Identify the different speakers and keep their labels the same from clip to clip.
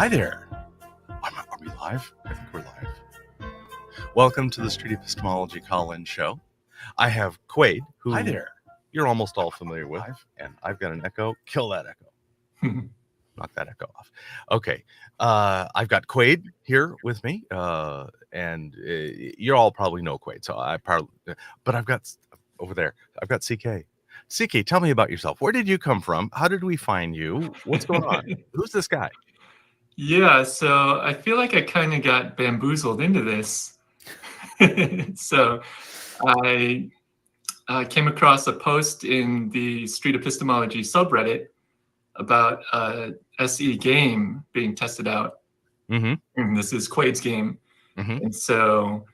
Speaker 1: Hi there. Are we live? I think we're live. Welcome to the Street Epistemology call-in show. I have Quayd, who
Speaker 2: Hi there.
Speaker 1: You're almost all familiar with, and I've got an echo. Kill that echo. Knock that echo off. Okay. I've got Quayd here with me, and you all probably know Quayd, but I've got over there, I've got CK. CK, tell me about yourself. Where did you come from? How did we find you? What's going on? Who's this guy?
Speaker 2: Yeah, so I feel like I kind of got bamboozled into this. So I came across a post in the Street Epistemology subreddit about a SE game being tested out.
Speaker 1: Mm-hmm.
Speaker 2: And this is Quayd's game.
Speaker 1: Mm-hmm.
Speaker 2: And so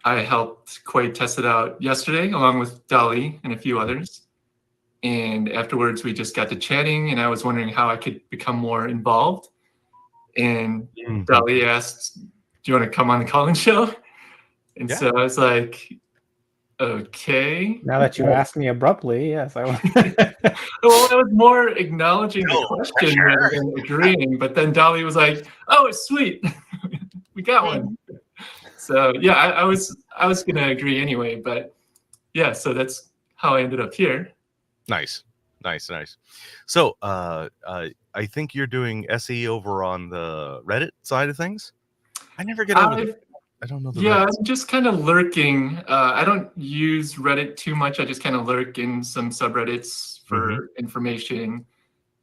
Speaker 2: I helped Quayd test it out yesterday, along with Dali and a few others. And afterwards, we just got to chatting, and I was wondering how I could become more involved. And Dali asked, do you want to come on the call-in show? And so I was like, okay.
Speaker 3: Now that you asked me abruptly, yes, I will.
Speaker 2: Well, I was more acknowledging the question rather than agreeing. But then Dali was like, oh, it's sweet. We got one. So yeah, I was going to agree anyway. But yeah, so that's how I ended up here.
Speaker 1: Nice. So I think you're doing SE over on the Reddit side of things. I never get over there. I don't know.
Speaker 2: Yeah, I'm just kind of lurking. I don't use Reddit too much. I just kind of lurk in some subreddits for information.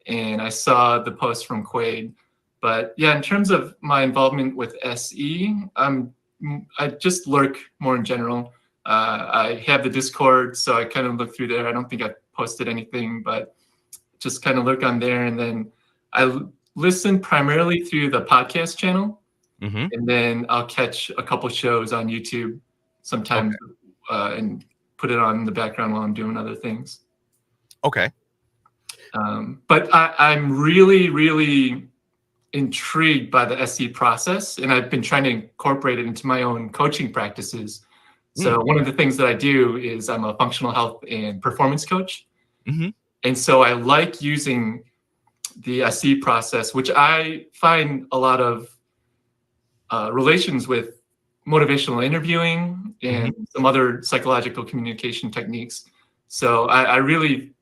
Speaker 2: And I saw the post from Quayd. But yeah, in terms of my involvement with SE, I just lurk more in general. I have the Discord, so I kind of look through there. I don't think I've posted anything, but just kind of lurk on there. And then I listen primarily through the podcast channel.
Speaker 1: Mm-hmm.
Speaker 2: And then I'll catch a couple shows on YouTube sometimes and put it on in the background while I'm doing other things.
Speaker 1: Okay.
Speaker 2: But I'm really, really intrigued by the SE process, and I've been trying to incorporate it into my own coaching practices. So one of the things that I do is I'm a functional health and performance coach.
Speaker 1: Mm-hmm.
Speaker 2: And so I like using the SE process, which I find a lot of relations with motivational interviewing and some other psychological communication techniques. So I really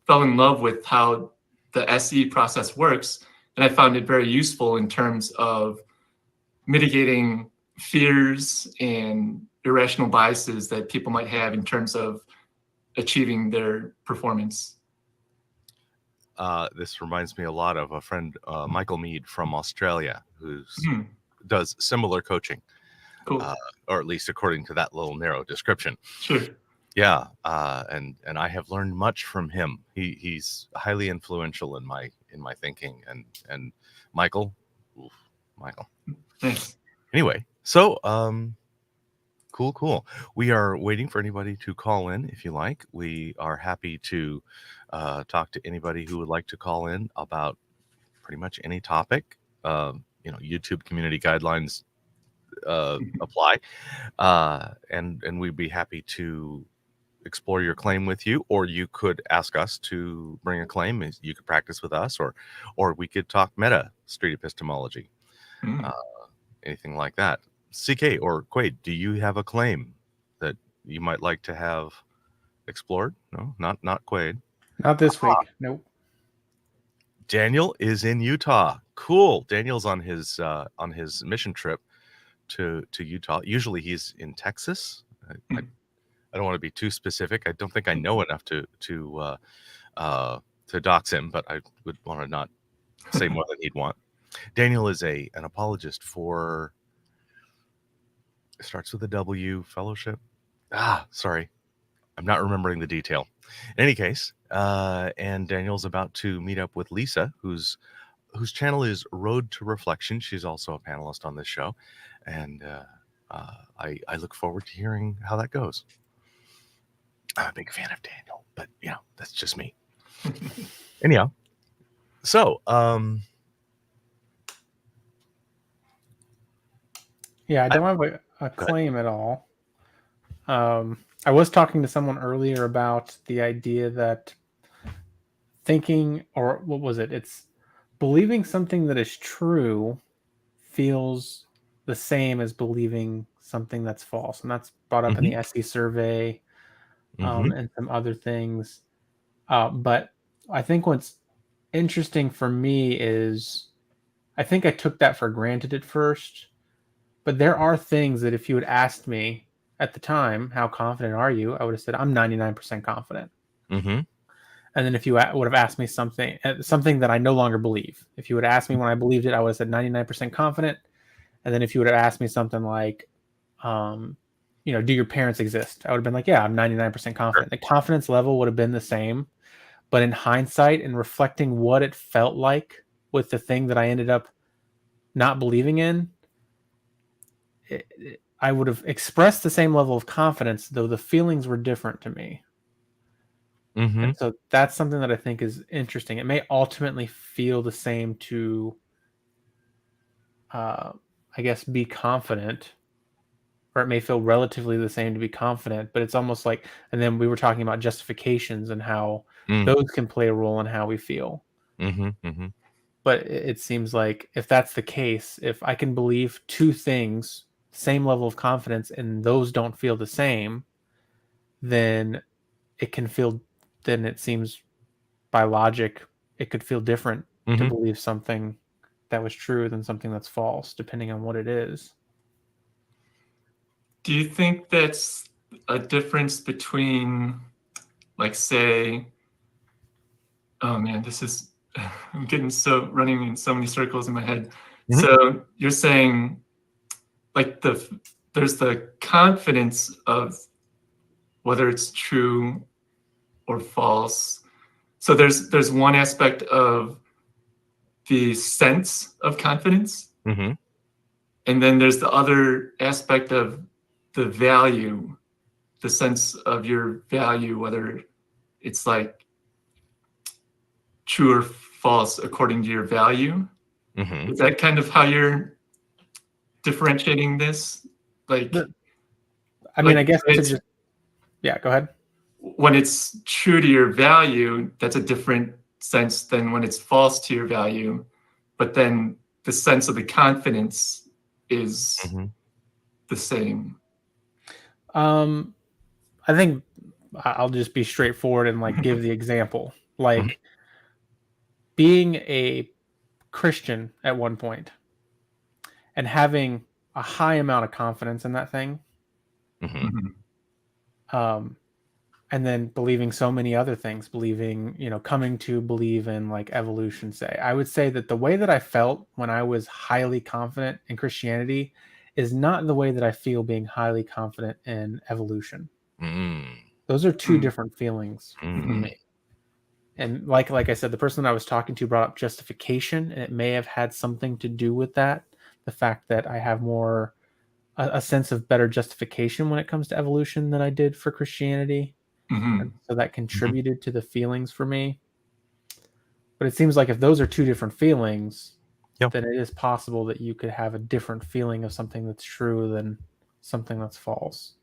Speaker 2: fell in love with how the SE process works. And I found it very useful in terms of mitigating fears and irrational biases that people might have in terms of achieving their performance.
Speaker 1: This reminds me a lot of a friend, Michael Mead from Australia, who does similar coaching,
Speaker 2: Cool.
Speaker 1: or at least according to that little narrow description.
Speaker 2: Sure.
Speaker 1: Yeah, and I have learned much from him. He's highly influential in my thinking. And Michael.
Speaker 2: Thanks.
Speaker 1: Anyway, so cool. We are waiting for anybody to call in if you like. We are happy to talk to anybody who would like to call in about pretty much any topic. YouTube community guidelines apply, and we'd be happy to explore your claim with you, or you could ask us to bring a claim. You could practice with us, or we could talk meta street epistemology, anything like that. CK or Quayd, do you have a claim that you might like to have explored? No, not Quayd.
Speaker 3: Not this week. Nope.
Speaker 1: Daniel is in Utah. Cool. Daniel's on his mission trip to Utah. Usually he's in Texas. I don't want to be too specific. I don't think I know enough to dox him, but I would want to not say more than he'd want. Daniel is an apologist for, it starts with a W, fellowship. Sorry. I'm not remembering the detail. In any case, and Daniel's about to meet up with Lisa, whose channel is Road to Reflection. She's also a panelist on this show. And I look forward to hearing how that goes. I'm a big fan of Daniel, but that's just me. Anyhow, so
Speaker 3: yeah, I don't have a claim at all. I was talking to someone earlier about the idea that thinking, or what was it? It's believing something that is true feels the same as believing something that's false. And that's brought up in the SE survey and some other things. But I think what's interesting for me is I think I took that for granted at first. But there are things that if you had asked me at the time, how confident are you? I would have said, I'm 99% confident. And then if you would have asked me something that I no longer believe, if you would ask me when I believed it, I would have said 99% confident. And then if you would have asked me something like, do your parents exist? I would have been like, yeah, I'm 99% confident. The confidence level would have been the same. But in hindsight and reflecting what it felt like with the thing that I ended up not believing in, I would have expressed the same level of confidence, though the feelings were different to me. And so that's something that I think is interesting. It may ultimately feel the same to, I guess, be confident, or it may feel relatively the same to be confident, but it's almost like, and then we were talking about justifications and how those can play a role in how we feel. But it seems like if that's the case, if I can believe two things, same level of confidence, and those don't feel the same, then it seems by logic, it could feel different to believe something that was true than something that's false, depending on what it is.
Speaker 2: Do you think that's a difference between, like, say, oh man, I'm getting running in so many circles in my head. So you're saying, like, there's the confidence of whether it's true or false. So there's one aspect of the sense of confidence, and then there's the other aspect of the value, the sense of your value, whether it's like true or false according to your value. Is that kind of how you're differentiating this? Like,
Speaker 3: I guess yeah, go ahead.
Speaker 2: When it's true to your value, that's a different sense than when it's false to your value. But then the sense of the confidence is the same.
Speaker 3: I think I'll just be straightforward and like give the example. Like being a Christian at one point and having a high amount of confidence in that thing. And then believing so many other things, coming to believe in like evolution, say. I would say that the way that I felt when I was highly confident in Christianity is not the way that I feel being highly confident in evolution. Those are two different feelings for me. And like I said, the person I was talking to brought up justification, and it may have had something to do with that. The fact that I have more a sense of better justification when it comes to evolution than I did for Christianity. And so that contributed to the feelings for me. But it seems like if those are two different feelings, then it is possible that you could have a different feeling of something that's true than something that's false.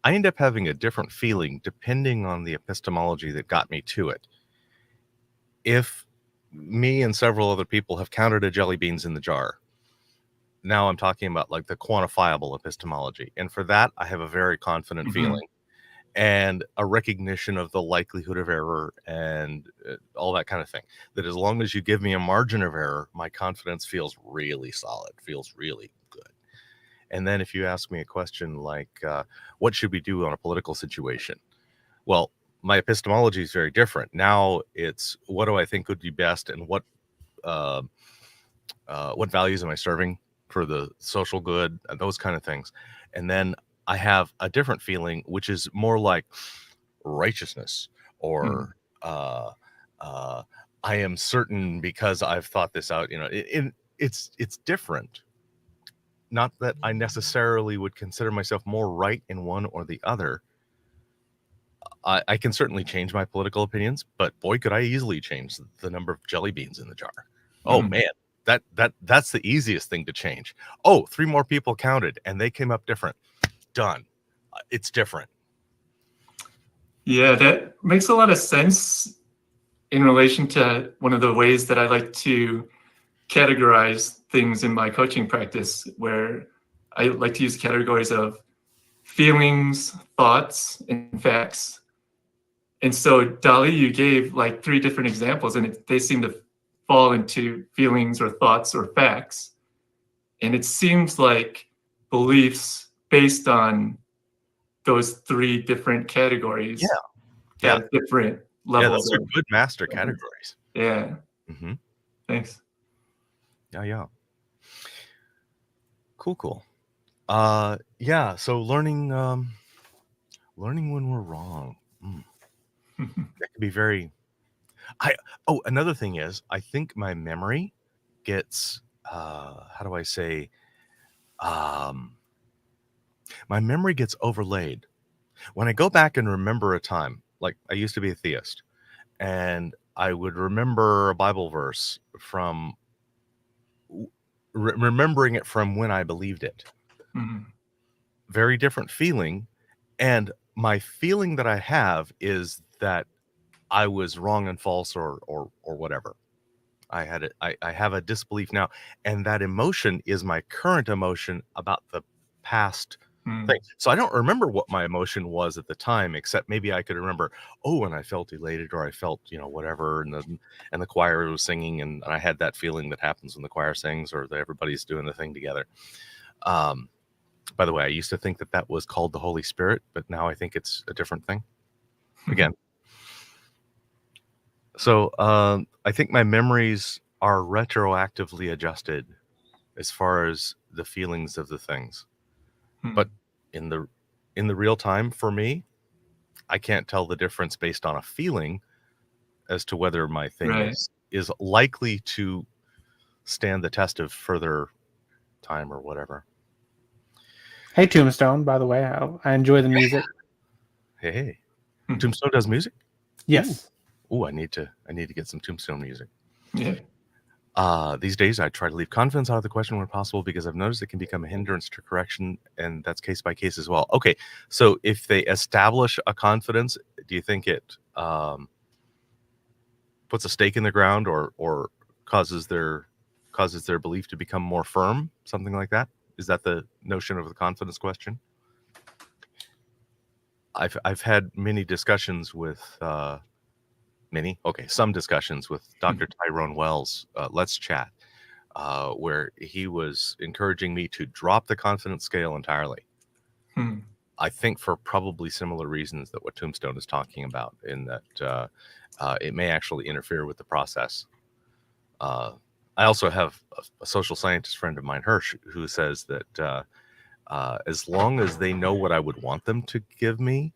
Speaker 1: I end up having a different feeling depending on the epistemology that got me to it. If me and several other people have counted a jelly beans in the jar, now I'm talking about like the quantifiable epistemology. And for that, I have a very confident feeling and a recognition of the likelihood of error and all that kind of thing. That as long as you give me a margin of error, my confidence feels really solid, feels really good. And then if you ask me a question like, what should we do on a political situation? Well, my epistemology is very different. Now it's, what do I think would be best, and what values am I serving for the social good, and those kind of things. And then I have a different feeling, which is more like righteousness, or I am certain because I've thought this out. It's different. Not that I necessarily would consider myself more right in one or the other. I can certainly change my political opinions, but boy, could I easily change the number of jelly beans in the jar. Oh man, that's the easiest thing to change. Oh, 3 more people counted and they came up different. Done. It's different.
Speaker 2: Yeah, that makes a lot of sense. in relation to one of the ways that I like to categorize things in my coaching practice, where I like to use categories of feelings, thoughts, and facts. And so, Dali, you gave like 3 different examples, and they seem to fall into feelings or thoughts or facts. And it seems like beliefs based on those 3 different categories have different levels.
Speaker 1: Those are good master categories.
Speaker 2: Yeah.
Speaker 1: Mm-hmm.
Speaker 2: Thanks.
Speaker 1: Yeah. Cool. So learning when we're wrong. That can be very. Another thing is, I think my memory gets. How do I say? My memory gets overlaid when I go back and remember a time. Like, I used to be a theist, and I would remember a Bible verse from remembering it from when I believed it.
Speaker 2: Mm-hmm.
Speaker 1: Very different feeling. And my feeling that I have is that I was wrong and false or whatever. I have a disbelief now. And that emotion is my current emotion about the past thing. So I don't remember what my emotion was at the time, except maybe I could remember, when I felt elated, or I felt, whatever, and the choir was singing, and I had that feeling that happens when the choir sings, or that everybody's doing the thing together. By the way, I used to think that was called the Holy Spirit, but now I think it's a different thing. Again. So I think my memories are retroactively adjusted as far as the feelings of the things. But in the real time, for me, I can't tell the difference based on a feeling as to whether my thing is likely to stand the test of further time or whatever.
Speaker 3: Hey, Tombstone, by the way, I enjoy the music.
Speaker 1: Hey. Tombstone does music?
Speaker 3: Yes.
Speaker 1: Ooh, I need to get some Tombstone music.
Speaker 2: Yeah.
Speaker 1: These days, I try to leave confidence out of the question when possible, because I've noticed it can become a hindrance to correction, and that's case by case as well. Okay, so if they establish a confidence, do you think it puts a stake in the ground, or causes their belief to become more firm, something like that? Is that the notion of the confidence question? I've had many discussions with some discussions with Dr. Tyrone Wells, Let's Chat, where he was encouraging me to drop the confidence scale entirely. I think for probably similar reasons that what Tombstone is talking about, in that it may actually interfere with the process. I also have a social scientist friend of mine, Hirsch, who says that as long as they know what I would want them to give me,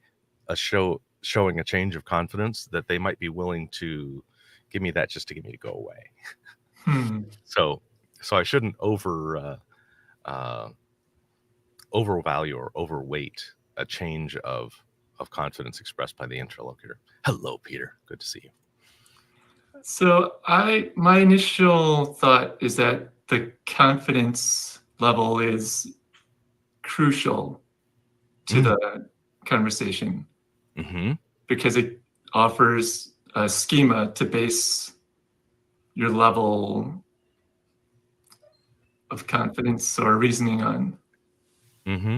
Speaker 1: showing a change of confidence, that they might be willing to give me that just to get me to go away. So I shouldn't overvalue or overweight a change of confidence expressed by the interlocutor. Hello, Peter. Good to see you.
Speaker 2: So my initial thought is that the confidence level is crucial to the conversation, because it offers a schema to base your level of confidence or reasoning on. And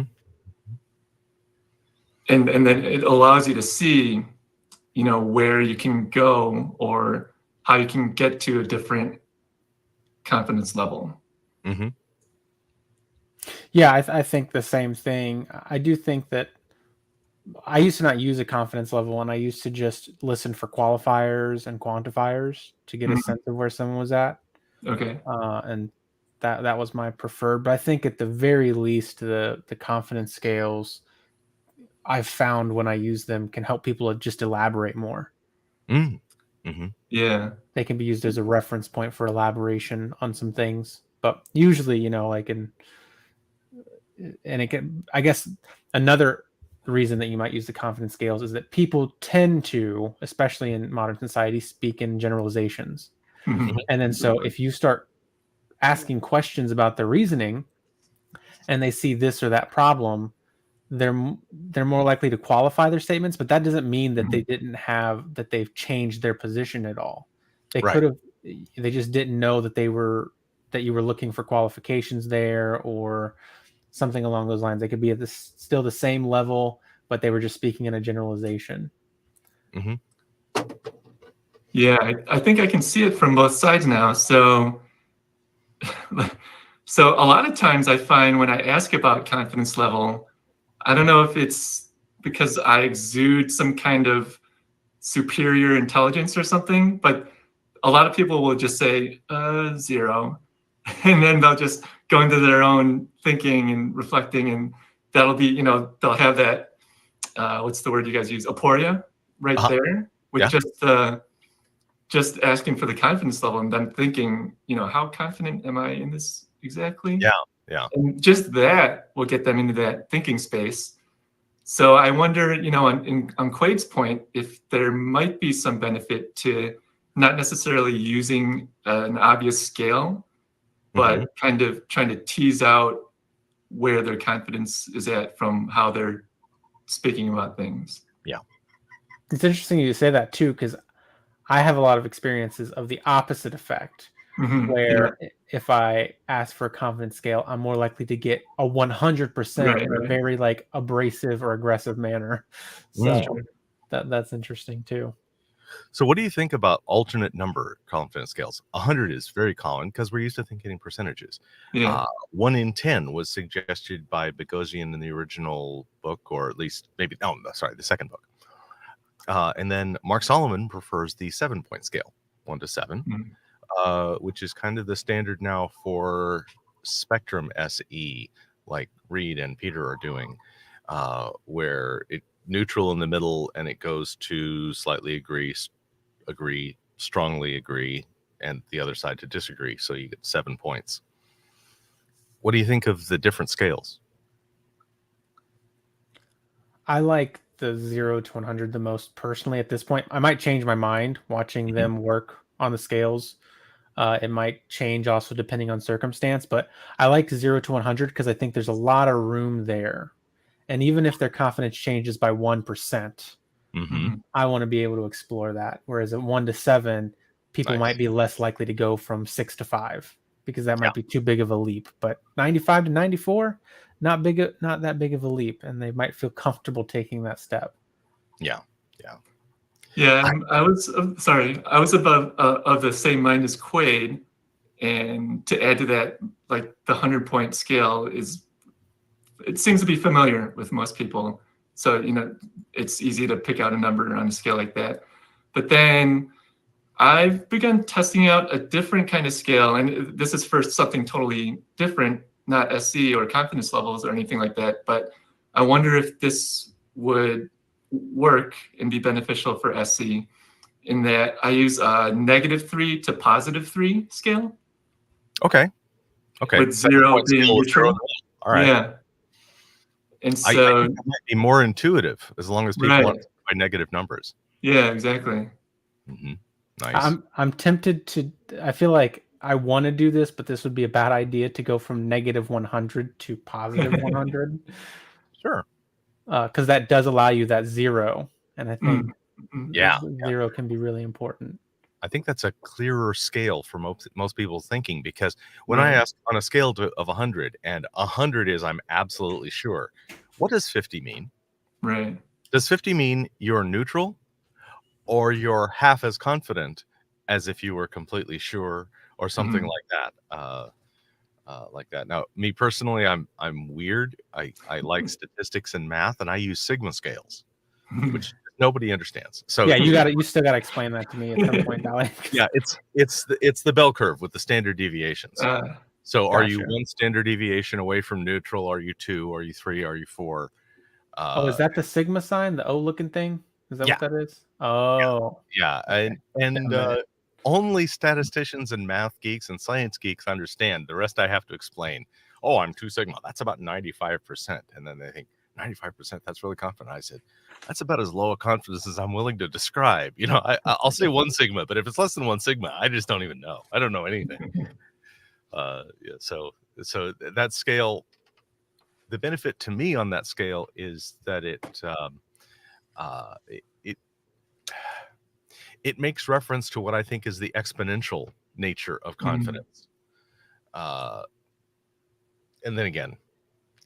Speaker 2: then it allows you to see, where you can go, or how you can get to a different confidence level.
Speaker 3: Yeah, I think the same thing. I do think that I used to not use a confidence level, and I used to just listen for qualifiers and quantifiers to get a sense of where someone was at.
Speaker 2: Okay.
Speaker 3: And that was my preferred. But I think at the very least, the confidence scales I've found when I use them can help people just elaborate more.
Speaker 2: Yeah.
Speaker 3: They can be used as a reference point for elaboration on some things. But usually, I guess another reason that you might use the confidence scales is that people tend to, especially in modern society, speak in generalizations. And then so if you start asking questions about the reasoning and they see this or that problem, they're more likely to qualify their statements, but that doesn't mean that that they've changed their position at all. They
Speaker 1: Right.
Speaker 3: could have, they just didn't know that you were looking for qualifications there or something along those lines. They could be at still the same level, but they were just speaking in a generalization.
Speaker 2: Yeah, I think I can see it from both sides now. So so a lot of times I find when I ask about confidence level, I don't know if it's because I exude some kind of superior intelligence or something, but a lot of people will just say 0, and then they'll just go into their own thinking and reflecting, and that'll be, they'll have that what's the word you guys use, aporia, right there, with just asking for the confidence level and then thinking, how confident am I in this exactly?
Speaker 1: Yeah.
Speaker 2: And just that will get them into that thinking space. So I wonder, on Quayd's point, if there might be some benefit to not necessarily using an obvious scale, but kind of trying to tease out where their confidence is at from how they're speaking about things.
Speaker 1: Yeah.
Speaker 3: It's interesting you say that too, because I have a lot of experiences of the opposite effect, where if I ask for a confidence scale, I'm more likely to get a 100% in a very like abrasive or aggressive manner. So that's interesting too.
Speaker 1: So what do you think about alternate number confidence scales? 100 is very common because we're used to thinking in percentages. 1 in 10 was suggested by Boghossian in the original book, or at least the second book. And then Mark Solomon prefers the 7-point scale, 1 to 7, which is kind of the standard now for spectrum SE, like Reed and Peter are doing, where it neutral in the middle and it goes to slightly agree, strongly agree, and the other side to disagree. So you get 7 points. What do you think of the different scales?
Speaker 3: I like the 0 to 100 the most personally at this point. I might change my mind watching them work on the scales. It might change also depending on circumstance, but I like 0 to 100 because I think there's a lot of room there. And even if their confidence changes by 1%, I want to be able to explore that. Whereas at 1 to 7, people might be less likely to go from 6 to 5 because that might be too big of a leap. But 95 to 94, not that big of a leap, and they might feel comfortable taking that step.
Speaker 2: Yeah. I was of the same mind as Quayd, and to add to that, like the 100-point scale it seems to be familiar with most people. So, it's easy to pick out a number on a scale like that. But then I've begun testing out a different kind of scale, and this is for something totally different, not SC or confidence levels or anything like that. But I wonder if this would work and be beneficial for SC, in that I use a -3 to +3 scale.
Speaker 1: Okay.
Speaker 2: With 0 being neutral.
Speaker 1: All right.
Speaker 2: Yeah. And so
Speaker 1: I think that might be more intuitive as long as people want to by negative numbers.
Speaker 2: Yeah, exactly.
Speaker 1: Nice.
Speaker 3: I'm tempted to. I feel like I want to do this, but this would be a bad idea to go from -100 to +100.
Speaker 1: Sure.
Speaker 3: Because that does allow you that 0, and I think 0 can be really important.
Speaker 1: I think that's a clearer scale for most people's thinking, because when I ask on a scale of 100, and 100 is I'm absolutely sure, what does 50 mean?
Speaker 2: Right.
Speaker 1: Does 50 mean you're neutral, or you're half as confident as if you were completely sure, or something like that? Now, me personally, I'm weird. I like statistics and math, and I use sigma scales, which nobody understands. So
Speaker 3: yeah, you still gotta explain that to me at some point, Dali.
Speaker 1: Yeah, it's the bell curve with the standard deviations. So are you 1 standard deviation away from neutral? Are you 2? Are you 3? Are you 4?
Speaker 3: Is that the sigma sign, the O looking thing? Is that what that is? Oh,
Speaker 1: yeah. And only statisticians and math geeks and science geeks understand. The rest I have to explain. Oh, I'm 2 sigma. That's about 95%. And then they think 95%. That's really confident. I said, that's about as low a confidence as I'm willing to describe. I'll say 1 sigma, but if it's less than 1 sigma, I just don't even know. I don't know anything. So that scale, the benefit to me on that scale is that it makes reference to what I think is the exponential nature of confidence. And then again,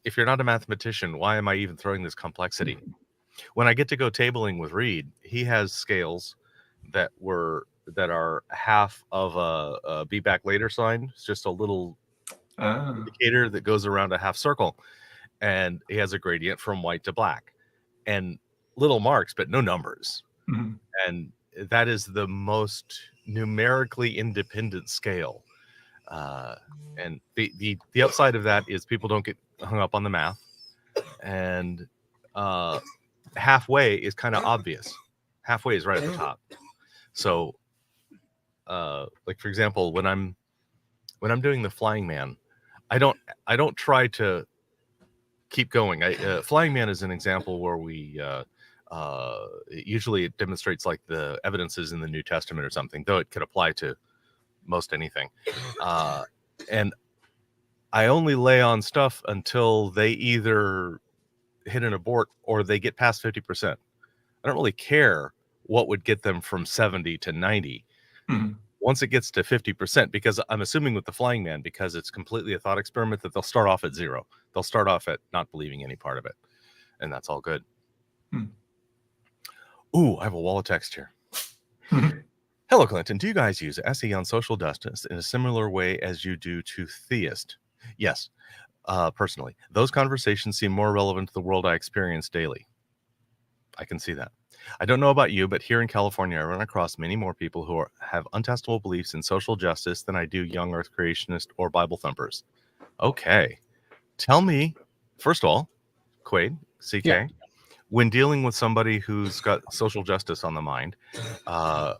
Speaker 1: if you're not a mathematician, why am I even throwing this complexity? When I get to go tabling with Reed, he has scales that are half of a be back later sign. It's just a little indicator that goes around a half circle, and he has a gradient from white to black, and little marks, but no numbers. And that is the most numerically independent scale. And the upside of that is people don't get hung up on the math, and halfway is kind of obvious. Halfway is right at the top. So like for example, when I'm doing the flying man, I don't try to keep going. Flying man is an example where we usually it demonstrates like the evidences in the New Testament or something, though it could apply to most anything. And I only lay on stuff until they either hit an abort or they get past 50%. I don't really care what would get them from 70 to 90. Once it gets to 50%, because I'm assuming with the flying man, because it's completely a thought experiment, that they'll start off at 0. They'll start off at not believing any part of it. And that's all good. Ooh, I have a wall of text here. Hello, Clinton. Do you guys use SE on social justice in a similar way as you do to theist? Yes. Personally, those conversations seem more relevant to the world I experience daily. I can see that. I don't know about you, but here in California, I run across many more people who have untestable beliefs in social justice than I do young earth creationists or Bible thumpers. Okay. Tell me, first of all, Quayd, CK, when dealing with somebody who's got social justice on the mind, how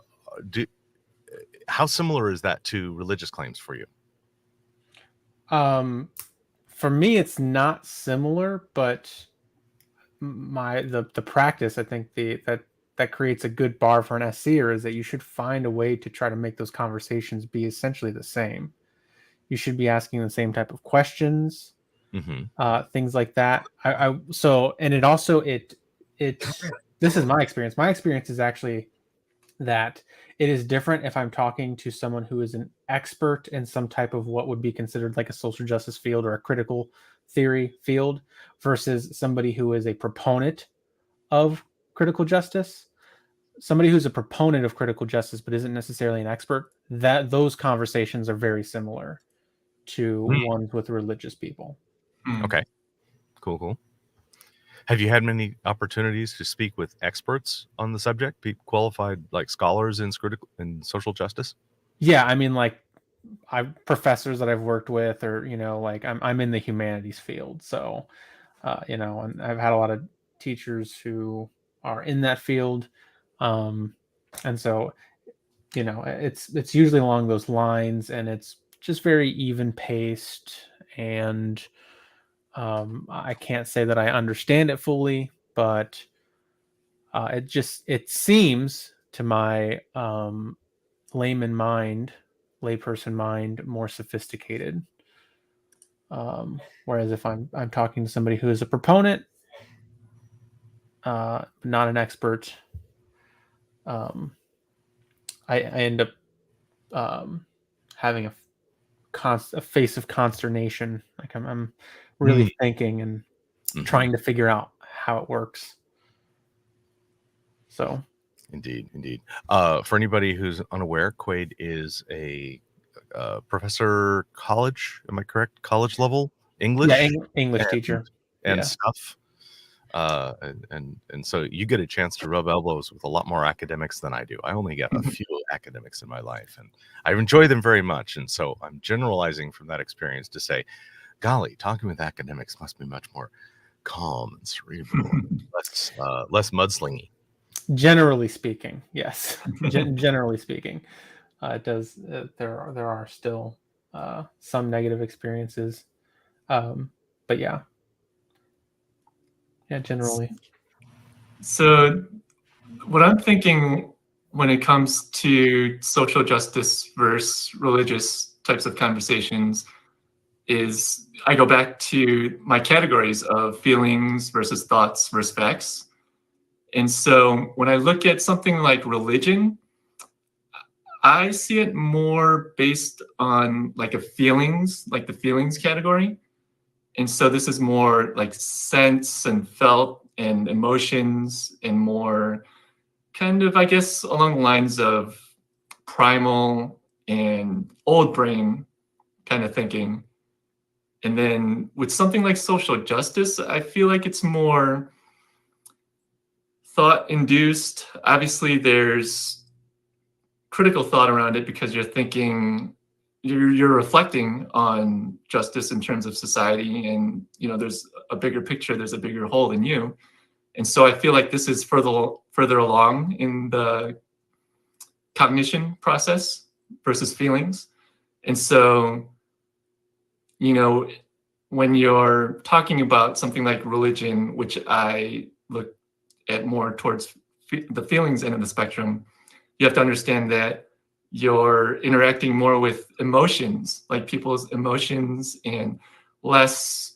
Speaker 1: similar is that to religious claims for you?
Speaker 3: For me, it's not similar, but the practice, I think that creates a good bar for an SCer is that you should find a way to try to make those conversations be essentially the same. You should be asking the same type of questions, things like that. This is my experience. My experience is actually that it is different if I'm talking to someone who is an expert in some type of what would be considered like a social justice field or a critical theory field versus somebody who is a proponent of critical justice. Somebody who's a proponent of critical justice but isn't necessarily an expert, that those conversations are very similar to ones with religious people.
Speaker 1: Okay. Cool. Have you had many opportunities to speak with experts on the subject, qualified like scholars in social justice?
Speaker 3: Yeah, I mean, like professors that I've worked with, or like I'm in the humanities field, so and I've had a lot of teachers who are in that field, and so it's usually along those lines, and it's just very even paced, and I can't say that I understand it fully, but it seems to my layperson mind more sophisticated. Whereas if I'm talking to somebody who is a proponent, not an expert, I end up having a face of consternation. Like I'm really thinking and trying to figure out how it works. So,
Speaker 1: indeed. For anybody who's unaware, Quayd is a professor, college. Am I correct? College level English.
Speaker 3: Yeah, English teacher
Speaker 1: and stuff. And so you get a chance to rub elbows with a lot more academics than I do. I only get a few academics in my life, and I enjoy them very much. And so I'm generalizing from that experience to say, golly, talking with academics must be much more calm and cerebral, less mudslingy.
Speaker 3: Generally speaking, yes. Generally speaking, it does. There are still some negative experiences, but yeah, generally.
Speaker 2: So, what I'm thinking when it comes to social justice versus religious types of conversations, is I go back to my categories of feelings versus thoughts versus facts. And so when I look at something like religion, I see it more based on like the feelings category. And so this is more like sense and felt and emotions, and more kind of, I guess, along the lines of primal and old brain kind of thinking. And then with something like social justice, I feel like it's more thought induced. Obviously, there's critical thought around it because you're thinking, you're reflecting on justice in terms of society, and there's a bigger picture, there's a bigger whole than you. And so I feel like this is further along in the cognition process versus feelings. And so, when you're talking about something like religion, which I look at more towards the feelings end of the spectrum, you have to understand that you're interacting more with emotions, like people's emotions, and less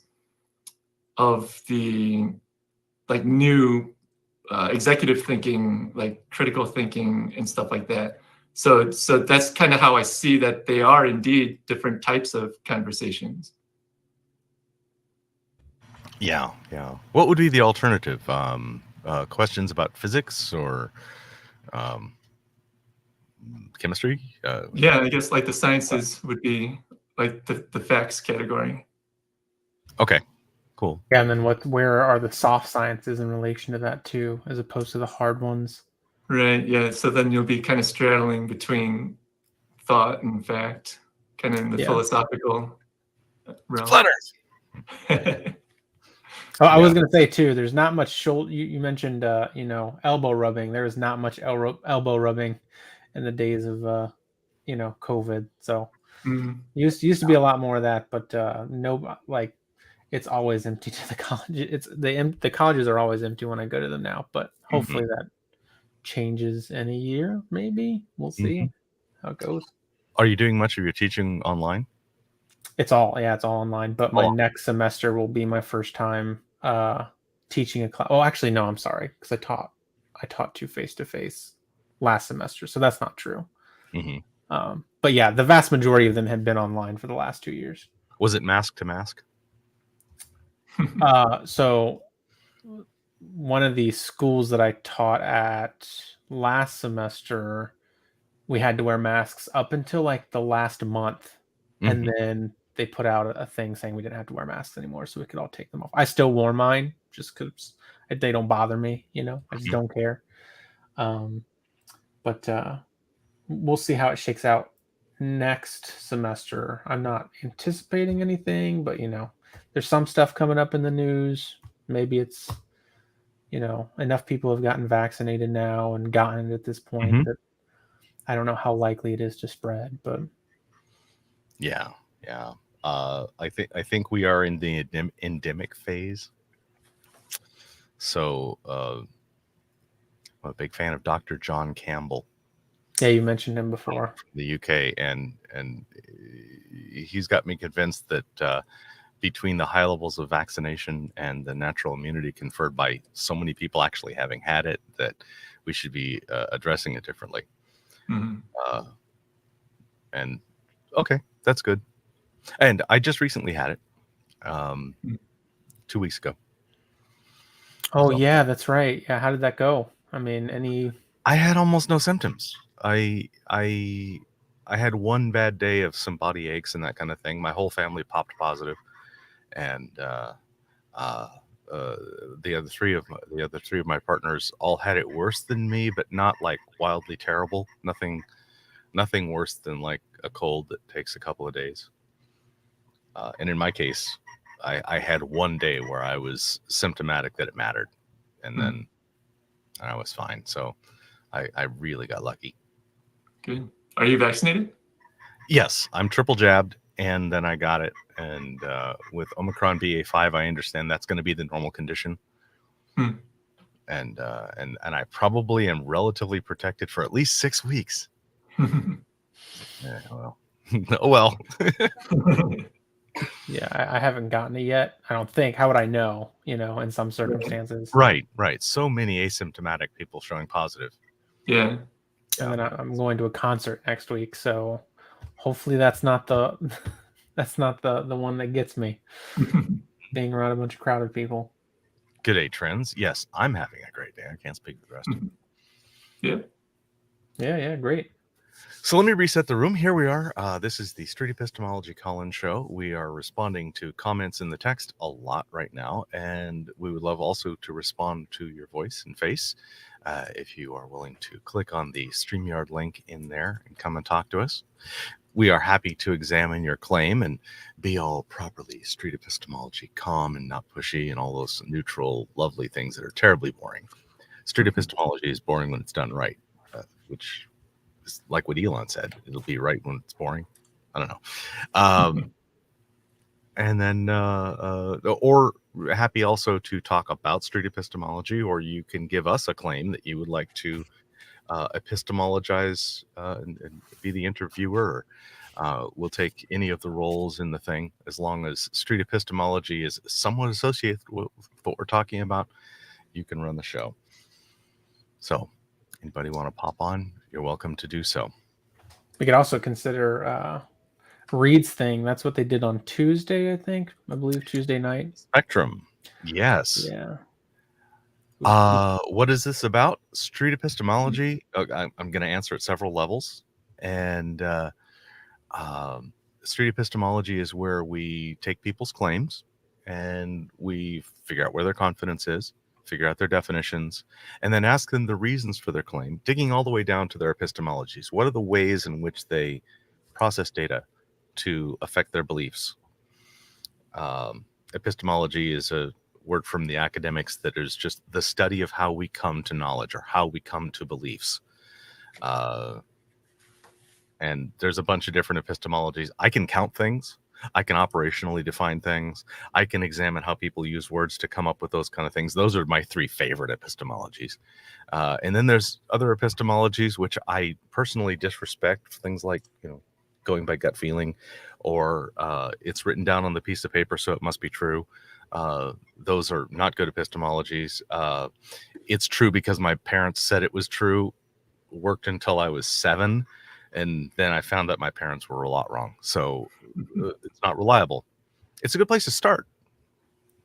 Speaker 2: of the like new executive thinking, like critical thinking and stuff like that. So that's kind of how I see that they are indeed different types of conversations.
Speaker 1: Yeah. What would be the alternative? Questions about physics or chemistry?
Speaker 2: Yeah, I guess like the sciences would be like the facts category.
Speaker 1: Okay, cool.
Speaker 3: Yeah, and then where are the soft sciences in relation to that too, as opposed to the hard ones?
Speaker 2: Right, yeah. So then you'll be kind of straddling between thought and fact, kind of in the philosophical realm.
Speaker 1: Flat Earth.
Speaker 3: I was going to say too, there's not much shoulder. You mentioned, elbow rubbing. There is not much elbow rubbing in the days of, COVID. So used to be a lot more of that, but no, like it's always empty to the college. It's the colleges are always empty when I go to them now. But hopefully that changes in a year. Maybe we'll see how it goes.
Speaker 1: Are you doing much of your teaching online?
Speaker 3: It's all online. But my next semester will be my first time teaching a class. Oh, actually, no, I'm sorry, because I taught you face-to-face last semester, so that's not true. But yeah, the vast majority of them have been online for the last 2 years.
Speaker 1: Was it mask to mask?
Speaker 3: So one of the schools that I taught at last semester, we had to wear masks up until like the last month, and then they put out a thing saying we didn't have to wear masks anymore, so we could all take them off. I still wore mine just because they don't bother me, I just don't care. But we'll see how it shakes out next semester. I'm not anticipating anything, but there's some stuff coming up in the news. Maybe it's enough people have gotten vaccinated now and gotten it at this point that I don't know how likely it is to spread, but
Speaker 1: yeah. I think we are in the endemic phase. So I'm a big fan of Dr. John Campbell.
Speaker 3: Yeah, you mentioned him before.
Speaker 1: The UK, and he's got me convinced that between the high levels of vaccination and the natural immunity conferred by so many people actually having had it, that we should be addressing it differently. And okay, that's good. And I just recently had it 2 weeks ago.
Speaker 3: Oh, so, yeah, that's right. Yeah, how did that go? I mean,
Speaker 1: I had almost no symptoms. I had one bad day of some body aches and that kind of thing. My whole family popped positive, and the other three of my partners all had it worse than me, but not like wildly terrible. Nothing worse than like a cold that takes a couple of days. And in my case, I had one day where I was symptomatic that it mattered, and then I was fine. So I really got lucky.
Speaker 2: Good. Are you vaccinated?
Speaker 1: Yes, I'm triple jabbed, and then I got it. And with Omicron BA.5, I understand that's going to be the normal condition. And I probably am relatively protected for at least 6 weeks. Yeah, well. Oh well.
Speaker 3: Yeah, I haven't gotten it yet. I don't think. How would I know? In some circumstances.
Speaker 1: Right. So many asymptomatic people showing positive.
Speaker 2: Yeah.
Speaker 3: And then I'm going to a concert next week, so hopefully that's not the the one that gets me. Being around a bunch of crowded people.
Speaker 1: Good day, trends. Yes, I'm having a great day. I can't speak for the rest of you.
Speaker 2: Yeah,
Speaker 3: great.
Speaker 1: So let me reset the room. Here we are. This is the Street Epistemology call-in show. We are responding to comments in the text a lot right now, and we would love also to respond to your voice and face. If you are willing to click on the StreamYard link in there and come and talk to us. We are happy to examine your claim and be all properly street epistemology, calm and not pushy, and all those neutral, lovely things that are terribly boring. Street epistemology is boring when it's done right, which is like what Elon said. It'll be right when it's boring. I don't know. And then, or happy also to talk about street epistemology, or you can give us a claim that you would like to epistemologize and be the interviewer. We'll take any of the roles in the thing as long as street epistemology is somewhat associated with what we're talking about. You can run the show. So anybody want to pop on, you're welcome to do so.
Speaker 3: We could also consider Reed's thing. That's what they did on Tuesday, I believe Tuesday night.
Speaker 1: Spectrum. Yes.
Speaker 3: Yeah.
Speaker 1: What is this about? Street epistemology. I'm going to answer at several levels. And street epistemology is where we take people's claims and we figure out where their confidence is, figure out their definitions, and then ask them the reasons for their claim, digging all the way down to their epistemologies. What are the ways in which they process data to affect their beliefs? Epistemology is a word from the academics that is just the study of how we come to knowledge or how we come to beliefs. And there's a bunch of different epistemologies. I can count things. I can operationally define things. I can examine how people use words to come up with those kind of things. Those are my three favorite epistemologies. And then there's other epistemologies which I personally disrespect. Things like, going by gut feeling, or it's written down on the piece of paper, so it must be true. Those are not good epistemologies. It's true because my parents said it was true. Worked until I was 7. And then I found that my parents were a lot wrong. So it's not reliable. It's a good place to start,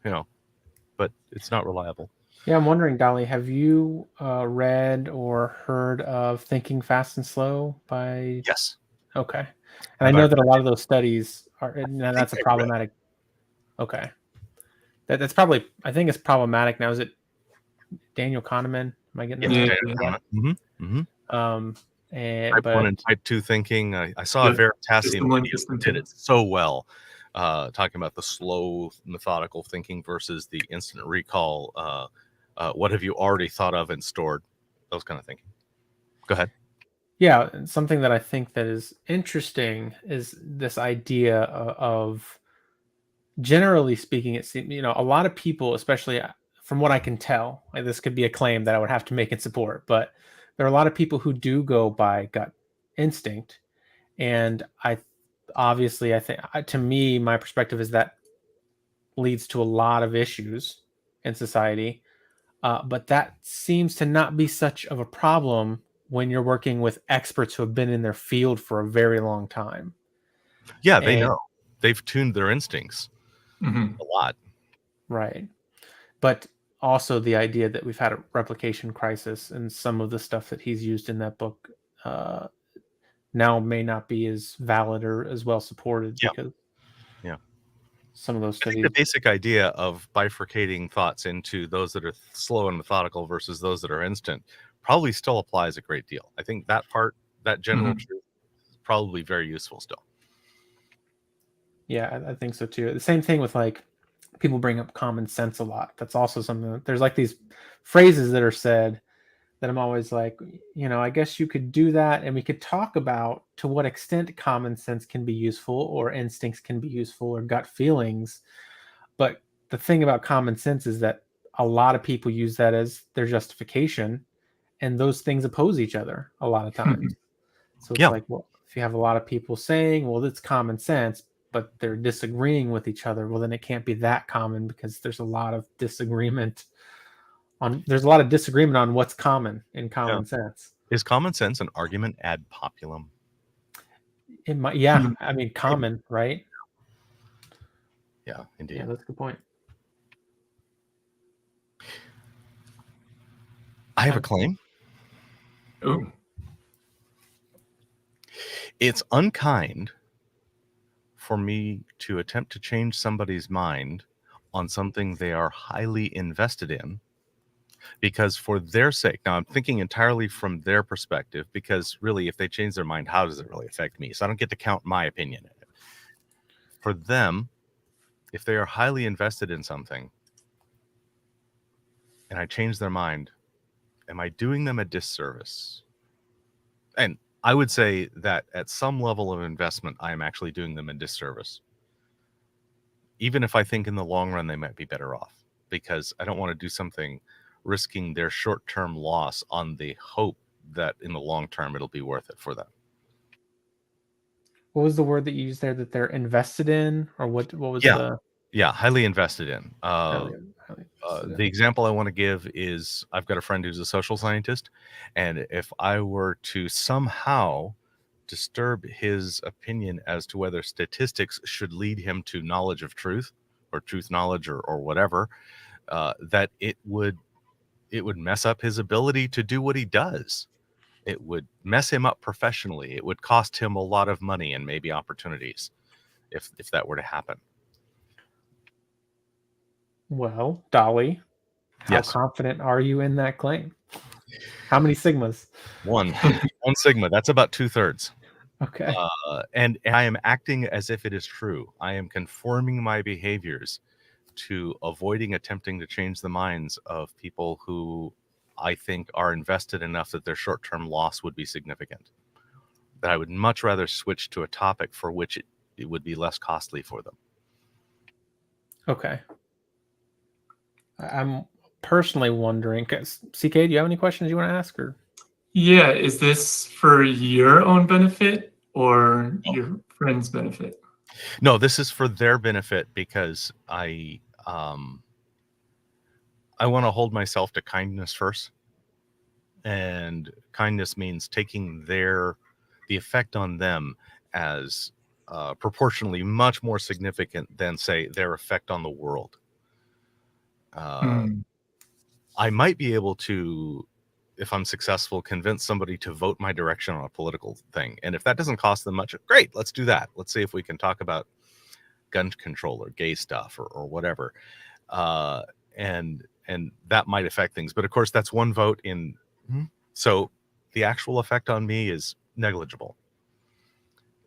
Speaker 1: but it's not reliable.
Speaker 3: Yeah, I'm wondering, Dali, have you read or heard of Thinking Fast and Slow by...
Speaker 1: Yes.
Speaker 3: Okay. And I know that a lot of those studies are... that's a problematic... Okay. That's probably... I think it's problematic now. Is it Daniel Kahneman? Am I getting that right?
Speaker 1: Mm-hmm.
Speaker 3: Type
Speaker 1: 1 and Type 2 thinking. I saw a Veritasium video that did it so well, talking about the slow, methodical thinking versus the instant recall. What have you already thought of and stored? Those kind of thinking. Go ahead.
Speaker 3: Yeah, something that I think that is interesting is this idea of, generally speaking, it seems, a lot of people, especially from what I can tell, this could be a claim that I would have to make in support, but there are a lot of people who do go by gut instinct. And I think, to me, my perspective is that leads to a lot of issues in society. But that seems to not be such of a problem when you're working with experts who have been in their field for a very long time.
Speaker 1: Yeah, they know. They've tuned their instincts a lot.
Speaker 3: Right. But also the idea that we've had a replication crisis, and some of the stuff that he's used in that book now may not be as valid or as well supported because some of those studies.
Speaker 1: I think the basic idea of bifurcating thoughts into those that are slow and methodical versus those that are instant probably still applies a great deal. I think that part, that general truth, is probably very useful still.
Speaker 3: Yeah, I think so too. The same thing with people bring up common sense a lot. That's also something that there's these phrases that are said that I'm always like, I guess you could do that. And we could talk about to what extent common sense can be useful, or instincts can be useful, or gut feelings. But the thing about common sense is that a lot of people use that as their justification, and those things oppose each other a lot of times. So it's well, if you have a lot of people saying, well, it's common sense, but they're disagreeing with each other, well, then it can't be that common because there's a lot of disagreement on what's common in common sense.
Speaker 1: Is common sense an argument ad populum?
Speaker 3: It might, yeah. I mean, common, right?
Speaker 1: Yeah, indeed.
Speaker 3: Yeah, that's a good point.
Speaker 1: I have a claim.
Speaker 2: Ooh.
Speaker 1: It's unkind for me to attempt to change somebody's mind on something they are highly invested in, because for their sake, now I'm thinking entirely from their perspective, because really, if they change their mind, how does it really affect me? So I don't get to count my opinion in it. For them, if they are highly invested in something and I change their mind, am I doing them a disservice? And I would say that at some level of investment, I am actually doing them a disservice. Even if I think in the long run they might be better off, because I don't want to do something risking their short-term loss on the hope that in the long term it'll be worth it for them.
Speaker 3: What was the word that you used there, that they're invested in, or what was the...
Speaker 1: Yeah, highly invested in.
Speaker 3: highly invested
Speaker 1: The
Speaker 3: in.
Speaker 1: example I want to give is, I've got a friend who's a social scientist, and if I were to somehow disturb his opinion as to whether statistics should lead him to knowledge of truth or truth knowledge or whatever, that it would mess up his ability to do what he does. It would mess him up professionally. It would cost him a lot of money and maybe opportunities if that were to happen.
Speaker 3: Well, Dali, how confident are you in that claim? How many sigmas?
Speaker 1: One sigma. That's about 2/3.
Speaker 3: Okay.
Speaker 1: And I am acting as if it is true. I am conforming my behaviors to avoiding attempting to change the minds of people who I think are invested enough that their short-term loss would be significant. That I would much rather switch to a topic for which it would be less costly for them.
Speaker 3: Okay. I'm personally wondering, because CK, do you have any questions you want to ask? Or
Speaker 2: Yeah, is this for your own benefit or your friend's benefit?
Speaker 1: No, this is for their benefit, because I want to hold myself to kindness first. And kindness means taking the effect on them as proportionally much more significant than, say, their effect on the world. I might be able to, if I'm successful, convince somebody to vote my direction on a political thing. And if that doesn't cost them much, great, let's do that. Let's see if we can talk about gun control or gay stuff or whatever. And that might affect things. But of course, that's one vote in. So the actual effect on me is negligible.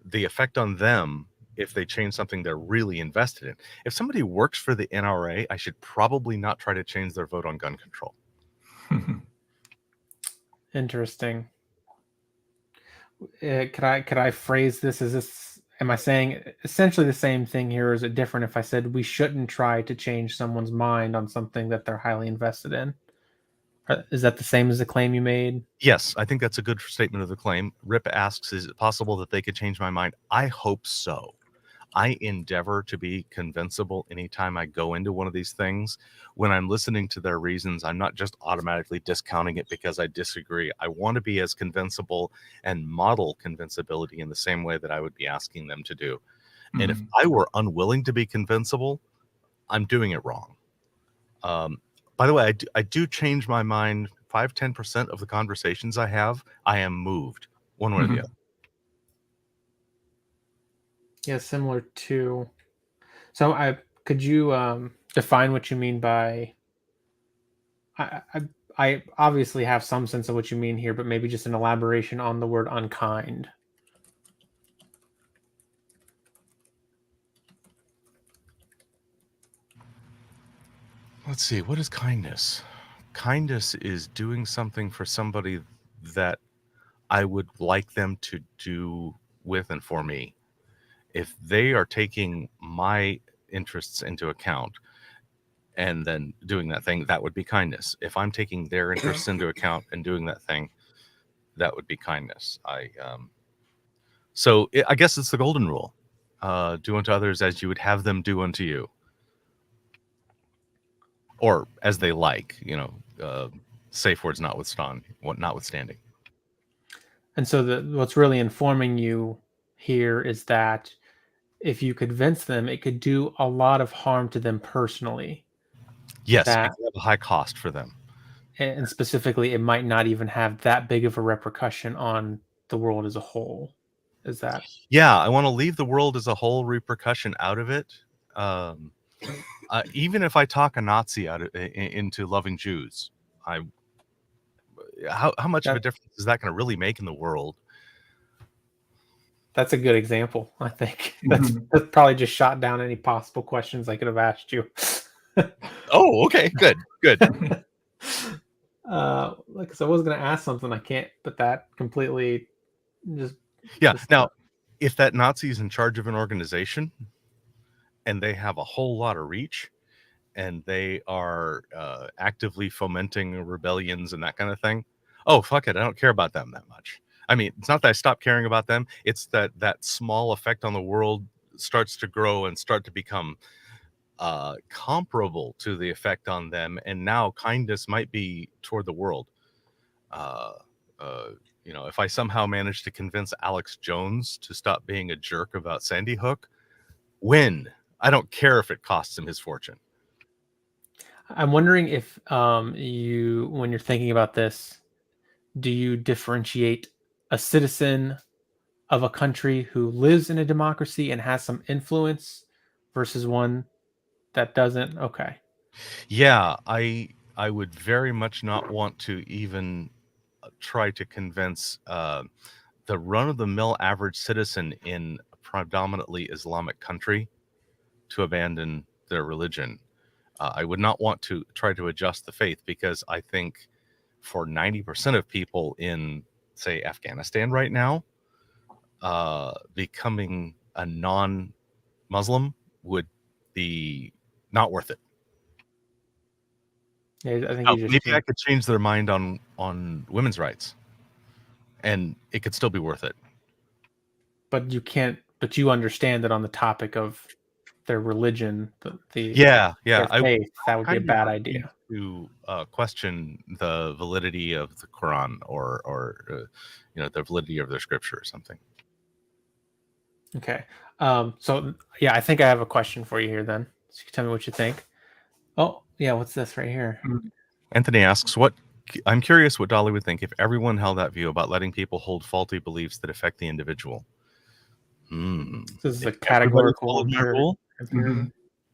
Speaker 1: The effect on them, if they change something they're really invested in. If somebody works for the NRA, I should probably not try to change their vote on gun control.
Speaker 3: Interesting. Could I phrase this as this? Am I saying essentially the same thing here, or is it different if I said we shouldn't try to change someone's mind on something that they're highly invested in? Is that the same as the claim you made?
Speaker 1: Yes, I think that's a good statement of the claim. Rip asks, is it possible that they could change my mind? I hope so. I endeavor to be convincible anytime I go into one of these things. When I'm listening to their reasons, I'm not just automatically discounting it because I disagree. I want to be as convincible and model convincibility in the same way that I would be asking them to do. And if I were unwilling to be convincible, I'm doing it wrong. By the way, I do change my mind 5-10% of the conversations I have. I am moved one way or the other.
Speaker 3: Yeah, similar to. So could you define what you mean by? I obviously have some sense of what you mean here, but maybe just an elaboration on the word unkind.
Speaker 1: Let's see, what is kindness? Kindness is doing something for somebody that I would like them to do with and for me. If they are taking my interests into account and then doing that thing, that would be kindness. If I'm taking their interests into account and doing that thing, that would be kindness. I guess it's the golden rule. do unto others as you would have them do unto you, or as they like. Safe words notwithstanding.
Speaker 3: And so what's really informing you here is that if you convince them, it could do a lot of harm to them personally.
Speaker 1: Yes, because they have a high cost for them.
Speaker 3: And specifically, it might not even have that big of a repercussion on the world as a whole. Is that?
Speaker 1: Yeah, I want to leave the world as a whole repercussion out of it. Even if I talk a Nazi into loving Jews, how much of a difference is that going to really make in the world?
Speaker 3: That's a good example. I think that's probably just shot down any possible questions I could have asked you.
Speaker 1: Oh, okay, good.
Speaker 3: Because I was going to ask something, I can't. But that completely just.
Speaker 1: Yeah. Now, if that Nazi is in charge of an organization, and they have a whole lot of reach, and they are actively fomenting rebellions and that kind of thing, oh, fuck it, I don't care about them that much. I mean, it's not that I stop caring about them. It's that small effect on the world starts to grow and start to become comparable to the effect on them. And now kindness might be toward the world. If I somehow manage to convince Alex Jones to stop being a jerk about Sandy Hook, win. I don't care if it costs him his fortune.
Speaker 3: I'm wondering if when you're thinking about this, do you differentiate a citizen of a country who lives in a democracy and has some influence versus one that doesn't? Okay.
Speaker 1: Yeah, I would very much not want to even try to convince the run-of-the-mill average citizen in a predominantly Islamic country to abandon their religion. I would not want to try to adjust the faith, because I think for 90% of people in, say, Afghanistan right now, becoming a non-Muslim would be not worth it.
Speaker 3: Yeah, I think
Speaker 1: maybe I could change their mind on women's rights, and it could still be worth it.
Speaker 3: But you can't. But you understand that on the topic of their religion, their faith, that would be a bad idea
Speaker 1: to question the validity of the Quran or the validity of their scripture or something.
Speaker 3: Okay. So yeah, I think I have a question for you here then. So you can tell me what you think. Oh, yeah, what's this right here?
Speaker 1: Anthony asks, I'm curious what Dali would think if everyone held that view about letting people hold faulty beliefs that affect the individual.
Speaker 3: This is a categorical rule.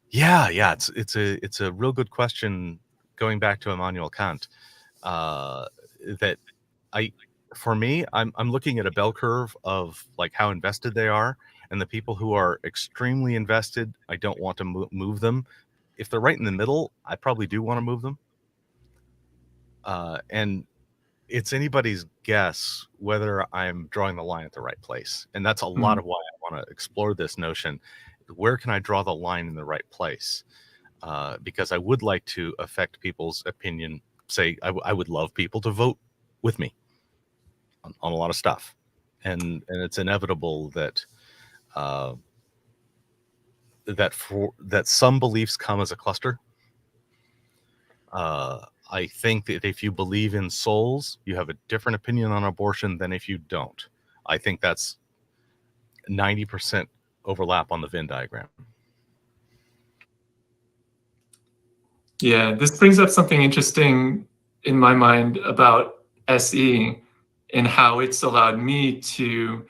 Speaker 1: Yeah, it's a real good question. Going back to Immanuel Kant, for me, I'm looking at a bell curve of like how invested they are, and the people who are extremely invested, I don't want to move them. If they're right in the middle, I probably do want to move them. And it's anybody's guess whether I'm drawing the line at the right place. And that's a lot of why I want to explore this notion. Where can I draw the line in the right place? Because I would like to affect people's opinion. Say, I would love people to vote with me on a lot of stuff. And it's inevitable that that some beliefs come as a cluster. I think that if you believe in souls, you have a different opinion on abortion than if you don't. I think that's 90% overlap on the Venn diagram.
Speaker 2: Yeah, this brings up something interesting in my mind about SE and how it's allowed me to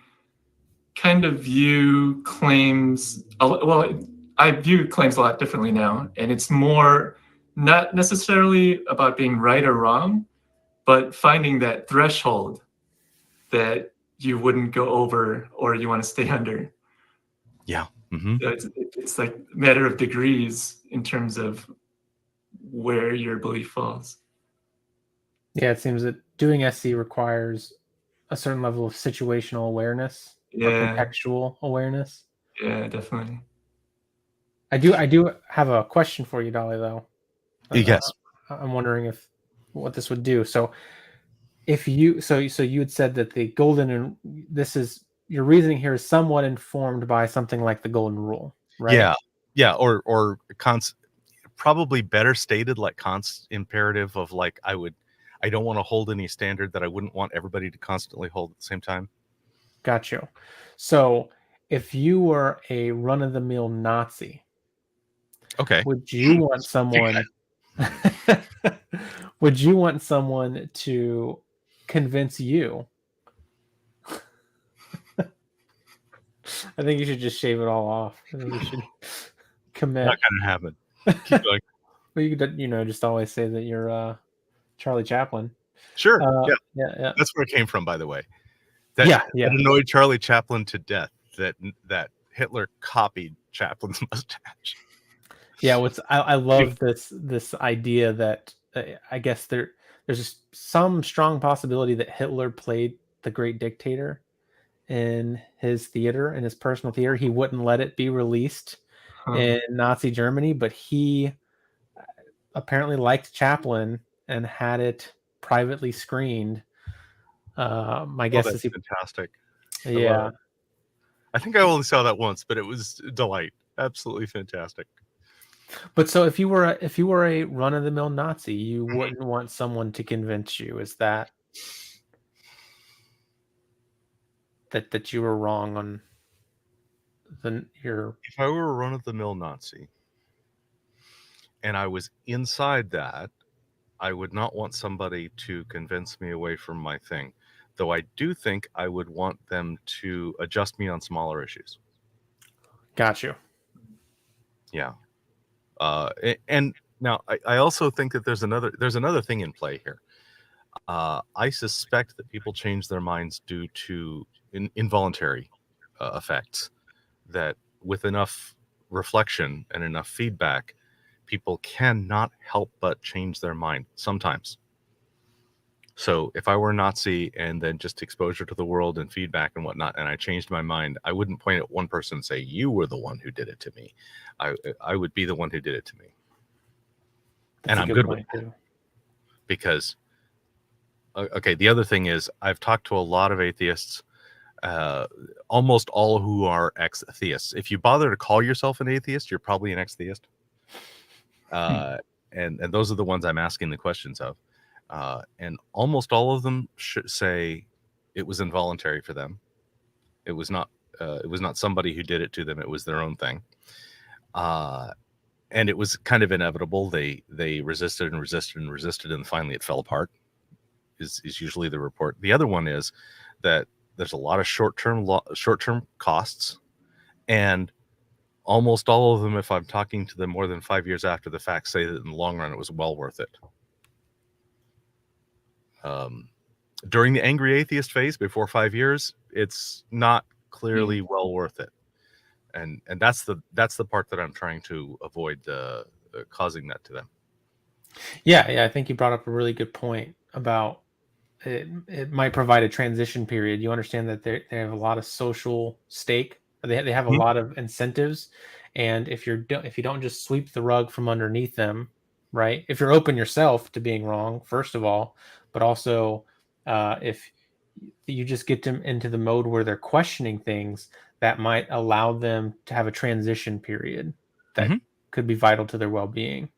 Speaker 2: kind of view claims. Well, I view claims a lot differently now, and it's more not necessarily about being right or wrong, but finding that threshold that you wouldn't go over or you want to stay under.
Speaker 1: Yeah.
Speaker 2: So it's like a matter of degrees in terms of where your belief falls.
Speaker 3: Yeah, it seems that doing SC requires a certain level of situational awareness or contextual awareness.
Speaker 2: Yeah, definitely.
Speaker 3: I do have a question for you, Dali, though.
Speaker 1: Yes.
Speaker 3: I'm wondering what this would do. So if you you had said that the golden, and this is your reasoning here is somewhat informed by something like the golden rule, right?
Speaker 1: Yeah, or probably better stated like imperative of like I don't want to hold any standard that I wouldn't want everybody to constantly hold at the same time.
Speaker 3: Got you. So if you were a run-of-the-mill Nazi,
Speaker 1: Okay.
Speaker 3: would you want someone would you want someone to convince you? I think you should just shave it all off. I think you should commit.
Speaker 1: Not gonna happen. Keep going.
Speaker 3: Well, you could, just always say that you're Charlie Chaplin.
Speaker 1: Sure.
Speaker 3: Yeah.
Speaker 1: That's where it came from, by the way.
Speaker 3: Yeah.
Speaker 1: It annoyed Charlie Chaplin to death that Hitler copied Chaplin's mustache.
Speaker 3: Yeah, I love this idea that I guess there's some strong possibility that Hitler played the great dictator in his theater, in his personal theater. He wouldn't let it be released in Nazi Germany, but he apparently liked Chaplin and had it privately screened. My guess is
Speaker 1: fantastic.
Speaker 3: Yeah.
Speaker 1: I think I only saw that once, but it was a delight. Absolutely fantastic.
Speaker 3: But so if you were a run-of-the-mill Nazi, you wouldn't want someone to convince you, is that you were wrong on your...
Speaker 1: If I were a run-of-the-mill Nazi and I was inside that, I would not want somebody to convince me away from my thing. Though I do think I would want them to adjust me on smaller issues.
Speaker 3: Got you.
Speaker 1: Yeah. And now I also think that there's another thing in play here. I suspect that people change their minds due to involuntary effects, that with enough reflection and enough feedback, people cannot help but change their mind sometimes. So if I were a Nazi and then just exposure to the world and feedback and whatnot, and I changed my mind, I wouldn't point at one person and say, you were the one who did it to me. I would be the one who did it to me.
Speaker 3: That's
Speaker 1: and I'm good with it. Because, okay, the other thing is I've talked to a lot of atheists, almost all who are ex-theists. If you bother to call yourself an atheist, you're probably an ex-theist. And those are the ones I'm asking the questions of. And almost all of them should say it was involuntary for them. It was not somebody who did it to them. It was their own thing. And it was kind of inevitable. They resisted and resisted and resisted, and finally it fell apart. Is usually the report. The other one is that there's a lot of short-term costs, and almost all of them, if I'm talking to them more than 5 years after the fact, say that in the long run it was well worth it. During the angry atheist phase, before 5 years, it's not clearly well worth it, and that's the part that I'm trying to avoid causing that to them.
Speaker 3: Yeah, I think you brought up a really good point about it might provide a transition period. You understand that they have a lot of social stake. They have a lot of incentives, and if you don't just sweep the rug from underneath them, right? If you're open yourself to being wrong, first of all, but also if you just get them into the mode where they're questioning things, that might allow them to have a transition period that could be vital to their well-being.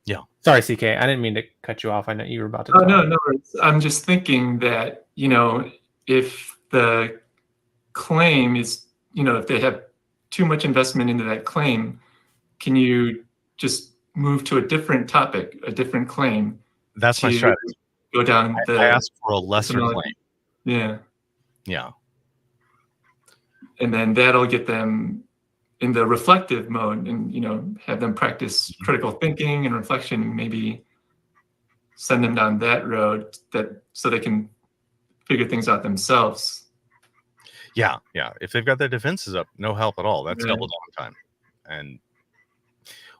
Speaker 1: Yeah.
Speaker 3: Sorry, CK. I didn't mean to cut you off. I know you were about to.
Speaker 2: Oh, no. I'm just thinking that, if the claim is, if they have too much investment into that claim, can you just move to a different topic, a different claim?
Speaker 1: That's my strategy.
Speaker 2: Go down
Speaker 1: I ask for a lesser claim. Yeah.
Speaker 2: And then that'll get them in the reflective mode, and have them practice critical thinking and reflection, maybe send them down that road so they can figure things out themselves.
Speaker 1: Yeah. If they've got their defenses up, no help at all. That's double down time. And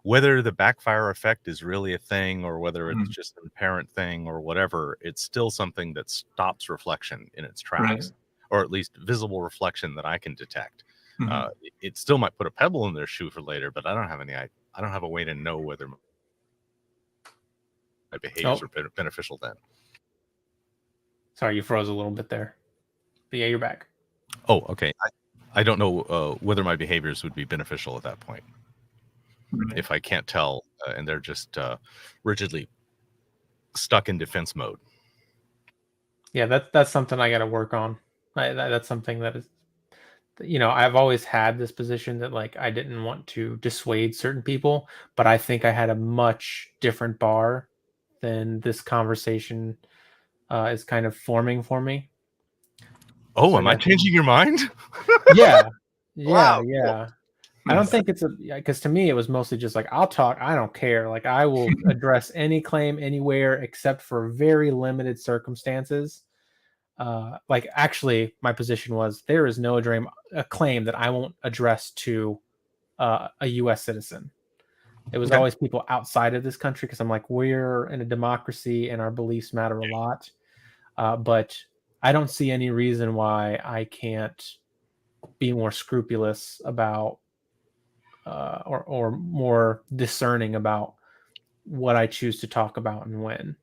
Speaker 1: whether the backfire effect is really a thing or whether it's just an apparent thing or whatever, it's still something that stops reflection in its tracks, or at least visible reflection that I can detect. It still might put a pebble in their shoe for later, but I don't have a way to know whether my behaviors are beneficial then.
Speaker 3: Sorry, you froze a little bit there. But yeah, you're back.
Speaker 1: Oh, okay. I don't know whether my behaviors would be beneficial at that point.
Speaker 2: Right.
Speaker 1: If I can't tell and they're just rigidly stuck in defense mode.
Speaker 3: Yeah, that's something I got to work on. That's something that is, I've always had this position that like I didn't want to dissuade certain people, but I think I had a much different bar than this conversation is kind of forming for me.
Speaker 1: Oh,
Speaker 3: So
Speaker 1: am I changing your mind?
Speaker 3: Yeah,
Speaker 1: Wow,
Speaker 3: yeah. I don't think it's because to me it was mostly just like I'll talk. I don't care. Like I will address any claim anywhere except for very limited circumstances. Like actually, my position was there is no a claim that I won't address to a U.S. citizen. It was
Speaker 1: Okay.
Speaker 3: always people outside of this country because I'm like we're in a democracy and our beliefs matter a lot. But I don't see any reason why I can't be more scrupulous about or more discerning about what I choose to talk about and when.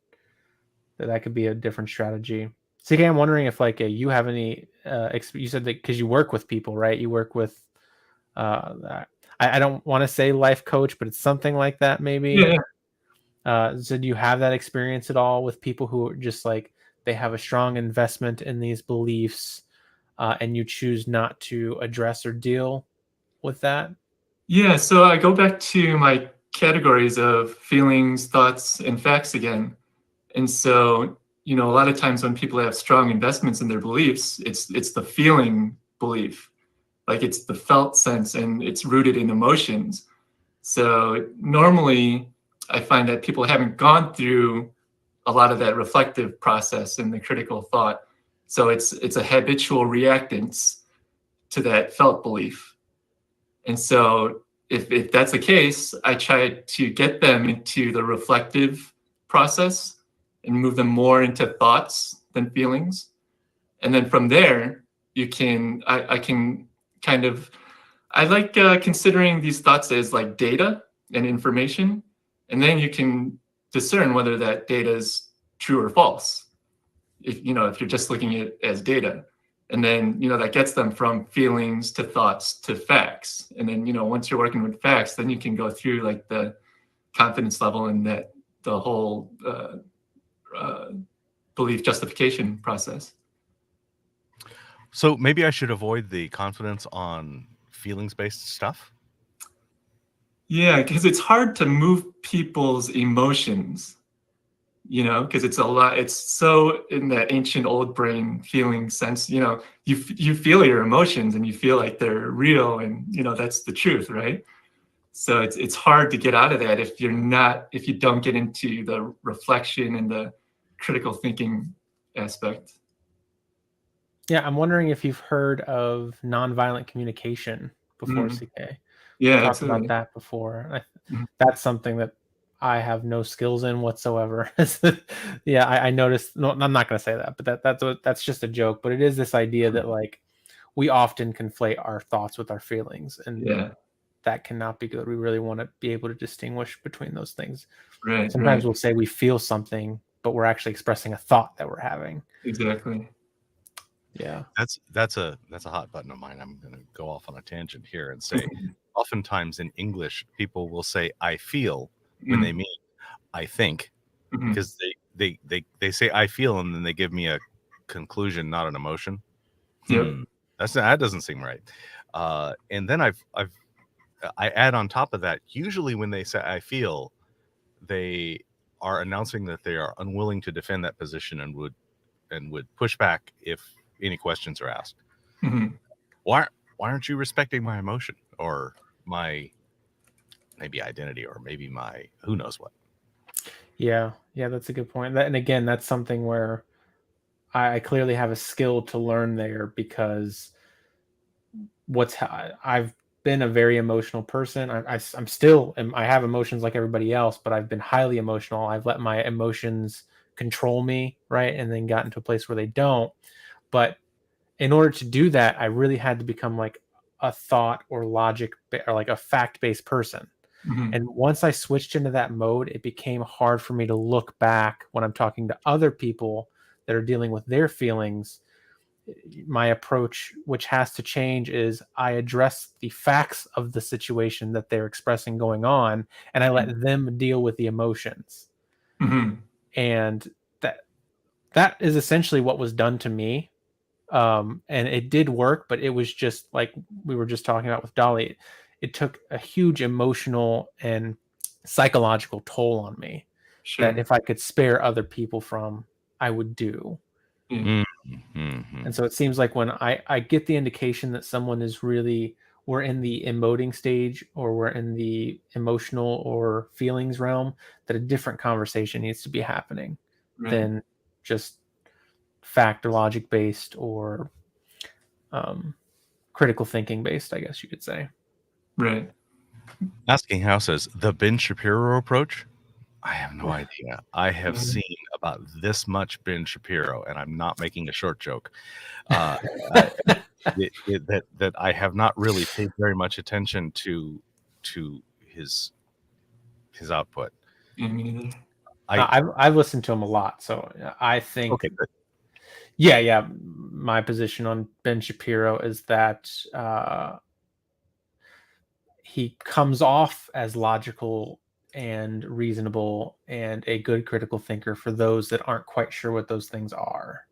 Speaker 3: That could be a different strategy. CK, I'm wondering if like you have any. You said that because you work with people, right? You work with. I don't want to say life coach, but it's something like that, maybe.
Speaker 2: Yeah.
Speaker 3: So do you have that experience at all with people who are just like they have a strong investment in these beliefs, and you choose not to address or deal with that?
Speaker 2: Yeah, so I go back to my categories of feelings, thoughts, and facts again. And so, a lot of times when people have strong investments in their beliefs, it's the feeling belief. Like it's the felt sense and it's rooted in emotions. So normally I find that people haven't gone through a lot of that reflective process and the critical thought. So it's a habitual reactance to that felt belief. And so if that's the case, I try to get them into the reflective process and move them more into thoughts than feelings. And then from there, I can kind of, I like considering these thoughts as like data and information. And then you can discern whether that data is true or false. If you're just looking at it as data. And then, that gets them from feelings to thoughts to facts. And then, once you're working with facts, then you can go through like the confidence level and the whole belief justification process.
Speaker 1: So maybe I should avoid the confidence on feelings-based stuff?
Speaker 2: Yeah, because it's hard to move people's emotions, because it's so in the ancient old brain feeling sense, you feel your emotions and you feel like they're real and, that's the truth, right? So it's hard to get out of that if you don't get into the reflection and the critical thinking aspect.
Speaker 3: Yeah, I'm wondering if you've heard of nonviolent communication before, CK.
Speaker 2: Yeah,
Speaker 3: Talked
Speaker 2: absolutely.
Speaker 3: about that before.
Speaker 2: Mhm.
Speaker 3: That's something that I have no skills in whatsoever. Yeah, I noticed. No, I'm not going to say that, but that's just a joke. But it is this idea that like we often conflate our thoughts with our feelings, and
Speaker 2: Yeah,
Speaker 3: that cannot be good. We really want to be able to distinguish between those things.
Speaker 2: right,
Speaker 3: Sometimes
Speaker 2: right.
Speaker 3: we'll say we feel something, but we're actually expressing a thought that we're having.
Speaker 2: Exactly.
Speaker 3: Yeah.
Speaker 1: That's a hot button of mine. I'm going to go off on a tangent here and say oftentimes in English people will say I feel when they mean I think, because they say I feel and then they give me a conclusion, not an emotion.
Speaker 2: Yep.
Speaker 1: That doesn't seem right. And then I add on top of that, usually when they say I feel, they are announcing that they are unwilling to defend that position and would push back if any questions are asked. Why aren't you respecting my emotion or my maybe identity or maybe my who knows what?
Speaker 3: Yeah, that's a good point. And again, that's something where I clearly have a skill to learn there because I've been a very emotional person. I'm still, I have emotions like everybody else, but I've been highly emotional. I've let my emotions control me, right? And then gotten to a place where they don't. But in order to do that, I really had to become like a thought or logic or like a fact-based person. And once I switched into that mode, it became hard for me to look back when I'm talking to other people that are dealing with their feelings my approach, which has to change, is I address the facts of the situation that they're expressing going on, and I let them deal with the emotions.
Speaker 2: Mm-hmm.
Speaker 3: And that is essentially what was done to me. And it did work, but it was just like we were just talking about with Dali. It took a huge emotional and psychological toll on me that if I could spare other people from, I would do.
Speaker 1: Mm-hmm.
Speaker 3: And so it seems like when I get the indication that someone is really, we're in the emoting stage or we're in the emotional or feelings realm, that a different conversation needs to be happening than just fact or logic based or critical thinking based, I guess you could say.
Speaker 2: Right.
Speaker 1: Asking How says, the Ben Shapiro approach? I have no idea. I have seen about this much Ben Shapiro, and I'm not making a short joke. That I have not really paid very much attention to his output.
Speaker 2: Yeah, me neither.
Speaker 3: I've listened to him a lot, so I think.
Speaker 1: Okay, good.
Speaker 3: Yeah. My position on Ben Shapiro is that he comes off as logical and reasonable and a good critical thinker for those that aren't quite sure what those things are.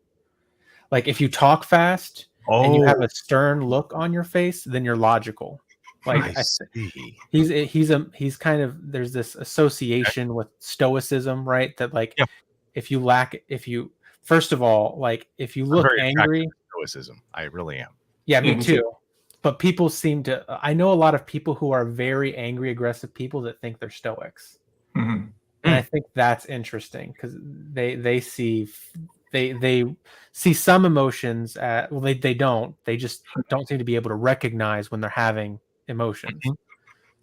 Speaker 3: Like if you talk fast and you have a stern look on your face, then you're logical. Like
Speaker 1: I see.
Speaker 3: He's kind of, there's this association with stoicism, right? That like if you first of all, like if you look angry,
Speaker 1: stoicism. I really am.
Speaker 3: Yeah, me too. But people seem to, I know a lot of people who are very angry, aggressive people that think they're stoics.
Speaker 2: Mm-hmm.
Speaker 3: And I think that's interesting because they see some emotions well, they don't. They just don't seem to be able to recognize when they're having emotions.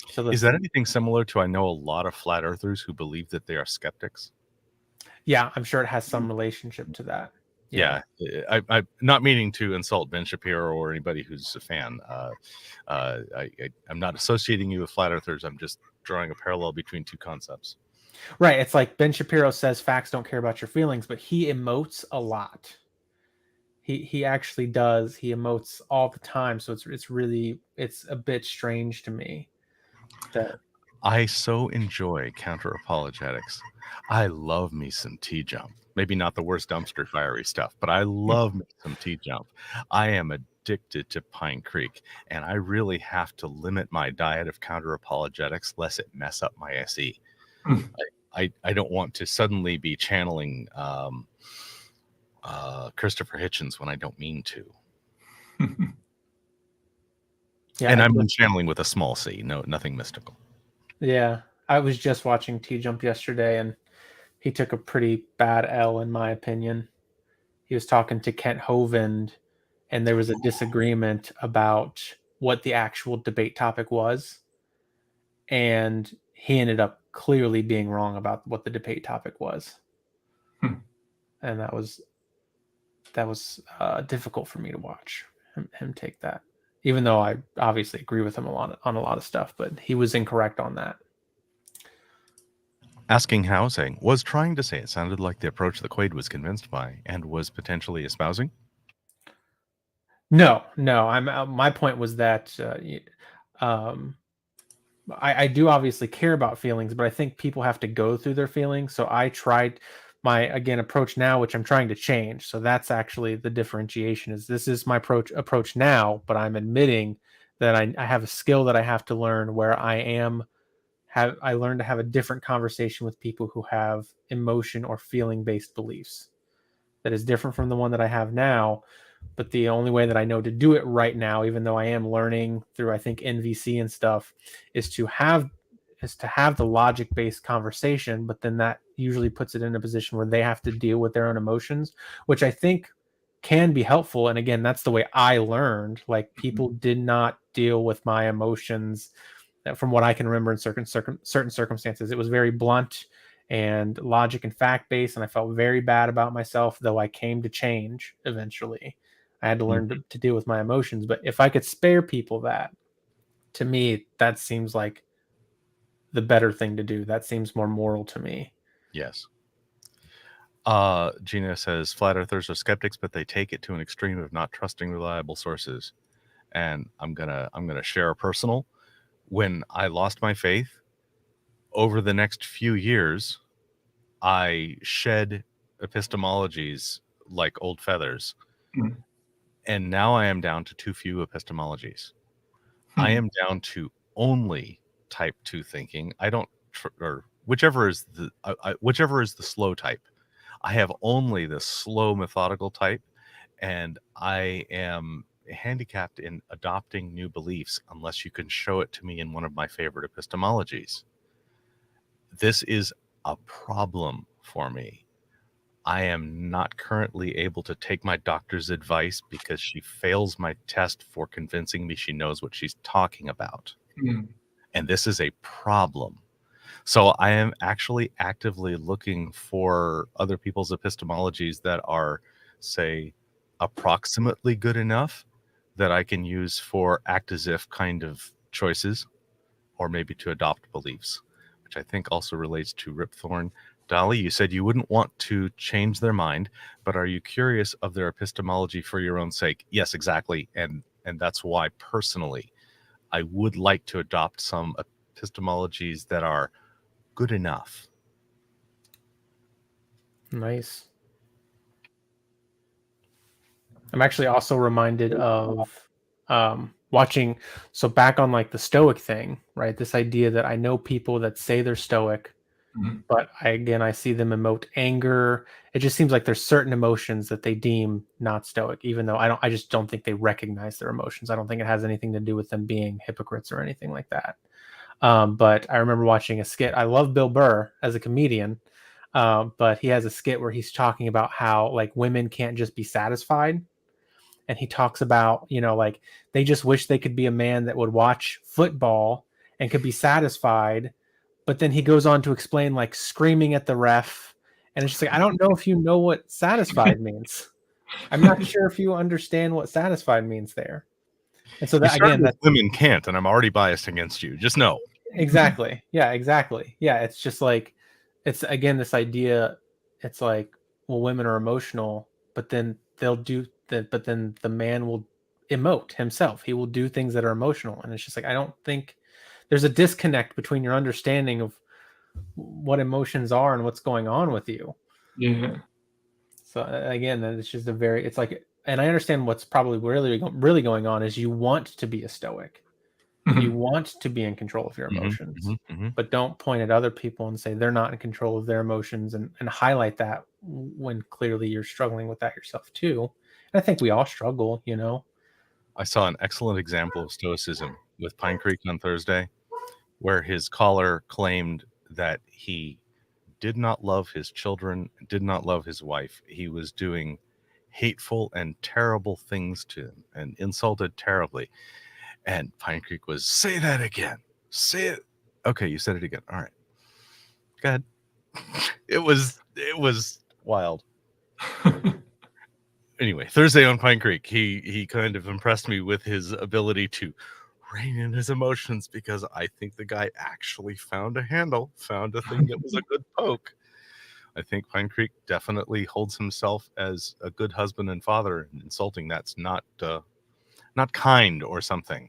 Speaker 3: So
Speaker 1: is that anything similar to, I know a lot of flat earthers who believe that they are skeptics?
Speaker 3: Yeah, I'm sure it has some relationship to that.
Speaker 1: Yeah, I'm not meaning to insult Ben Shapiro or anybody who's a fan. I'm not associating you with flat earthers. I'm just drawing a parallel between two concepts.
Speaker 3: Right. It's like Ben Shapiro says facts don't care about your feelings, but he emotes a lot. He actually does. He emotes all the time. So it's a bit strange to me that
Speaker 1: I so enjoy counter apologetics. I love me some T-Jump. Maybe not the worst dumpster fiery stuff, but I love me some T-Jump. I am addicted to Pine Creek, and I really have to limit my diet of counter apologetics lest it mess up my SE. I don't want to suddenly be channeling Christopher Hitchens when I don't mean to. And I'm channeling with a small c, nothing mystical.
Speaker 3: Yeah, I was just watching T-Jump yesterday, and he took a pretty bad L, in my opinion. He was talking to Kent Hovind, and there was a disagreement about what the actual debate topic was. And he ended up clearly being wrong about what the debate topic was. And that was difficult for me to watch him take that. Even though I obviously agree with him on a lot of stuff, but he was incorrect on that.
Speaker 1: Asking How saying, was trying to say it sounded like the approach that Quayd was convinced by and was potentially espousing?
Speaker 3: No. My point was that I do obviously care about feelings, but I think people have to go through their feelings. So I tried my, again, approach now, which I'm trying to change. So that's actually the differentiation. Is this is my approach now, but I'm admitting that I have a skill that I have to learn where I learn to have a different conversation with people who have emotion or feeling based beliefs that is different from the one that I have now. But the only way that I know to do it right now, even though I am learning through, I think, NVC and stuff, is to have the logic based conversation. But then that usually puts it in a position where they have to deal with their own emotions, which I think can be helpful. And again, that's the way I learned. Like people did not deal with my emotions from what I can remember in certain circumstances. It was very blunt and logic and fact based, and I felt very bad about myself, though I came to change eventually. I had to learn to deal with my emotions. But if I could spare people that, to me, that seems like the better thing to do. That seems more moral to me.
Speaker 1: Yes. Gina says flat earthers are skeptics, but they take it to an extreme of not trusting reliable sources. And I'm gonna share a personal. When I lost my faith, over the next few years, I shed epistemologies like old feathers.
Speaker 2: Mm.
Speaker 1: And now I am down to too few epistemologies. I am down to only type 2 thinking. I don't or whichever is the slow type. I have only the slow methodical type, and I am handicapped in adopting new beliefs unless you can show it to me in one of my favorite epistemologies. This is a problem for me. I am not currently able to take my doctor's advice because she fails my test for convincing me she knows what she's talking about.
Speaker 2: Mm.
Speaker 1: And this is a problem. So I am actually actively looking for other people's epistemologies that are, say, approximately good enough that I can use for act as if kind of choices, or maybe to adopt beliefs, which I think also relates to Ripthorn. Dali, you said you wouldn't want to change their mind, but are you curious of their epistemology for your own sake? Yes, exactly. And that's why personally I would like to adopt some epistemologies that are good enough.
Speaker 3: Nice. I'm actually also reminded of watching, so back on like the Stoic thing, right? This idea that I know people that say they're Stoic, but I see them emote anger. It just seems like there's certain emotions that they deem not Stoic, even though I just don't think they recognize their emotions. I don't think it has anything to do with them being hypocrites or anything like that. But I remember watching a skit. I love Bill Burr as a comedian, but he has a skit where he's talking about how like women can't just be satisfied. And he talks about, like they just wish they could be a man that would watch football and could be satisfied. But then he goes on to explain like screaming at the ref. And it's just like, I don't know if you know what satisfied means. I'm not sure if you understand what satisfied means there. And so that again, that
Speaker 1: women can't, and I'm already biased against you. Just know.
Speaker 3: Exactly. Yeah, exactly. Yeah, it's just like, it's again this idea. It's like, well, women are emotional, but then they'll do that. But then the man will emote himself. He will do things that are emotional, and it's just like, I don't think there's a disconnect between your understanding of what emotions are and what's going on with you.
Speaker 2: Yeah.
Speaker 3: So again, it's just it's like, and I understand what's probably really going on is you want to be a Stoic. You want to be in control of your emotions, but don't point at other people and say they're not in control of their emotions and highlight that when clearly you're struggling with that yourself too. And I think we all struggle,
Speaker 1: I saw an excellent example of Stoicism with Pine Creek on Thursday, where his caller claimed that he did not love his children, did not love his wife. He was doing hateful and terrible things to them and insulted terribly. And Pine Creek was, say that again. Say it. Okay, you said it again. All right. Go ahead. It was wild. Anyway, Thursday on Pine Creek, he kind of impressed me with his ability to rein in his emotions, because I think the guy actually found a handle, found a thing that was a good poke. I think Pine Creek definitely holds himself as a good husband and father, and insulting that's not kind or something.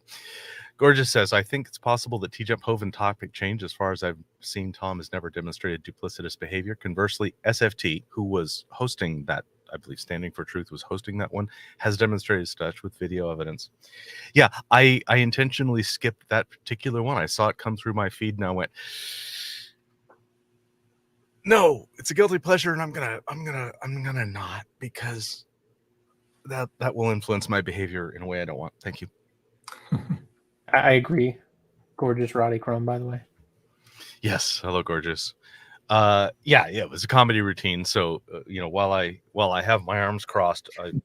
Speaker 1: Gorgeous says, I think it's possible that T-Jump Hoven topic change. As far as I've seen, Tom has never demonstrated duplicitous behavior. Conversely, SFT, who was hosting that, I believe Standing for Truth was hosting that one, has demonstrated such with video evidence. Yeah, I intentionally skipped that particular one. I saw it come through my feed and I went, no, it's a guilty pleasure, and I'm gonna not, because that will influence my behavior in a way I don't want. Thank you.
Speaker 3: I agree. Gorgeous Roddy Chrome, by the way.
Speaker 1: Yes, hello, gorgeous. Yeah, it was a comedy routine. So while I have my arms crossed, I'm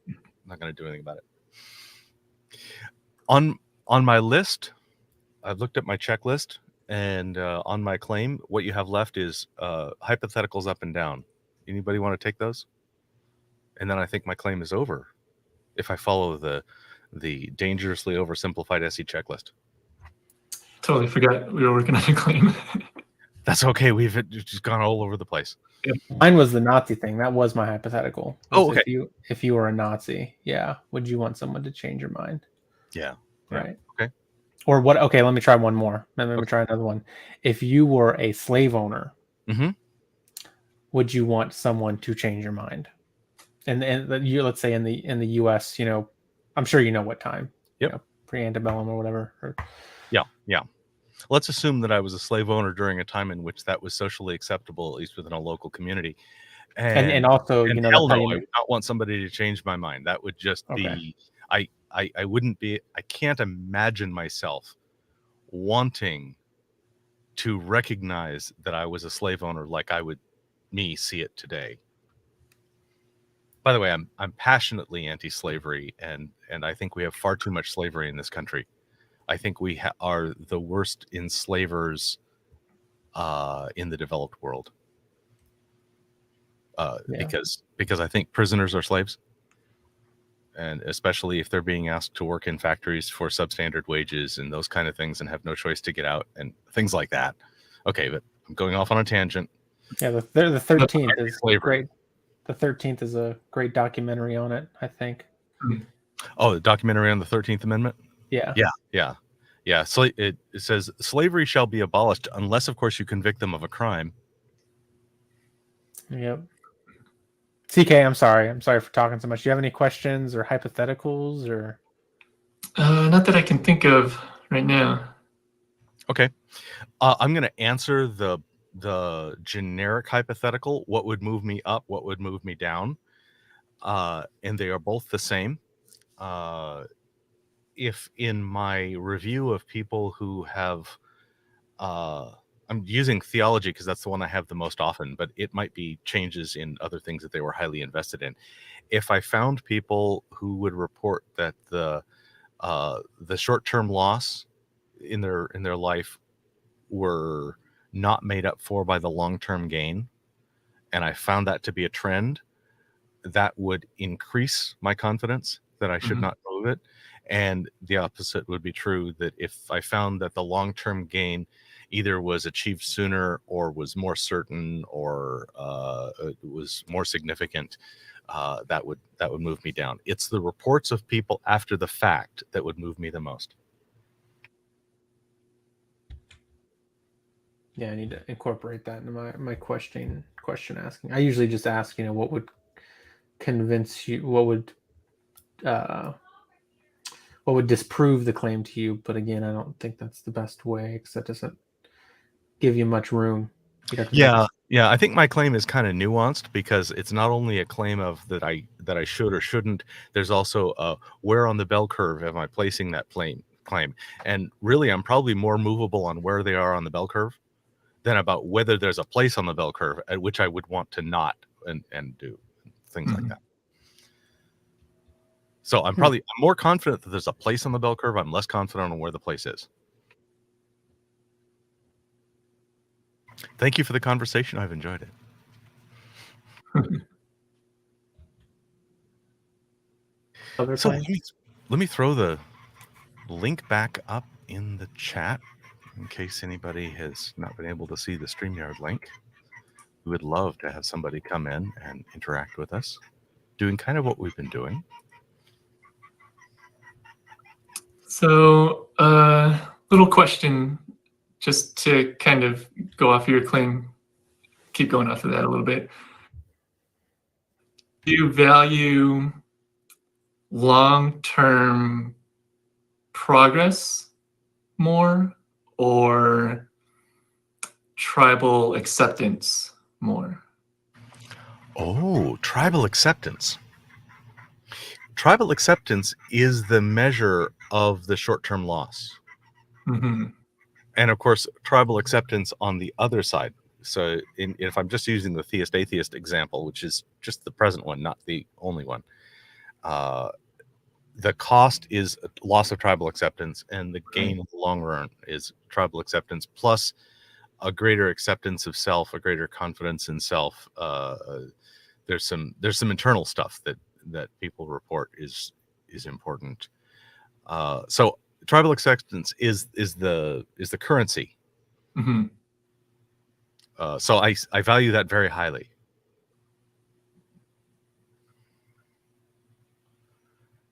Speaker 1: not going to do anything about it. On my list, I've looked at my checklist, and on my claim, what you have left is hypotheticals up and down. Anybody want to take those? And then I think my claim is over, if I follow the dangerously oversimplified SE checklist.
Speaker 2: Totally forgot we were working on a claim.
Speaker 1: That's okay. We've just gone all over the place.
Speaker 3: Mine was the Nazi thing. That was my hypothetical.
Speaker 1: Oh, okay.
Speaker 3: If you were a Nazi, yeah, would you want someone to change your mind?
Speaker 1: Yeah.
Speaker 3: Right.
Speaker 1: Okay.
Speaker 3: Or what? Okay, let me try one more. Let me try another one. If you were a slave owner, would you want someone to change your mind? And you, let's say in the U.S., I'm sure you know what time.
Speaker 1: Yep.
Speaker 3: Pre-antebellum or whatever.
Speaker 1: Yeah. Let's assume that I was a slave owner during a time in which that was socially acceptable, at least within a local community.
Speaker 3: And also,
Speaker 1: hell no, I would not want somebody to change my mind. That would just be, I wouldn't be, I can't imagine myself wanting to recognize that I was a slave owner like I would see it today. By the way, I'm passionately anti-slavery, and I think we have far too much slavery in this country. I think we are the worst enslavers in the developed world. Because I think prisoners are slaves, and especially if they're being asked to work in factories for substandard wages and those kind of things and have no choice to get out and things like that. Okay, but I'm going off on a tangent.
Speaker 3: Yeah, the 13th is great. The 13th is a great documentary on it, I think.
Speaker 1: Oh, the documentary on the 13th Amendment?
Speaker 3: Yeah.
Speaker 1: So it says slavery shall be abolished unless, of course, you convict them of a crime.
Speaker 3: Yep. CK, I'm sorry for talking so much. Do you have any questions or hypotheticals or?
Speaker 2: Not that I can think of right now.
Speaker 1: Okay. I'm going to answer the generic hypothetical. What would move me up? What would move me down? And they are both the same. If in my review of people who have, I'm using theology because that's the one I have the most often, but it might be changes in other things that they were highly invested in. If I found people who would report that the short-term loss in their life were not made up for by the long-term gain, and I found that to be a trend, that would increase my confidence that I should not move it. And the opposite would be true, that if I found that the long-term gain either was achieved sooner or was more certain or was more significant, that would move me down. It's the reports of people after the fact that would move me the most.
Speaker 3: Yeah, I need to incorporate that into my question asking. I usually just ask, what would convince you, what would disprove the claim to you. But again, I don't think that's the best way, because that doesn't give you much room.
Speaker 1: Yeah, I think my claim is kind of nuanced, because it's not only a claim of that I should or shouldn't. There's also where on the bell curve am I placing that claim? And really, I'm probably more movable on where they are on the bell curve than about whether there's a place on the bell curve at which I would want to not and do things like that. So I'm more confident that there's a place on the bell curve. I'm less confident on where the place is. Thank you for the conversation. I've enjoyed it. So let me throw the link back up in the chat in case anybody has not been able to see the StreamYard link. We would love to have somebody come in and interact with us, doing kind of what we've been doing.
Speaker 2: So, little question, just to kind of go off your claim, keep going off of that a little bit. Do you value long-term progress more, or tribal acceptance more?
Speaker 1: Oh, tribal acceptance. Tribal acceptance is the measure of the short-term loss. And of course, tribal acceptance on the other side. So if I'm just using the theist-atheist example, which is just the present one, not the only one, the cost is loss of tribal acceptance, and the gain in the long run is tribal acceptance plus a greater acceptance of self, a greater confidence in self. There's some internal stuff that people report is important. So tribal acceptance is the currency So I value that very highly.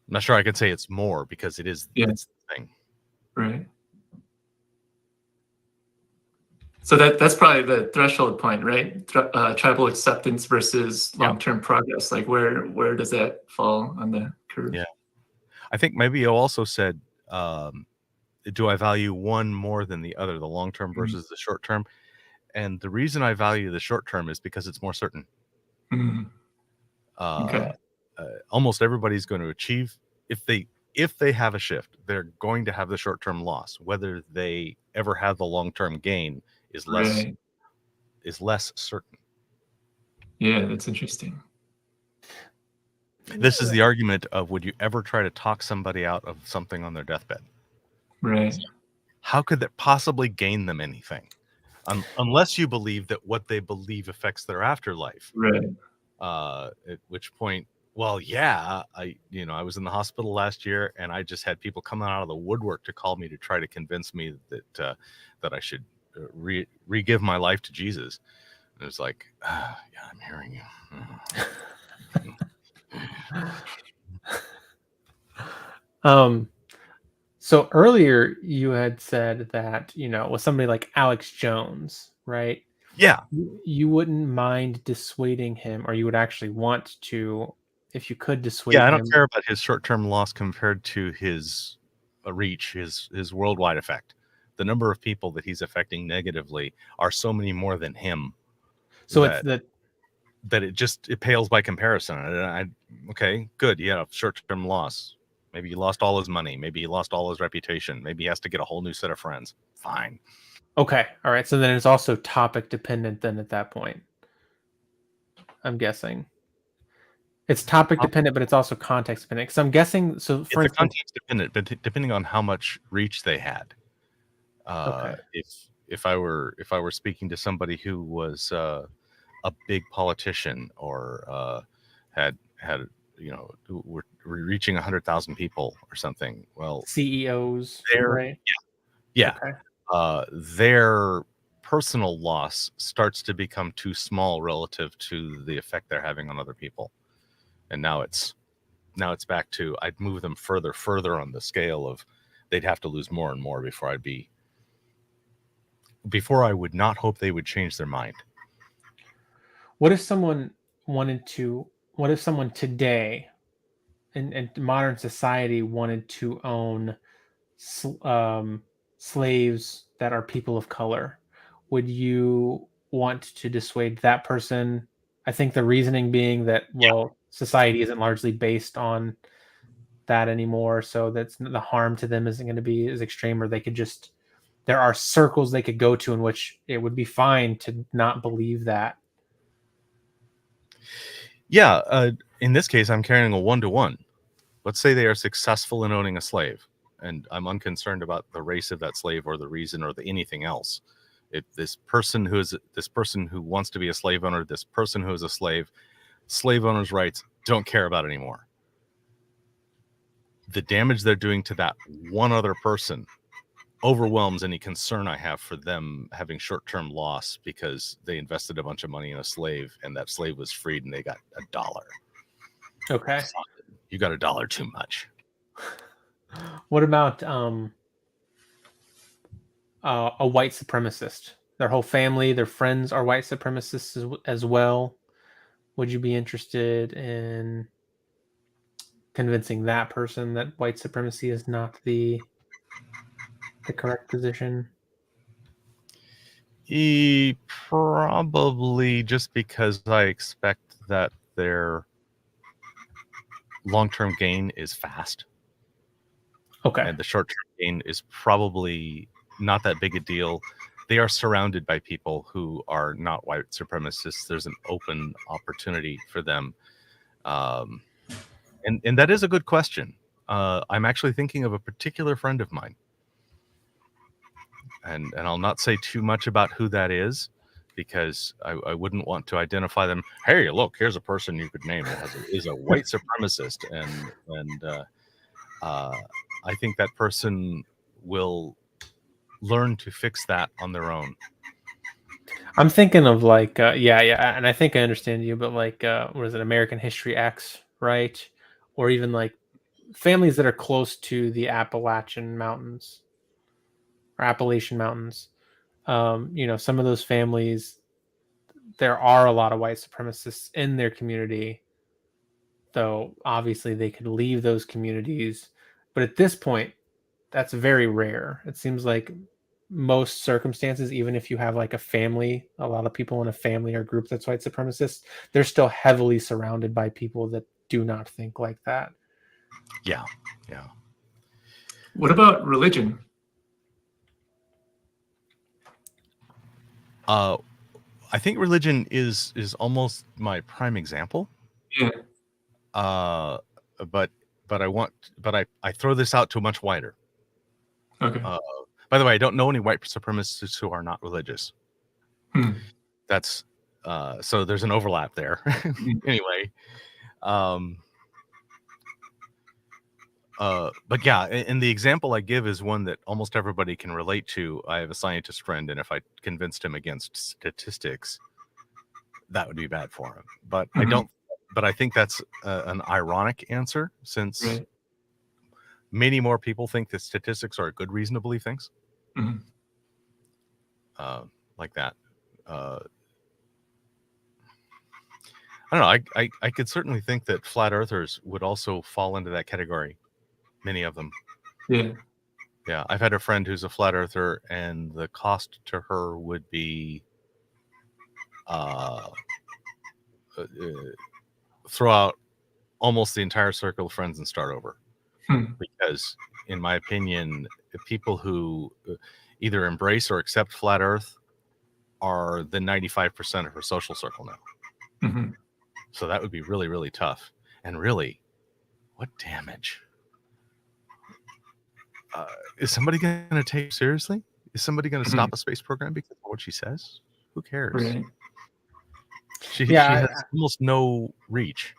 Speaker 1: I'm not sure I could say it's more because it's the thing.
Speaker 2: Right. So that's probably the threshold point, right? Tribal acceptance versus long-term progress. Like where does that fall on the curve?
Speaker 1: Yeah. I think maybe you also said, do I value one more than the other, the long-term versus the short-term? And the reason I value the short-term is because it's more certain.
Speaker 2: Okay.
Speaker 1: Almost everybody's going to achieve, if they have a shift, they're going to have the short-term loss. Whether they ever have the long-term gain is less certain.
Speaker 2: Yeah, that's interesting.
Speaker 1: This is the argument of, would you ever try to talk somebody out of something on their deathbed?
Speaker 2: Right.
Speaker 1: How could that possibly gain them anything? Unless you believe that what they believe affects their afterlife.
Speaker 2: Right.
Speaker 1: At which point, well, yeah, I was in the hospital last year, and I just had people coming out of the woodwork to call me to try to convince me that I should re-give my life to Jesus. And it was like, yeah, I'm hearing
Speaker 3: you. So earlier you had said that, with somebody like Alex Jones, right?
Speaker 1: Yeah.
Speaker 3: You wouldn't mind dissuading him, or you would actually want to, if you could dissuade him.
Speaker 1: Yeah, I don't care about his short-term loss compared to his reach, his worldwide effect. The number of people that he's affecting negatively are so many more than him.
Speaker 3: So
Speaker 1: that it pales by comparison. Okay, good. Yeah, short-term loss. Maybe he lost all his money. Maybe he lost all his reputation. Maybe he has to get a whole new set of friends. Fine.
Speaker 3: Okay. All right. So then it's also topic dependent then at that point, I'm guessing. It's topic dependent, but it's also context dependent. Because I'm guessing, so for
Speaker 1: instance, context dependent, but depending on how much reach they had.
Speaker 3: Okay.
Speaker 1: If I were speaking to somebody who was a big politician, or had we're reaching 100,000 people or something. Well,
Speaker 3: CEOs, right?
Speaker 1: Yeah. Okay. Their personal loss starts to become too small relative to the effect they're having on other people, and now it's back to, I'd move them further on the scale of, they'd have to lose more and more before I would not hope they would change their mind.
Speaker 3: What if someone today in modern society wanted to own slaves that are people of color? Would you want to dissuade that person? I think the reasoning being that, society isn't largely based on that anymore, so that's the harm to them isn't going to be as extreme, or there are circles they could go to in which it would be fine to not believe that.
Speaker 1: Yeah, in this case, I'm carrying a 1-to-1. Let's say they are successful in owning a slave, and I'm unconcerned about the race of that slave or the reason or anything else. This person who wants to be a slave owner, this person who is a slave owners' rights, don't care about anymore. The damage they're doing to that one other person overwhelms any concern I have for them having short-term loss because they invested a bunch of money in a slave, and that slave was freed and they got $1.
Speaker 3: Okay.
Speaker 1: You got $1 too much.
Speaker 3: What about a white supremacist? Their whole family, their friends are white supremacists as well. Would you be interested in convincing that person that white supremacy is not the correct position?
Speaker 1: Probably, just because I expect that their long-term gain is fast.
Speaker 3: Okay.
Speaker 1: And the short-term gain is probably not that big a deal. They are surrounded by people who are not white supremacists. There's an open opportunity for them. And that is a good question. I'm actually thinking of a particular friend of mine. And I'll not say too much about who that is, because I wouldn't want to identify them. Hey, look, here's a person you could name that is a white supremacist. And I think that person will learn to fix that on their own.
Speaker 3: I'm thinking of like, yeah, and I think I understand you, but like, what is it, American History X, right? Or even like families that are close to the Appalachian Mountains or Appalachian Mountains. Some of those families, there are a lot of white supremacists in their community, though obviously they could leave those communities. But at this point, that's very rare. It seems like most circumstances, even if you have like a family, a lot of people in a family or group that's white supremacist, they're still heavily surrounded by people that do not think like that.
Speaker 1: Yeah.
Speaker 2: What about religion?
Speaker 1: I think religion is almost my prime example.
Speaker 2: Yeah.
Speaker 1: But I throw this out to much wider.
Speaker 2: Okay.
Speaker 1: By the way, I don't know any white supremacists who are not religious. That's so there's an overlap there. Anyway, but yeah, and the example I give is one that almost everybody can relate to. I have a scientist friend, and if I convinced him against statistics, that would be bad for him. But I don't. But I think that's an ironic answer, since many more people think that statistics are a good reason to believe things. Like that. I don't know. I could certainly think that flat earthers would also fall into that category. Many of them. Yeah. I've had a friend who's a flat earther, and the cost to her would be throw out almost the entire circle of friends and start over. Because, in my opinion, people who either embrace or accept flat earth are the 95% of her social circle now. So that would be really, really tough. And really, what damage? Is somebody going to take seriously? Is somebody going to stop a space program because of what she says? Who cares?
Speaker 2: Right.
Speaker 1: She has almost no reach.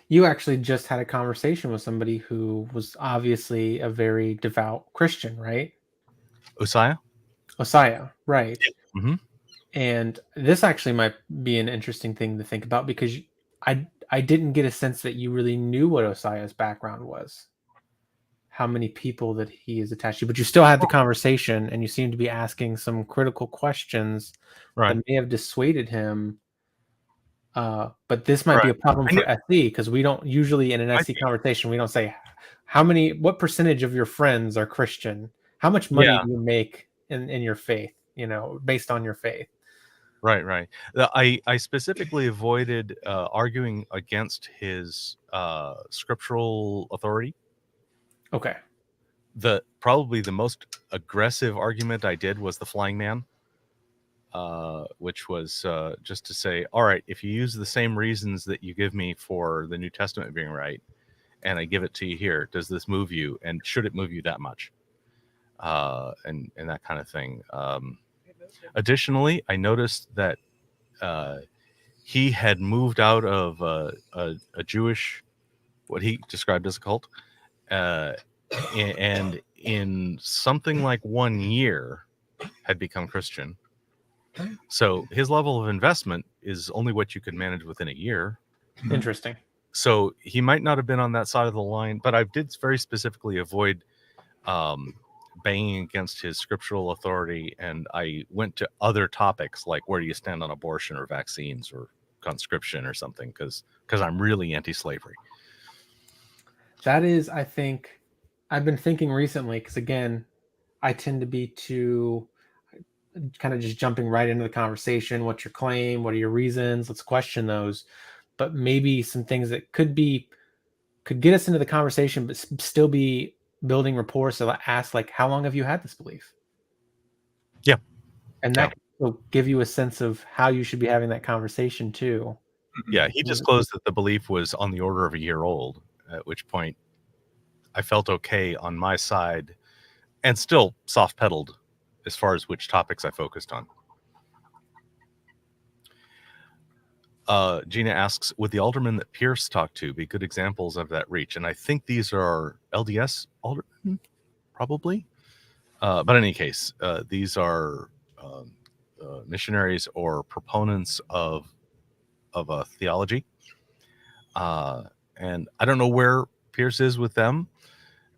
Speaker 3: You actually just had a conversation with somebody who was obviously a very devout Christian, right?
Speaker 1: Osiah,
Speaker 3: right. And this actually might be an interesting thing to think about, because I didn't get a sense that you really knew what Osiah's background was, how many people that he is attached to, but you still had the conversation, and you seem to be asking some critical questions that may have dissuaded him. But this might be a problem for SE, because we don't usually in an SE conversation, we don't say what percentage of your friends are Christian, how much money do you make in your faith, based on your faith.
Speaker 1: Right. I specifically avoided arguing against his scriptural authority.
Speaker 3: Okay.
Speaker 1: Probably the most aggressive argument I did was the flying man, which was just to say, all right, if you use the same reasons that you give me for the New Testament being right, and I give it to you here, does this move you? And should it move you that much? And that kind of thing. Additionally, I noticed that he had moved out of a Jewish, what he described as a cult, and in something like 1 year had become Christian. So his level of investment is only what you could manage within a year.
Speaker 3: Interesting.
Speaker 1: So he might not have been on that side of the line, but I did very specifically avoid banging against his scriptural authority, and I went to other topics like where do you stand on abortion or vaccines or conscription or something, because I'm really anti-slavery.
Speaker 3: That is, I think, I've been thinking recently, because again, I tend to be too kind of just jumping right into the conversation. What's your claim? What are your reasons? Let's question those. But maybe some things that could get us into the conversation, but still be building rapport. So ask, like, how long have you had this belief?
Speaker 1: Yeah.
Speaker 3: And that will give you a sense of how you should be having that conversation too.
Speaker 1: Yeah, he disclosed that the belief was on the order of a year old, at which point I felt okay on my side, and still soft pedaled as far as which topics I focused on. Gina asks, would the aldermen that Pierce talked to be good examples of that reach? And I think these are LDS aldermen, probably. But in any case, these are missionaries or proponents of a theology, and I don't know where Pierce is with them.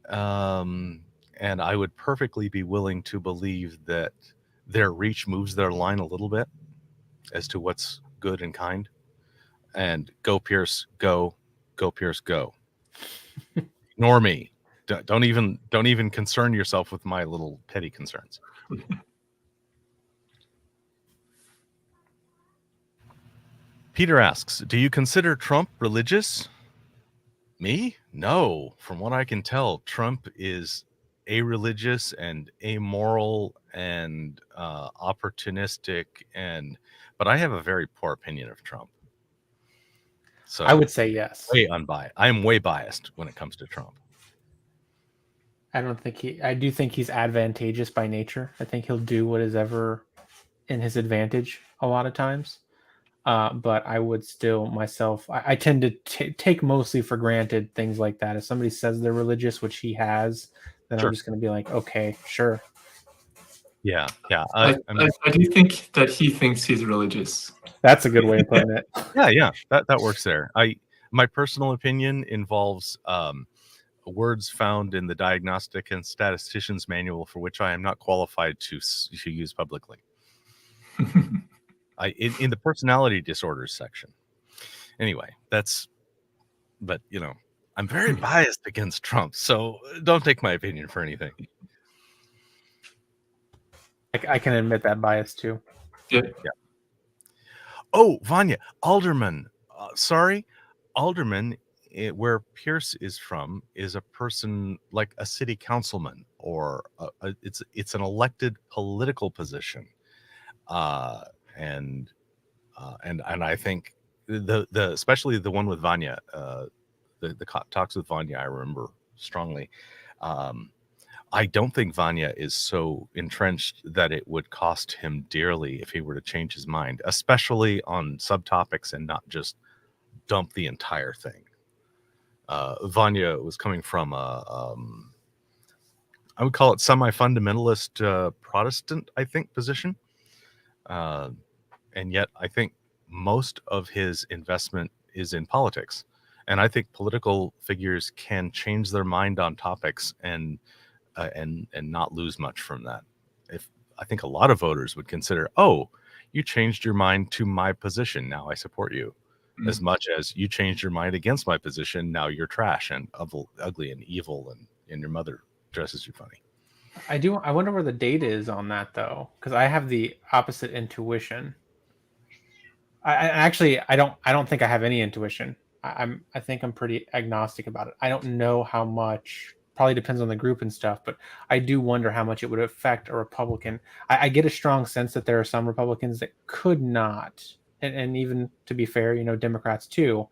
Speaker 1: And I would perfectly be willing to believe that their reach moves their line a little bit as to what's good and kind. And go Pierce, go Pierce, go. Ignore me. Don't even concern yourself with my little petty concerns. Peter asks, do you consider Trump religious? Me? No. From what I can tell, Trump is a-religious and amoral and opportunistic, but I have a very poor opinion of Trump. So
Speaker 3: I would say yes.
Speaker 1: Way unbiased. I am way biased when it comes to Trump.
Speaker 3: I do think he's advantageous by nature. I think he'll do what is ever in his advantage a lot of times. But I would still myself, I tend to take mostly for granted things like that. If somebody says they're religious, which he has, then
Speaker 1: Sure.
Speaker 3: I'm just going to be like, okay, sure.
Speaker 1: Yeah.
Speaker 2: I do think that he thinks he's religious.
Speaker 3: That's a good way of putting it.
Speaker 1: Yeah. That works there. My personal opinion involves words found in the Diagnostic and Statisticians Manual, for which I am not qualified to use publicly. In the personality disorders section. Anyway, but I'm very biased against Trump, so don't take my opinion for anything.
Speaker 3: I can admit that bias too.
Speaker 2: Yeah.
Speaker 1: Oh, Vanya, Alderman. Alderman, where Pierce is from, is a person like a city councilman, or it's an elected political position. And I think the especially the one with Vanya, the talks with Vanya, I remember strongly. I don't think Vanya is so entrenched that it would cost him dearly if he were to change his mind, especially on subtopics and not just dump the entire thing. Vanya was coming from I would call it semi-fundamentalist Protestant, I think, position. And yet I think most of his investment is in politics. And I think political figures can change their mind on topics and not lose much from that. I think a lot of voters would consider, oh, you changed your mind to my position, now I support you, as much as you changed your mind against my position, now you're trash and ugly and evil, and your mother dresses you funny.
Speaker 3: I wonder where the data is on that though, because I have the opposite intuition. I don't think I have any intuition. I think I'm pretty agnostic about it. I don't know how much. Probably depends on the group and stuff, but I do wonder how much it would affect a Republican. I get a strong sense that there are some Republicans that could not, and even to be fair, Democrats too,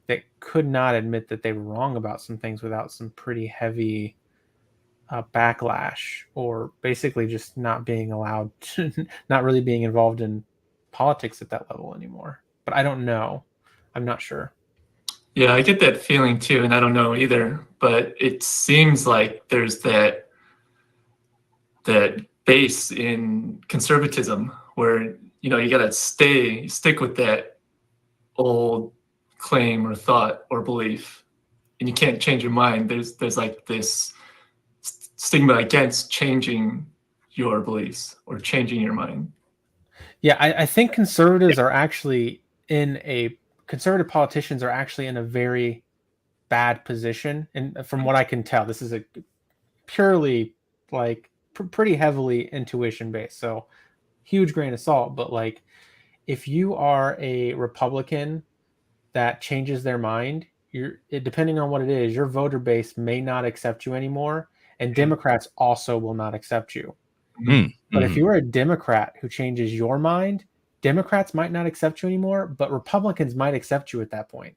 Speaker 3: that could not admit that they were wrong about some things without some pretty heavy backlash, or basically just not being allowed to, not really being involved in politics at that level anymore. But I don't know. I'm not sure.
Speaker 2: Yeah, I get that feeling too, and I don't know either, but it seems like there's that base in conservatism where you gotta stick with that old claim or thought or belief, and you can't change your mind. There's like this stigma against changing your beliefs or changing your mind.
Speaker 3: Yeah, I think conservative politicians are actually in a very bad position. And from what I can tell, this is a purely pretty heavily intuition based. So huge grain of salt. But if you are a Republican that changes their mind, depending on what it is, your voter base may not accept you anymore. And Democrats also will not accept you. But if you're a Democrat who changes your mind, Democrats might not accept you anymore, but Republicans might accept you at that point.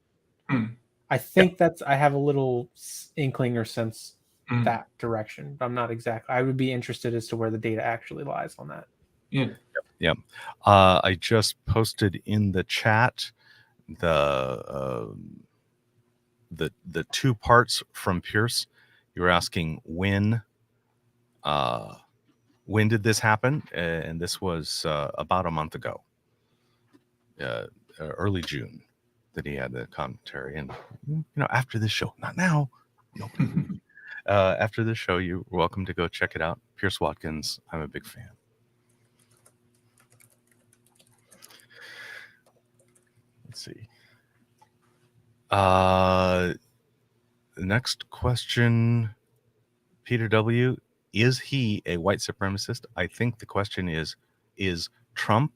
Speaker 3: I think I have a little inkling or sense that direction, but I'm not exactly. I would be interested as to where the data actually lies on that.
Speaker 1: Yeah. I just posted in the chat the 2 parts from Pierce. You were asking when when did this happen? And this was about a month ago, early June, that he had the commentary. And after this show, not now, no. After this show, you're welcome to go check it out. Pierce Watkins, I'm a big fan. Let's see. The next question, Peter W. Is he a white supremacist? I think the question is Trump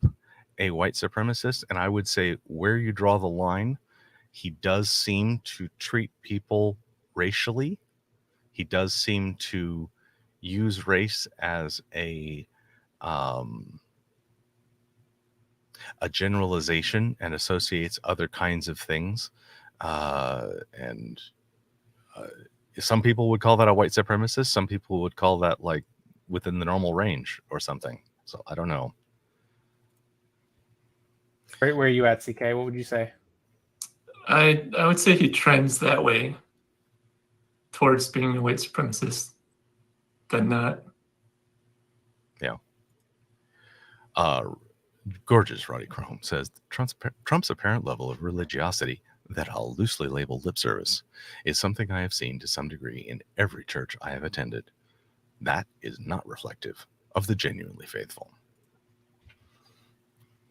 Speaker 1: a white supremacist? And I would say where you draw the line, he does seem to treat people racially. He does seem to use race as a generalization and associates other kinds of things. And some people would call that a white supremacist. Some people would call that like within the normal range or something. So I don't know.
Speaker 3: Right, where are you at, CK? What would you say?
Speaker 2: I would say he trends that way towards being a white supremacist, but not.
Speaker 1: Yeah. Gorgeous Roddy Chrome says Trump's apparent level of religiosity that I'll loosely label lip service is something I have seen to some degree in every church I have attended. That is not reflective of the genuinely faithful.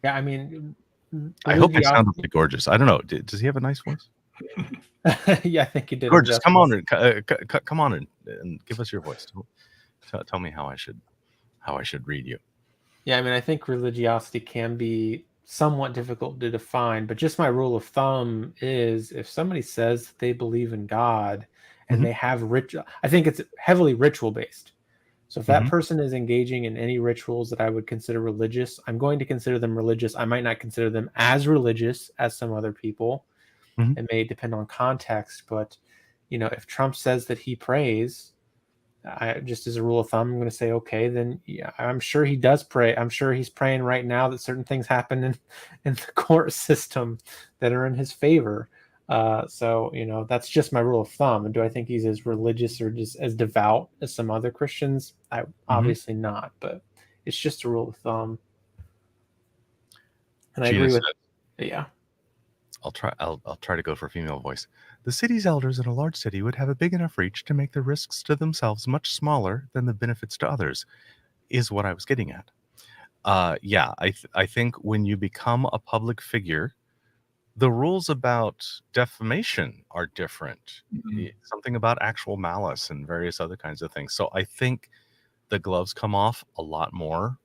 Speaker 3: Yeah, I mean,
Speaker 1: I hope I sounded like Gorgeous. I don't know. Does he have a nice voice?
Speaker 3: Yeah, I think you did.
Speaker 1: Gorgeous, come on and give us your voice. Tell me how I should read you.
Speaker 3: Yeah, I mean, I think religiosity can be somewhat difficult to define, but just my rule of thumb is if somebody says that they believe in God and they have I think it's heavily ritual based. So if that person is engaging in any rituals that I would consider religious, I'm going to consider them religious. I might not consider them as religious as some other people. It may depend on context, but if Trump says that he prays, just as a rule of thumb, I'm going to say, okay, then yeah, I'm sure he does pray. I'm sure he's praying right now that certain things happen in the court system that are in his favor. So that's just my rule of thumb. And do I think he's as religious or just as devout as some other Christians? Obviously not, but it's just a rule of thumb. And I agree with yeah.
Speaker 1: I'll try to go for a female voice. The city's elders in a large city would have a big enough reach to make the risks to themselves much smaller than the benefits to others, is what I was getting at. Yeah, I think when you become a public figure, the rules about defamation are different. Something about actual malice and various other kinds of things. So I think the gloves come off a lot more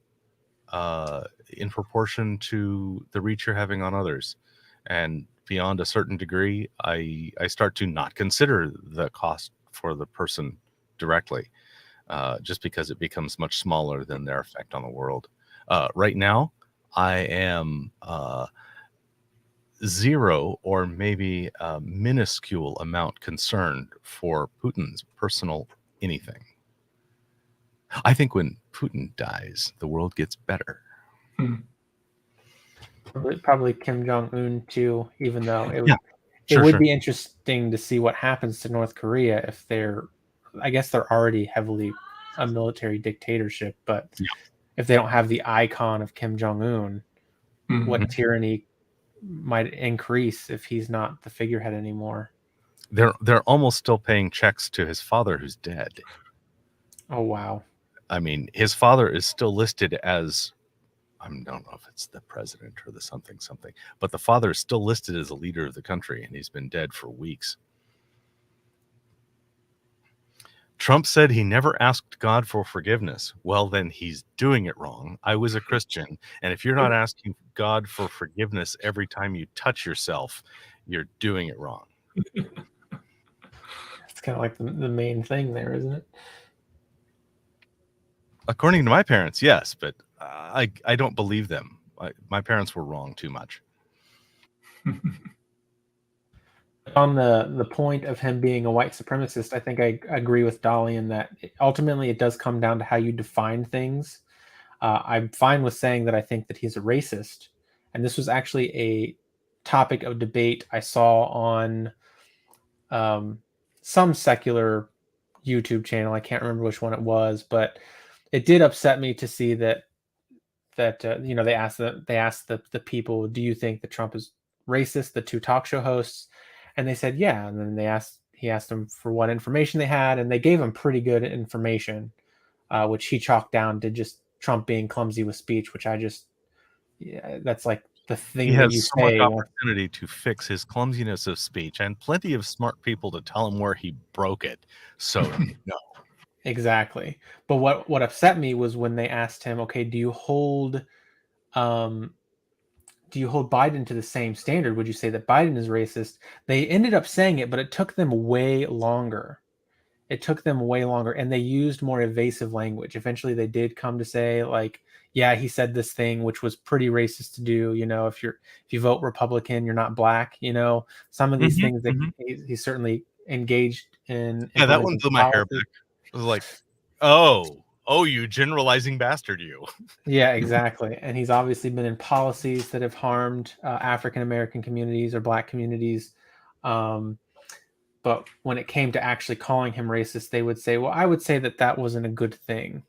Speaker 1: in proportion to the reach you're having on others. And beyond a certain degree, I start to not consider the cost for the person directly, just because it becomes much smaller than their effect on the world. Right now, I am zero or maybe a minuscule amount concerned for Putin's personal anything. I think when Putin dies, the world gets better.
Speaker 3: Probably Kim Jong-un too, even though it would be interesting to see what happens to North Korea if I guess they're already heavily a military dictatorship, but if they don't have the icon of Kim Jong-un, what tyranny might increase if he's not the figurehead anymore.
Speaker 1: They're almost still paying checks to his father who's dead.
Speaker 3: Oh wow.
Speaker 1: I mean, his father is still listed as, I don't know if it's the president or the something, but the father is still listed as a leader of the country, and he's been dead for weeks. Trump said he never asked God for forgiveness. Well, then he's doing it wrong. I was a Christian, and if you're not asking God for forgiveness every time you touch yourself, you're doing it wrong.
Speaker 3: It's kind of like the main thing there, isn't it?
Speaker 1: According to my parents, yes, but I don't believe them. My parents were wrong too much.
Speaker 3: On the point of him being a white supremacist, I think I agree with Dali in that ultimately it does come down to how you define things. I'm fine with saying that I think that he's a racist. And this was actually a topic of debate I saw on some secular YouTube channel. I can't remember which one it was, but it did upset me to see that they asked the people, do you think that Trump is racist? The two talk show hosts, and they said yeah. And then he asked them for what information they had, and they gave him pretty good information, which he chalked down to just Trump being clumsy with speech, which that's like the thing
Speaker 1: he
Speaker 3: that
Speaker 1: has
Speaker 3: you
Speaker 1: so
Speaker 3: say.
Speaker 1: much opportunity to fix his clumsiness of speech, and plenty of smart people to tell him where he broke it. So no.
Speaker 3: Exactly. But what upset me was when they asked him, okay, do you hold Biden to the same standard? Would you say that Biden is racist? They ended up saying it, but it took them way longer. And they used more evasive language. Eventually they did come to say, like, yeah, he said this thing which was pretty racist to do, if you vote Republican, you're not black, some of these things that he certainly engaged in.
Speaker 1: Yeah, that one blew my hair back. I was like, oh, you generalizing bastard, you.
Speaker 3: Yeah, exactly. And he's obviously been in policies that have harmed African American communities or black communities. But when it came to actually calling him racist, they would say, well, I would say that wasn't a good thing.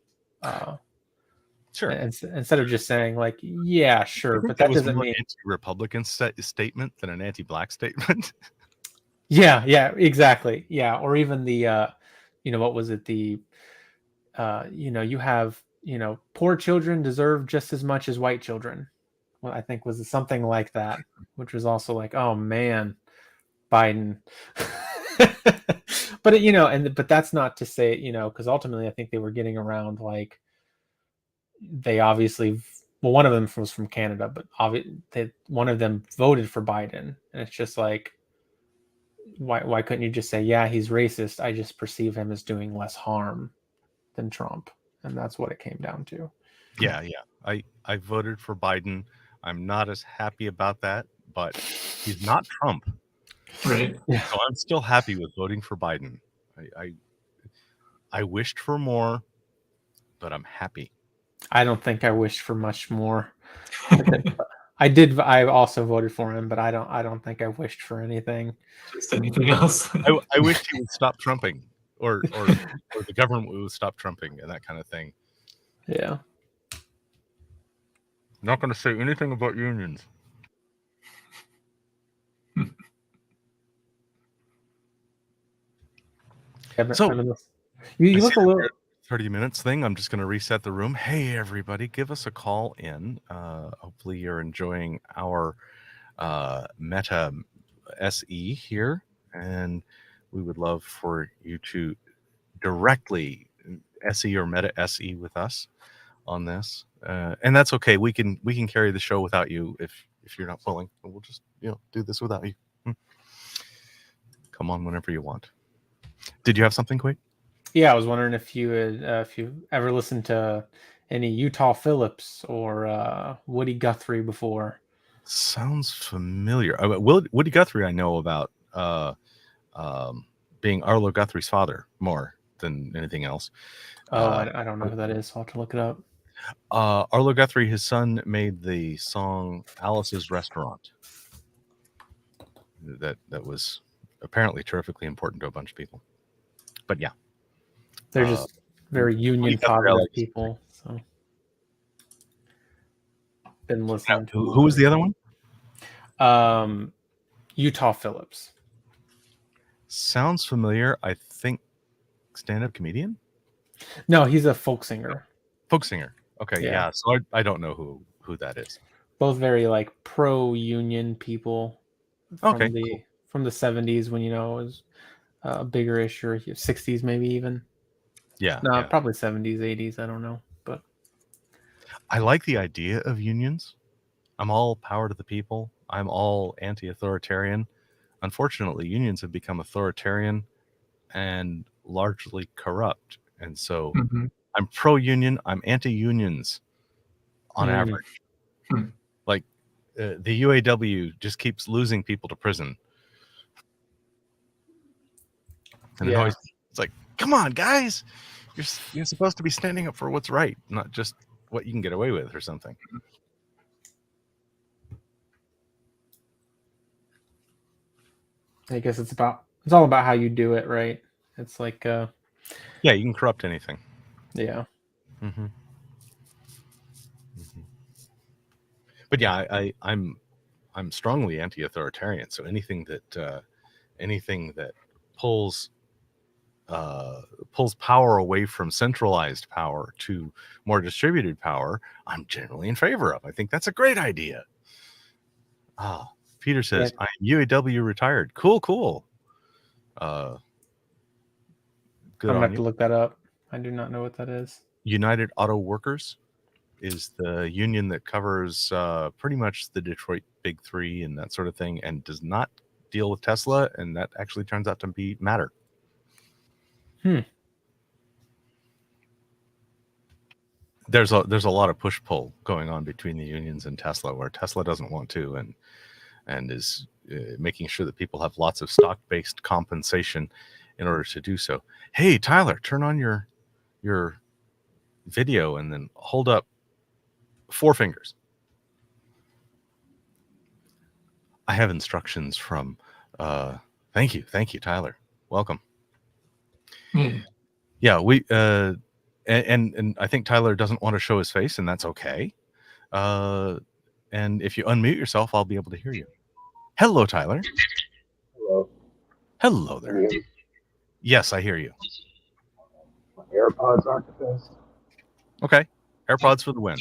Speaker 1: Sure.
Speaker 3: Instead of just saying, like, yeah, sure, but that doesn't mean
Speaker 1: an anti-Republican statement than an anti-black statement.
Speaker 3: Yeah, exactly. Yeah, or even the, what was it? The, you have, poor children deserve just as much as white children. Well, I think was something like that, which was also like, oh man, Biden. But but that's not to say, because ultimately I think they were getting around, like, they obviously, well, one of them was from Canada, but one of them voted for Biden, and it's just like, why couldn't you just say, yeah, he's racist, I just perceive him as doing less harm than Trump? And that's what it came down to.
Speaker 1: Yeah. I voted for Biden. I'm not as happy about that, but he's not Trump.
Speaker 2: Right.
Speaker 3: Yeah.
Speaker 1: So I'm still happy with voting for Biden. I wished for more, but I'm happy.
Speaker 3: I don't think I wished for much more. I also voted for him, but I don't think I wished for anything.
Speaker 2: Just anything else.
Speaker 1: I wished he would stop trumping, or the government would stop trumping and that kind of thing.
Speaker 3: Yeah.
Speaker 1: I'm not going to say anything about unions. So
Speaker 3: you look a little
Speaker 1: 30 minutes thing. I'm just going to reset the room. Hey, everybody, give us a call in. Hopefully you're enjoying our Meta SE here, and we would love for you to directly SE or Meta SE with us on this, and that's okay. We can carry the show without you if you're not willing. We'll just do this without you. Come on whenever you want. Did you have something, Quayd?
Speaker 3: Yeah, I was wondering if you ever listened to any Utah Phillips or Woody Guthrie before.
Speaker 1: Sounds familiar. Woody Guthrie I know about being Arlo Guthrie's father more than anything else.
Speaker 3: I don't know who that is, so I'll have to look it up.
Speaker 1: Arlo Guthrie, his son, made the song Alice's Restaurant. That was apparently terrifically important to a bunch of people. But yeah.
Speaker 3: They're just very union positive people. So been listening to
Speaker 1: who was the other one?
Speaker 3: Utah Phillips.
Speaker 1: Sounds familiar. I think stand-up comedian?
Speaker 3: No, he's a folk singer.
Speaker 1: Folk singer. Okay, yeah. So I don't know who that is. Both
Speaker 3: very like pro-union people from the 70s when it was a bigger issue, or 60s maybe even.
Speaker 1: Yeah.
Speaker 3: Probably 70s, 80s. I don't know, but
Speaker 1: I like the idea of unions. I'm all power to the people. I'm all anti-authoritarian. Unfortunately, unions have become authoritarian and largely corrupt. And so I'm pro-union. I'm anti-unions on average. Like the UAW just keeps losing people to prison. And it's like, come on, guys. You're supposed to be standing up for what's right, not just what you can get away with or something.
Speaker 3: I guess it's all about how you do it, right? It's like
Speaker 1: yeah, you can corrupt anything.
Speaker 3: Yeah.
Speaker 1: Mm-hmm. Mm-hmm. But yeah, I'm strongly anti-authoritarian. So anything that pulls power away from centralized power to more distributed power, I'm generally in favor of. I think that's a great idea. Peter says, I'm UAW retired. Cool. Good
Speaker 3: I'm gonna
Speaker 1: on
Speaker 3: have
Speaker 1: you.
Speaker 3: to look that up. I do not know what that is.
Speaker 1: United Auto Workers is the union that covers pretty much the Detroit Big Three and that sort of thing, and does not deal with Tesla, and that actually turns out to matter. There's a lot of push-pull going on between the unions and Tesla, where Tesla doesn't want to, and is making sure that people have lots of stock-based compensation in order to do so. Hey, Tyler, turn on your video and then hold up 4 fingers. I have instructions from thank you, Tyler. Welcome. Yeah, we and I think Tyler doesn't want to show his face, and that's okay. And if you unmute yourself, I'll be able to hear you. Hello, Tyler. Hello there. Yes, I hear you.
Speaker 4: My AirPods aren't the best.
Speaker 1: Okay, AirPods for the win.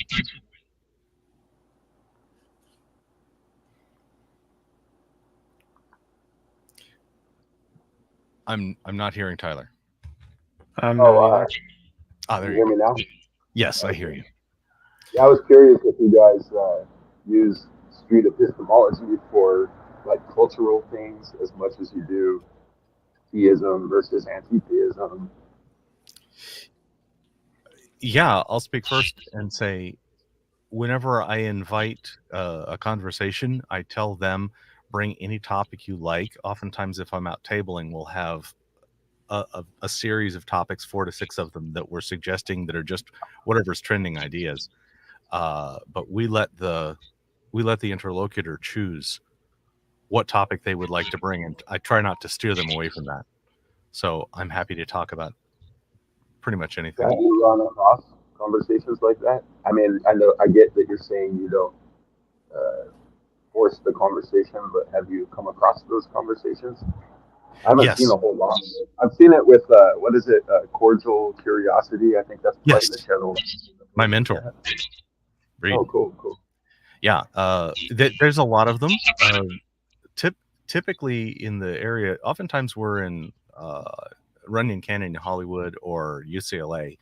Speaker 1: I'm not hearing Tyler.
Speaker 3: There
Speaker 4: you
Speaker 1: hear
Speaker 4: me now?
Speaker 1: Yes, I hear you.
Speaker 4: Yeah, I was curious if you guys use street epistemology for like cultural things as much as you do theism versus anti-theism.
Speaker 1: Yeah, I'll speak first and say, whenever I invite a conversation, I tell them, bring any topic you like. Oftentimes, if I'm out tabling, we'll have a series of topics, 4 to 6 of them, that we're suggesting that are just whatever's trending ideas. But we let the interlocutor choose what topic they would like to bring, and I try not to steer them away from that. So I'm happy to talk about pretty much anything.
Speaker 4: Have you run across conversations like that? I mean, I get that you're saying you don't force the conversation, but have you come across those conversations? I haven't seen a whole lot. I've seen it with what is it? Cordial curiosity. I think that's probably the channel.
Speaker 1: My mentor.
Speaker 4: Yeah. Oh, cool.
Speaker 1: Yeah, there's a lot of them. Typically in the area, oftentimes we're in Runyon Canyon, Hollywood, or UCLA,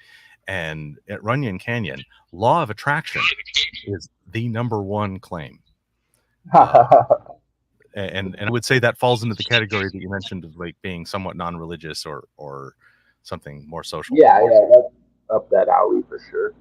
Speaker 1: and at Runyon Canyon, law of attraction is the #1 claim. And I would say that falls into the category that you mentioned of like being somewhat non-religious or something more social.
Speaker 4: Yeah, that's up that alley for sure.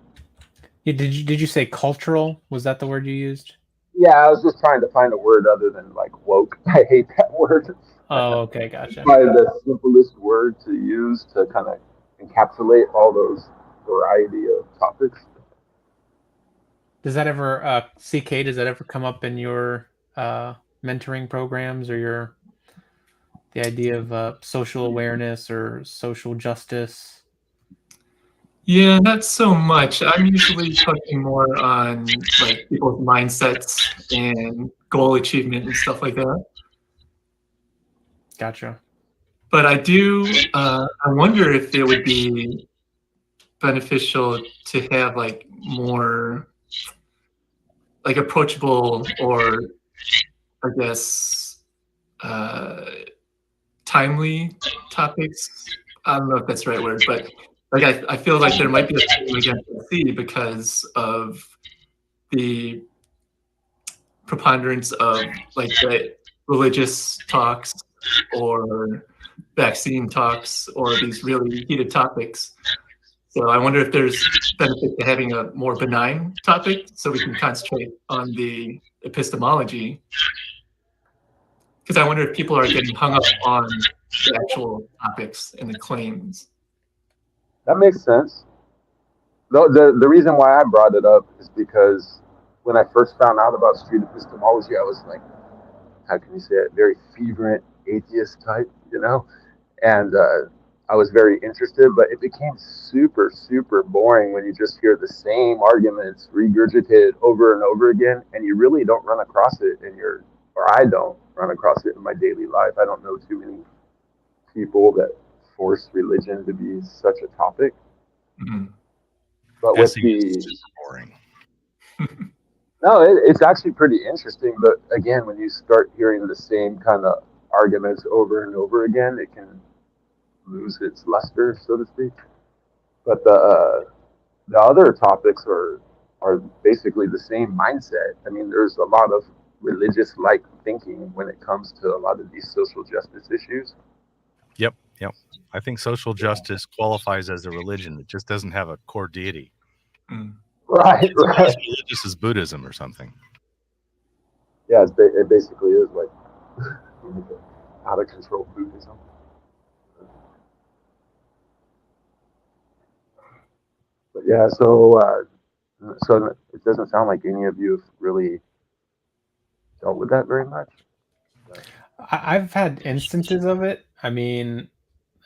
Speaker 3: Yeah, did you say cultural? Was that the word you used?
Speaker 4: Yeah, I was just trying to find a word other than like woke. I hate that word.
Speaker 3: Oh, okay, gotcha.
Speaker 4: Probably the simplest word to use to kind of encapsulate all those variety of topics.
Speaker 3: Does that ever, CK, does that ever come up in your mentoring programs, or the idea of social awareness or social justice?
Speaker 2: Yeah, not so much. I'm usually talking more on like people's mindsets and goal achievement and stuff like that.
Speaker 3: Gotcha.
Speaker 2: But I do, I wonder if it would be beneficial to have like more like approachable, or I guess timely topics. I don't know if that's the right word, but like I feel like there might be a thing against C because of the preponderance of like the religious talks or vaccine talks or these really heated topics. So I wonder if there's benefit to having a more benign topic so we can concentrate on the epistemology. Because I wonder if people are getting hung up on the actual topics and the claims.
Speaker 4: That makes sense. The reason why I brought it up is because when I first found out about street epistemology, I was like, how can you say it? Very fervent atheist type, you know? And I was very interested, but it became super, super boring when you just hear the same arguments regurgitated over and over again, and you really don't run across it or I don't run across it in my daily life. I don't know too many people that force religion to be such a topic.
Speaker 2: Mm-hmm.
Speaker 4: But with
Speaker 1: the boring.
Speaker 4: No, it's actually pretty interesting. But again, when you start hearing the same kind of arguments over and over again, it can lose its luster, so to speak. But the other topics are basically the same mindset. I mean, there's a lot of religious-like thinking when it comes to a lot of these social justice issues.
Speaker 1: Yep. I think social justice qualifies as a religion. It just doesn't have a core deity.
Speaker 2: Mm.
Speaker 4: Right.
Speaker 1: It's as religious as Buddhism or something.
Speaker 4: Yeah, it basically is like out of control Buddhism. But yeah, so it doesn't sound like any of you have really dealt with that very much.
Speaker 3: I've had instances of it. I mean,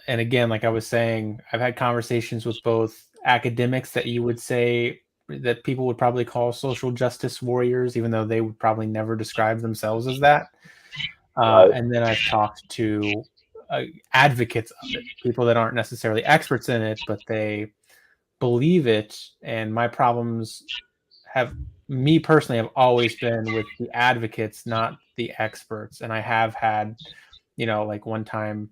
Speaker 3: and again, like I was saying, I've had conversations with both academics that you would say that people would probably call social justice warriors, even though they would probably never describe themselves as that. And then I've talked to advocates of it, people that aren't necessarily experts in it, but they believe it. And my problems me personally have always been with the advocates, not the experts. And I have had, like one time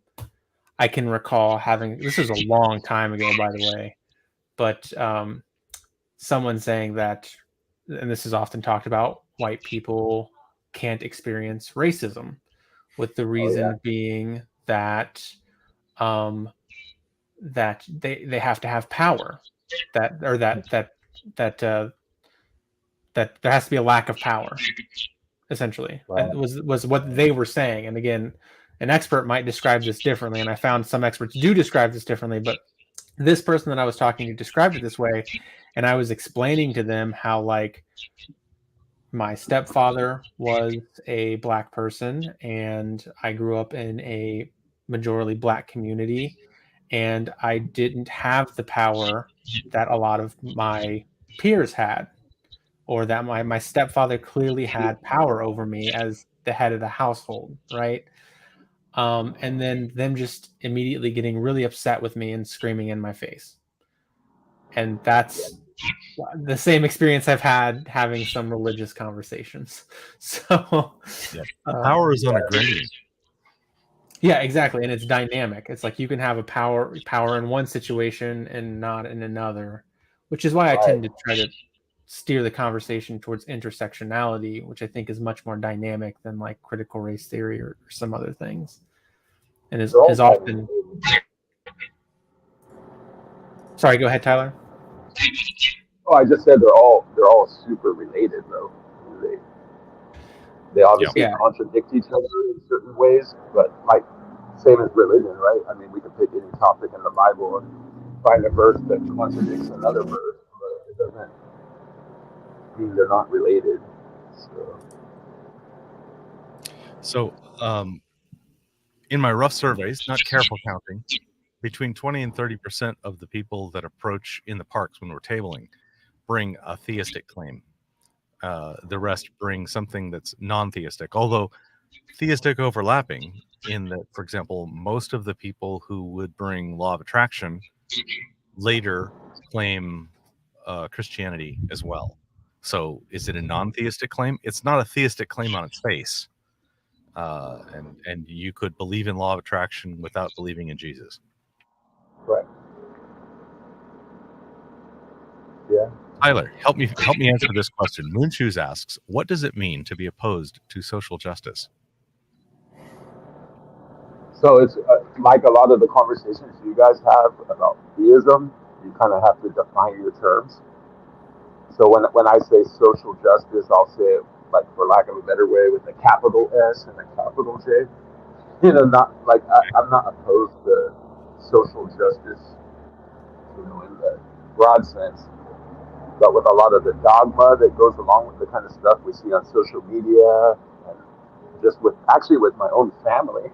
Speaker 3: I can recall this was a long time ago, by the way, but someone saying that, and this is often talked about, white people can't experience racism, with the reason being that that they have to have power, that there has to be a lack of power, essentially. Right. was what they were saying. And again, an expert might describe this differently, and I found some experts do describe this differently, but this person that I was talking to described it this way, and I was explaining to them how, like, my stepfather was a Black person, and I grew up in a majority Black community, and I didn't have the power that a lot of my peers had, or that my stepfather clearly had power over me as the head of the household, right? And then them just immediately getting really upset with me and screaming in my face. And that's the same experience I've had having some religious conversations. So
Speaker 1: power is on a gradient.
Speaker 3: Yeah, exactly. And it's dynamic. It's like you can have a power in one situation and not in another, which is why I tend to try to steer the conversation towards intersectionality, which I think is much more dynamic than like critical race theory or some other things. And is often. Sorry, go ahead, Tyler.
Speaker 4: Oh, I just said they're all super related, though. They obviously contradict each other in certain ways, but like same as religion, right? I mean, we can pick any topic in the Bible and find a verse that contradicts another verse, but it doesn't mean they're not related.
Speaker 1: So in my rough surveys, not careful counting, between 20 and 30% of the people that approach in the parks when we're tabling bring a theistic claim. The rest bring something that's non-theistic, although theistic overlapping in that, for example, most of the people who would bring law of attraction later claim Christianity as well. So is it a non-theistic claim? It's not a theistic claim on its face. And you could believe in law of attraction without believing in Jesus.
Speaker 4: Right. Yeah.
Speaker 1: Tyler, help me answer this question. Moonshoes asks, what does it mean to be opposed to social justice?
Speaker 4: So it's like a lot of the conversations you guys have about theism, you kind of have to define your terms. So when I say social justice, I'll say it, like, for lack of a better way, with a capital S and a capital J. Not like I'm not opposed to social justice, in the broad sense. But with a lot of the dogma that goes along with the kind of stuff we see on social media, and just with my own family,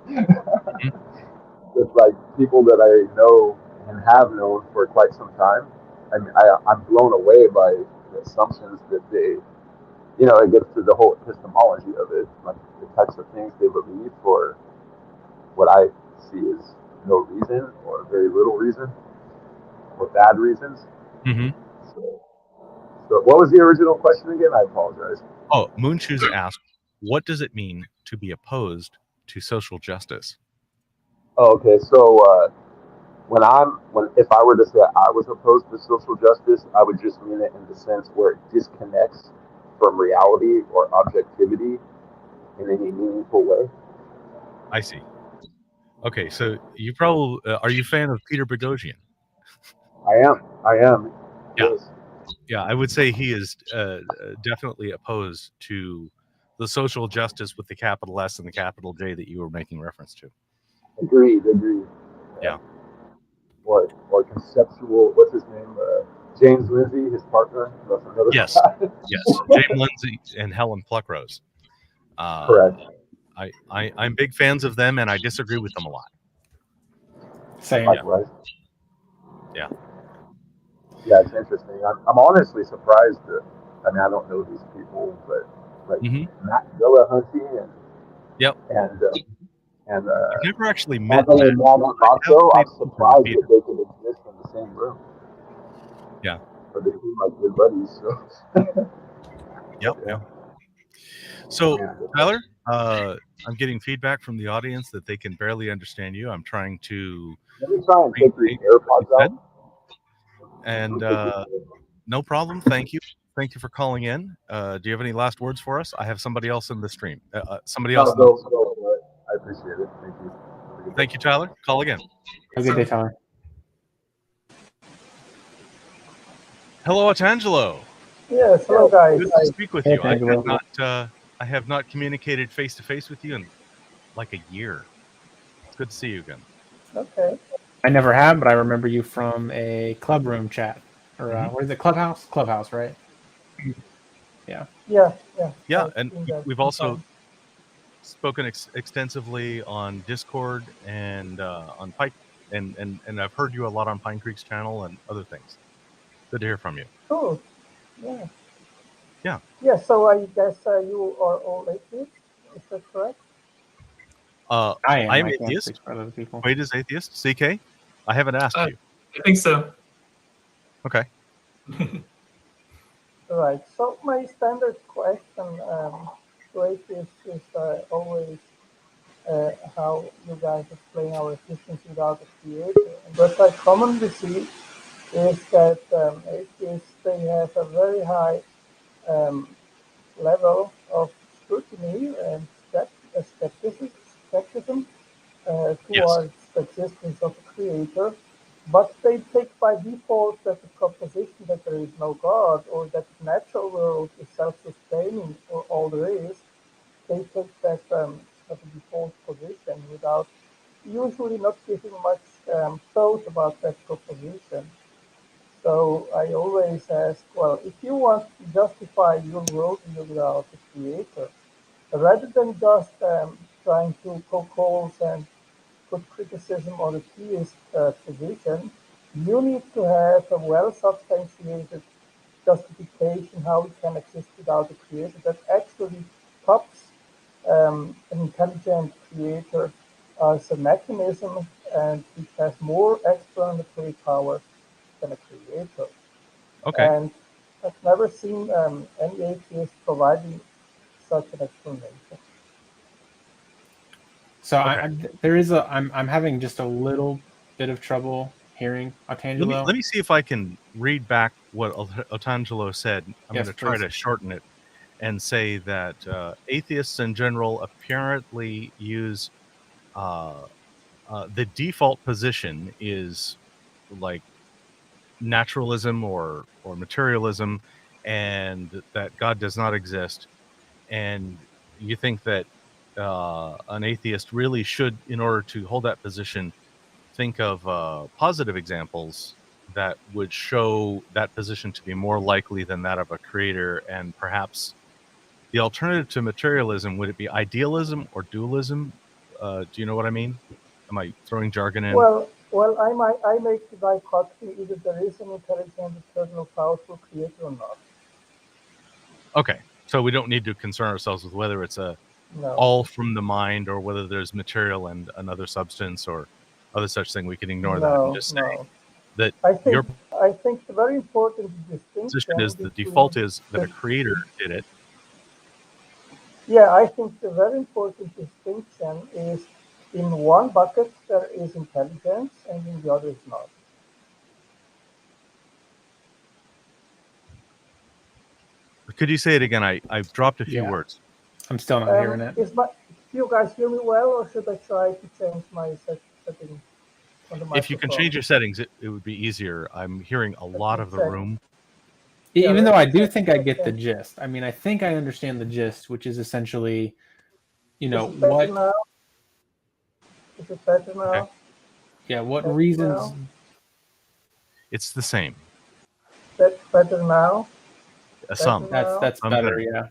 Speaker 4: with like people that I know and have known for quite some time, I mean, I'm blown away by the assumptions that they, it gets to the whole epistemology of it, like the types of things they believe for what I see as no reason or very little reason or bad reasons.
Speaker 1: Mm-hmm.
Speaker 4: So what was the original question again? I apologize.
Speaker 1: Oh, Moonshoes asked, what does it mean to be opposed to social justice?
Speaker 4: Oh, okay. So if I were to say I was opposed to social justice, I would just mean it in the sense where it disconnects from reality or objectivity in any meaningful way.
Speaker 1: I see. Okay, so you probably are you a fan of Peter Boghossian?
Speaker 4: I am.
Speaker 1: Yeah.
Speaker 4: Yes.
Speaker 1: Yeah, I would say he is definitely opposed to the social justice with the capital S and the capital J that you were making reference to.
Speaker 4: Agreed.
Speaker 1: Yeah.
Speaker 4: Or conceptual. What's his name? James Lindsay, his partner. That's another
Speaker 1: Yes.
Speaker 4: guy.
Speaker 1: Yes. James Lindsay and Helen Pluckrose.
Speaker 4: Correct.
Speaker 1: I'm big fans of them, and I disagree with them a lot.
Speaker 3: Same.
Speaker 4: Likewise.
Speaker 1: Yeah.
Speaker 4: Yeah, it's interesting. I'm honestly surprised that, I mean, I don't know these people, but like Matt Dillahunty and
Speaker 1: I've never actually met
Speaker 4: Anthony Mato, I'm surprised that they could exist in the same room.
Speaker 1: Yeah.
Speaker 4: But they seem like good buddies, so.
Speaker 1: Yep. So, Tyler, I'm getting feedback from the audience that they can barely understand you. I'm trying to.
Speaker 4: Let me try and take these AirPods out.
Speaker 1: And no problem. Thank you. Thank you for calling in. Do you have any last words for us? I have somebody else in the stream. Somebody else.
Speaker 4: No, I appreciate it. Thank you.
Speaker 1: Thank you, Tyler. Call again.
Speaker 3: Have a good day, Tyler.
Speaker 1: Hello, Atangelo.
Speaker 5: Yes, hello, guys.
Speaker 1: Good to speak with you.
Speaker 3: Angelo.
Speaker 1: I have not communicated face to face with you in like a year. It's good to see you again.
Speaker 5: Okay.
Speaker 3: I never have, but I remember you from a club room chat. Or what is it? Clubhouse? Clubhouse, right? Yeah.
Speaker 5: Yeah,
Speaker 1: and we've also spoken extensively on Discord and on Pike, and I've heard you a lot on Pine Creek's channel and other things. Good to hear from you.
Speaker 5: Cool. Yeah.
Speaker 1: Yeah.
Speaker 5: Yeah. So I guess you are all atheists. Is that correct?
Speaker 3: I'm
Speaker 1: atheist. Quayd is atheist. CK, I haven't asked you.
Speaker 2: I think so.
Speaker 1: Okay.
Speaker 5: Right. So my standard question to atheists is always how you guys explain our existence without a creator. And what I commonly see is that atheists, they have a very high level of scrutiny and skepticism towards the existence of a creator, but they take by default that the proposition that there is no God or that the natural world is self-sustaining or all there is, they take that as a default position without usually not giving much thought about that proposition. So I always ask, well, if you want to justify your worldview without a creator, rather than just trying to poke holes and put criticism on a theist position, you need to have a well-substantiated justification how we can exist without a creator that actually tops an intelligent creator as a mechanism and which has more explanatory power than a creator.
Speaker 1: Okay.
Speaker 5: And I've never seen any atheist providing such an explanation.
Speaker 3: So I'm having just a little bit of trouble hearing Otangelo.
Speaker 1: Let me see if I can read back what Otangelo said. I'm going to try to shorten it and say that atheists in general apparently use the default position is like naturalism or materialism, and that God does not exist. And you think that an atheist really should, in order to hold that position, think of positive examples that would show that position to be more likely than that of a creator. And perhaps the alternative to materialism, would it be idealism or dualism? Do you know what I mean? Am I throwing jargon in?
Speaker 5: Well, I make the dichotomy either there is an intelligent, eternal, powerful creator or not.
Speaker 1: Okay, so we don't need to concern ourselves with whether it's all from the mind or whether there's material and another substance or other such thing. We can ignore that and just say that
Speaker 5: I think the very important distinction
Speaker 1: is the default is that a creator did it.
Speaker 5: Yeah, I think the very important distinction is in one bucket there is intelligence and in the other is not.
Speaker 1: Could you say it again? I've dropped a few words.
Speaker 3: I'm still not hearing it.
Speaker 5: Do you guys hear me well, or should I try to change my settings on the microphone?
Speaker 1: If you can change your settings, it would be easier. I'm hearing a lot of the room.
Speaker 3: Even though I do think I get the gist. I mean, I think I understand the gist, which is essentially, what...
Speaker 5: Now? Is it better now?
Speaker 3: Okay. Yeah, what reasons...
Speaker 5: Now?
Speaker 1: It's the same.
Speaker 5: That's better now?
Speaker 1: Some.
Speaker 3: That's better, yeah.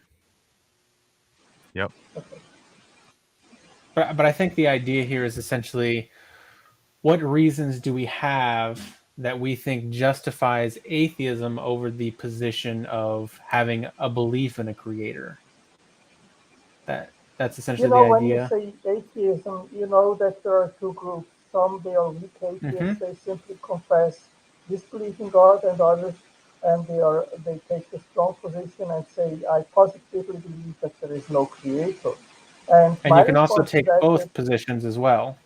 Speaker 1: Yep.
Speaker 5: Okay.
Speaker 3: But I think the idea here is essentially, what reasons do we have that we think justifies atheism over the position of having a belief in a creator? That's essentially the idea.
Speaker 5: When you say atheism, you know that there are two groups. Some, they are weak atheists. They simply confess disbelief in God, and others, and they take a strong position and say, I positively believe that there is no creator. And
Speaker 3: you can also take both positions as well.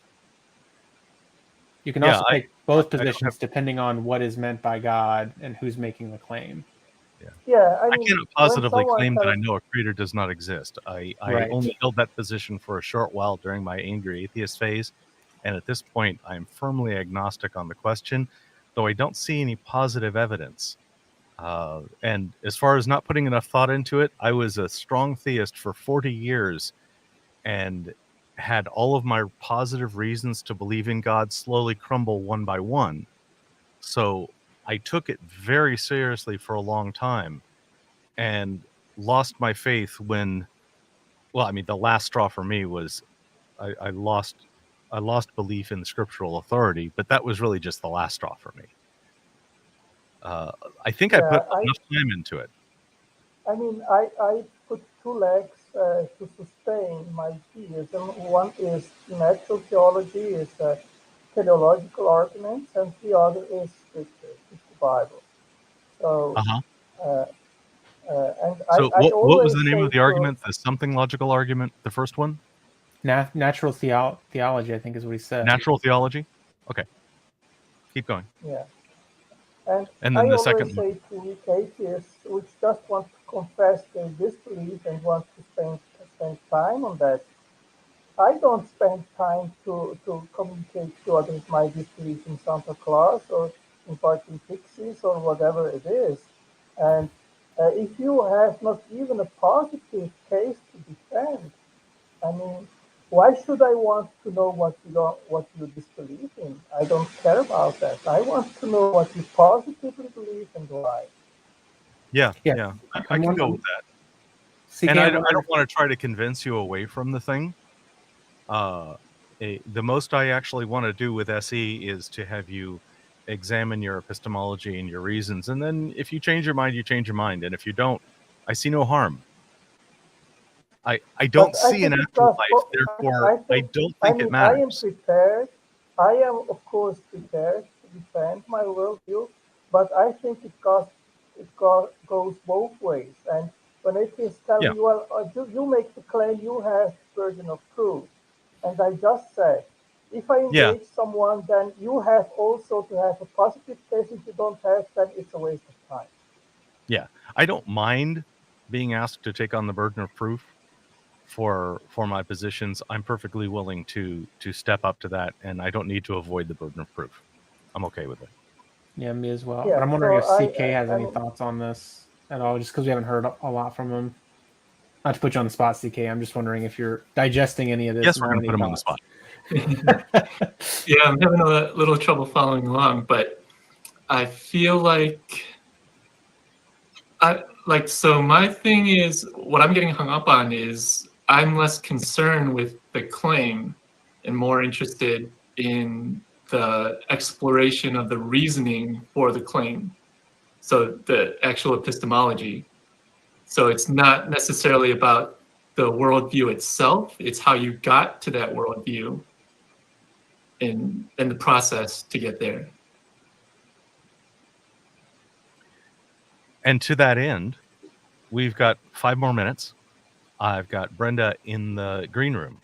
Speaker 3: You can also take both positions depending on what is meant by God and who's making the claim.
Speaker 5: Yeah,
Speaker 1: I cannot positively claim that I know a creator does not exist. I only held that position for a short while during my angry atheist phase, and at this point, I am firmly agnostic on the question, though I don't see any positive evidence. And as far as not putting enough thought into it, I was a strong theist for 40 years and had all of my positive reasons to believe in God slowly crumble one by one. So I took it very seriously for a long time and lost my faith when, the last straw for me was I lost belief in the scriptural authority, but that was really just the last straw for me. I think I put enough time into it.
Speaker 5: I mean, I put two legs to sustain my theism. One is natural theology, is teleological arguments, and the other is scripture, is the Bible. So,
Speaker 1: what was the name of the argument? The something logical argument, the first one?
Speaker 3: Natural theology, I think is what he said.
Speaker 1: Natural theology? Okay. Keep going.
Speaker 5: Yeah.
Speaker 1: And then the second
Speaker 5: one. I always say to weak atheists, which just want to confess their disbelief and want to spend time on that, I don't spend time to communicate to others my disbelief in Santa Claus or in parking pixies or whatever it is. And if you have not even a positive case to defend, I mean, why should I want to know what you disbelieve in? I don't care about that. I want to know what you positively believe and why.
Speaker 1: Yeah. I can go with that. And I don't want to try to convince you away from the thing. The most I actually want to do with SE is to have you examine your epistemology and your reasons. And then if you change your mind, you change your mind. And if you don't, I see no harm. I don't see an afterlife, therefore I don't think it matters.
Speaker 5: I am prepared. I am, of course, prepared to defend my worldview, but I think it goes both ways. And when atheists tell me, well, you make the claim you have burden of proof, and I just said, if I engage someone, then you have also to have a positive case. If you don't have, then it's a waste of time.
Speaker 1: Yeah, I don't mind being asked to take on the burden of proof for my positions. I'm perfectly willing to step up to that, and I don't need to avoid the burden of proof. I'm okay with it.
Speaker 3: Yeah, me as well. But I'm wondering if CK has any thoughts on this at all, just because we haven't heard a lot from him. Not to put you on the spot, CK. I'm just wondering if you're digesting any of this.
Speaker 1: Yes, we're going to put him on the spot.
Speaker 2: Yeah, I'm having a little trouble following along, but I feel like so my thing is, what I'm getting hung up on is I'm less concerned with the claim and more interested in the exploration of the reasoning for the claim. So the actual epistemology. So it's not necessarily about the worldview itself, it's how you got to that worldview and the process to get there.
Speaker 1: And to that end, we've got 5 more minutes. I've got Brenda in the green room.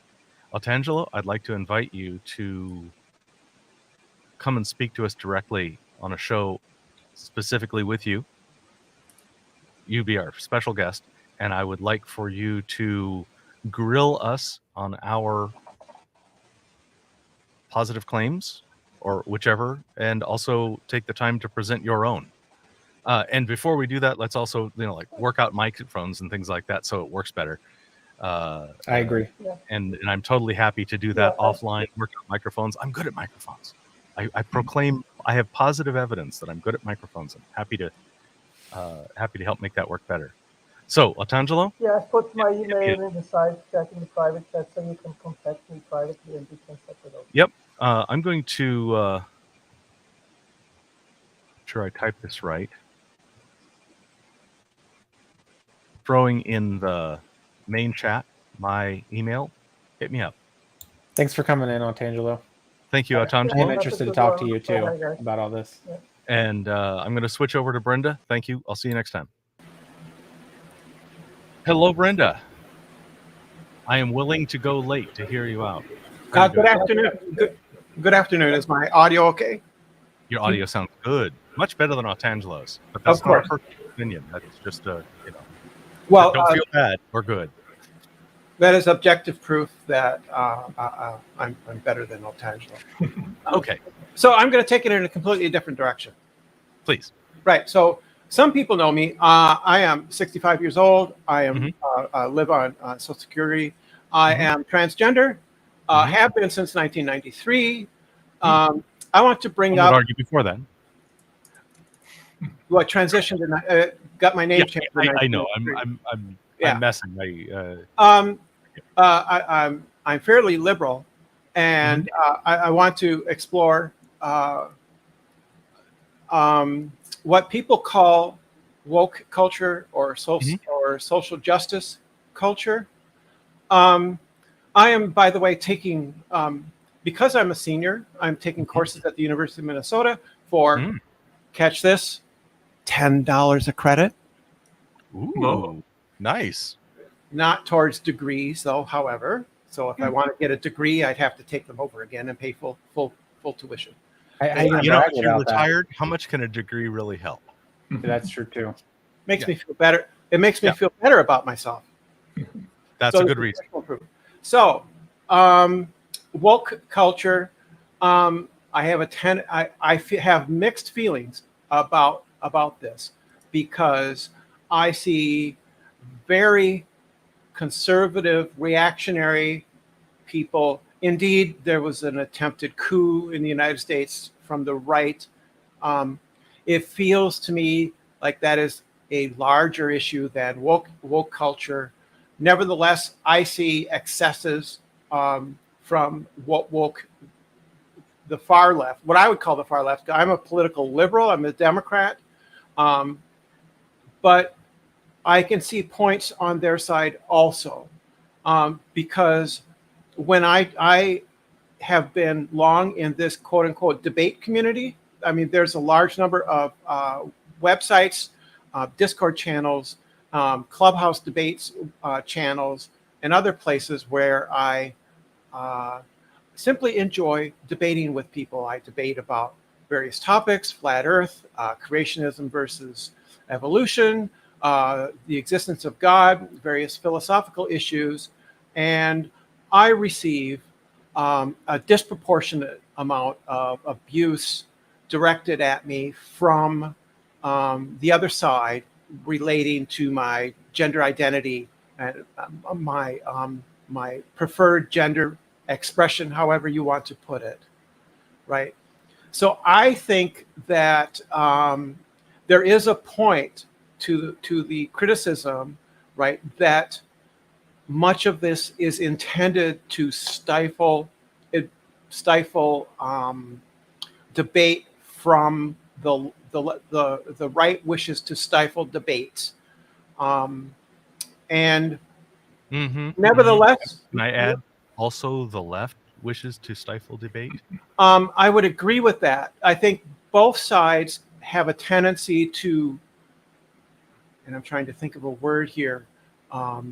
Speaker 1: Altangelo, I'd like to invite you to come and speak to us directly on a show specifically with you. You be our special guest, and I would like for you to grill us on our positive claims or whichever, and also take the time to present your own. And before we do that, let's also, work out microphones and things like that so it works better.
Speaker 3: I agree.
Speaker 1: And I'm totally happy to do that offline, work out microphones. I'm good at microphones. I proclaim I have positive evidence that I'm good at microphones. I'm happy to help make that work better. So, Altangelo?
Speaker 5: Yeah, I put my email in the side chat, in the private chat, so you can contact me privately and we can set it up.
Speaker 1: Yep. I'm going to sure I type this right. Throwing in the main chat my email. Hit me up.
Speaker 3: Thanks for coming in, Altangelo.
Speaker 1: Thank you, Altangelo.
Speaker 3: I'm interested to talk to you too about all this.
Speaker 5: Yeah.
Speaker 1: And I'm going to switch over to Brenda. Thank you. I'll see you next time. Hello, Brenda. I am willing to go late to hear you out.
Speaker 6: Good afternoon. Good afternoon. Is my audio okay?
Speaker 1: Your audio sounds good. Much better than Altangelo's. But that's not a perfect opinion. That's just
Speaker 6: well,
Speaker 1: don't feel bad. We're good.
Speaker 6: That is objective proof that I'm better than Altangelo.
Speaker 1: Okay.
Speaker 6: So I'm going to take it in a completely different direction.
Speaker 1: Please.
Speaker 6: Right. So some people know me. I am 65 years old. I am live on Social Security. I am transgender. Have been since 1993. I want to bring up.
Speaker 1: I would argue before then.
Speaker 6: What transitioned and got my name changed.
Speaker 1: I know. I'm messing.
Speaker 6: I'm fairly liberal, and I want to explore what people call woke culture or social justice culture. I am, by the way, taking because I'm a senior. I'm taking courses at the University of Minnesota for catch this, $10 a credit.
Speaker 1: Ooh, nice.
Speaker 6: Not towards degrees, though. However, so if I want to get a degree, I'd have to take them over again and pay full tuition.
Speaker 1: If you're retired, how much can a degree really help?
Speaker 3: That's true too.
Speaker 6: Makes me feel better. It makes me feel better about myself.
Speaker 1: That's a good reason.
Speaker 6: So, woke culture. I have have mixed feelings about this because I see very conservative, reactionary people. Indeed, there was an attempted coup in the United States from the right. It feels to me like that is a larger issue than woke culture. Nevertheless, I see excesses from the far left, what I would call the far left. I'm a political liberal. I'm a Democrat. But I can see points on their side also, because when I have been long in this quote unquote debate community, I mean, there's a large number of websites, Discord channels, Clubhouse debates channels, and other places where I simply enjoy debating with people. I debate about various topics, flat earth, creationism versus evolution, the existence of God, various philosophical issues, and I receive a disproportionate amount of abuse directed at me from the other side relating to my gender identity and my preferred gender expression, however you want to put it, right? So I think that there is a point to the criticism, right, that much of this is intended to stifle stifle debate from the right wishes to stifle debates. And nevertheless,
Speaker 1: can I add also the left wishes to stifle debate?
Speaker 6: I would agree with that. I think both sides have a tendency to, and I'm trying to think of a word here, a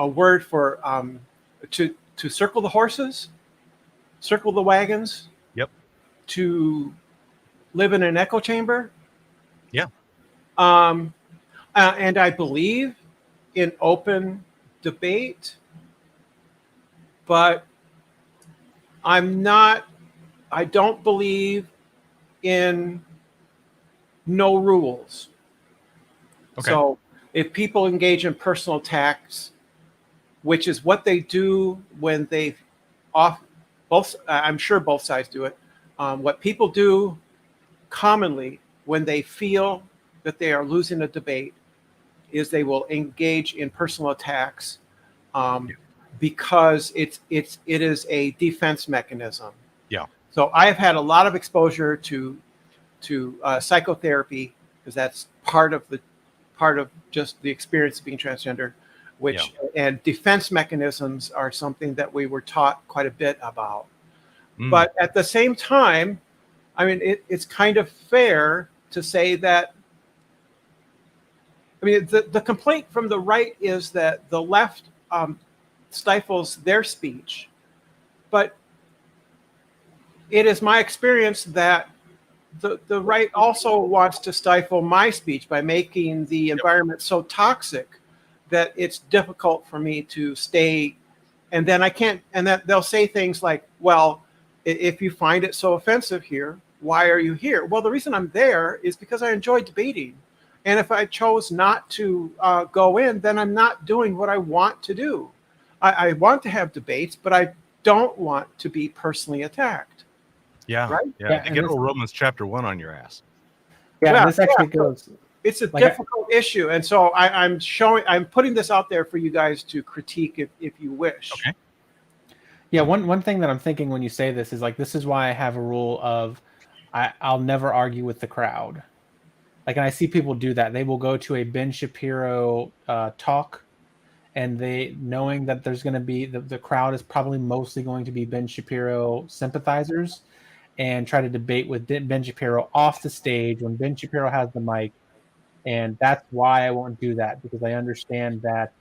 Speaker 6: word for to circle the horses, circle the wagons.
Speaker 1: Yep.
Speaker 6: To live in an echo chamber.
Speaker 1: Yeah.
Speaker 6: And I believe in open debate, but I don't believe in no rules.
Speaker 1: Okay.
Speaker 6: So if people engage in personal attacks, which is what they do when I'm sure both sides do it. What people do commonly when they feel that they are losing a debate is they will engage in personal attacks because it is a defense mechanism.
Speaker 1: Yeah.
Speaker 6: So I have had a lot of exposure to psychotherapy, because that's part of just the experience of being transgender, and defense mechanisms are something that we were taught quite a bit about. But at the same time, I mean, it's kind of fair to say that, I mean, the complaint from the right is that the left stifles their speech. But it is my experience that the right also wants to stifle my speech by making the environment so toxic that it's difficult for me to stay. And then I can't, and that they'll say things like, well, if you find it so offensive here, why are you here? Well, the reason I'm there is because I enjoy debating. And if I chose not to go in, then I'm not doing what I want to do. I want to have debates, but I don't want to be personally attacked.
Speaker 1: Yeah.
Speaker 6: Right?
Speaker 1: Yeah. Get Romans chapter 1 on your ass.
Speaker 3: Yeah, this actually goes.
Speaker 6: It's a difficult issue. And so I'm putting this out there for you guys to critique if you wish.
Speaker 1: Okay.
Speaker 3: Yeah, one thing that I'm thinking when you say this is like, this is why I have a rule of I'll never argue with the crowd. Like, and I see people do that. They will go to a Ben Shapiro talk, and they, knowing that there's going to be the crowd is probably mostly going to be Ben Shapiro sympathizers, and try to debate with Ben Shapiro off the stage when Ben Shapiro has the mic. And that's why I won't do that, because I understand that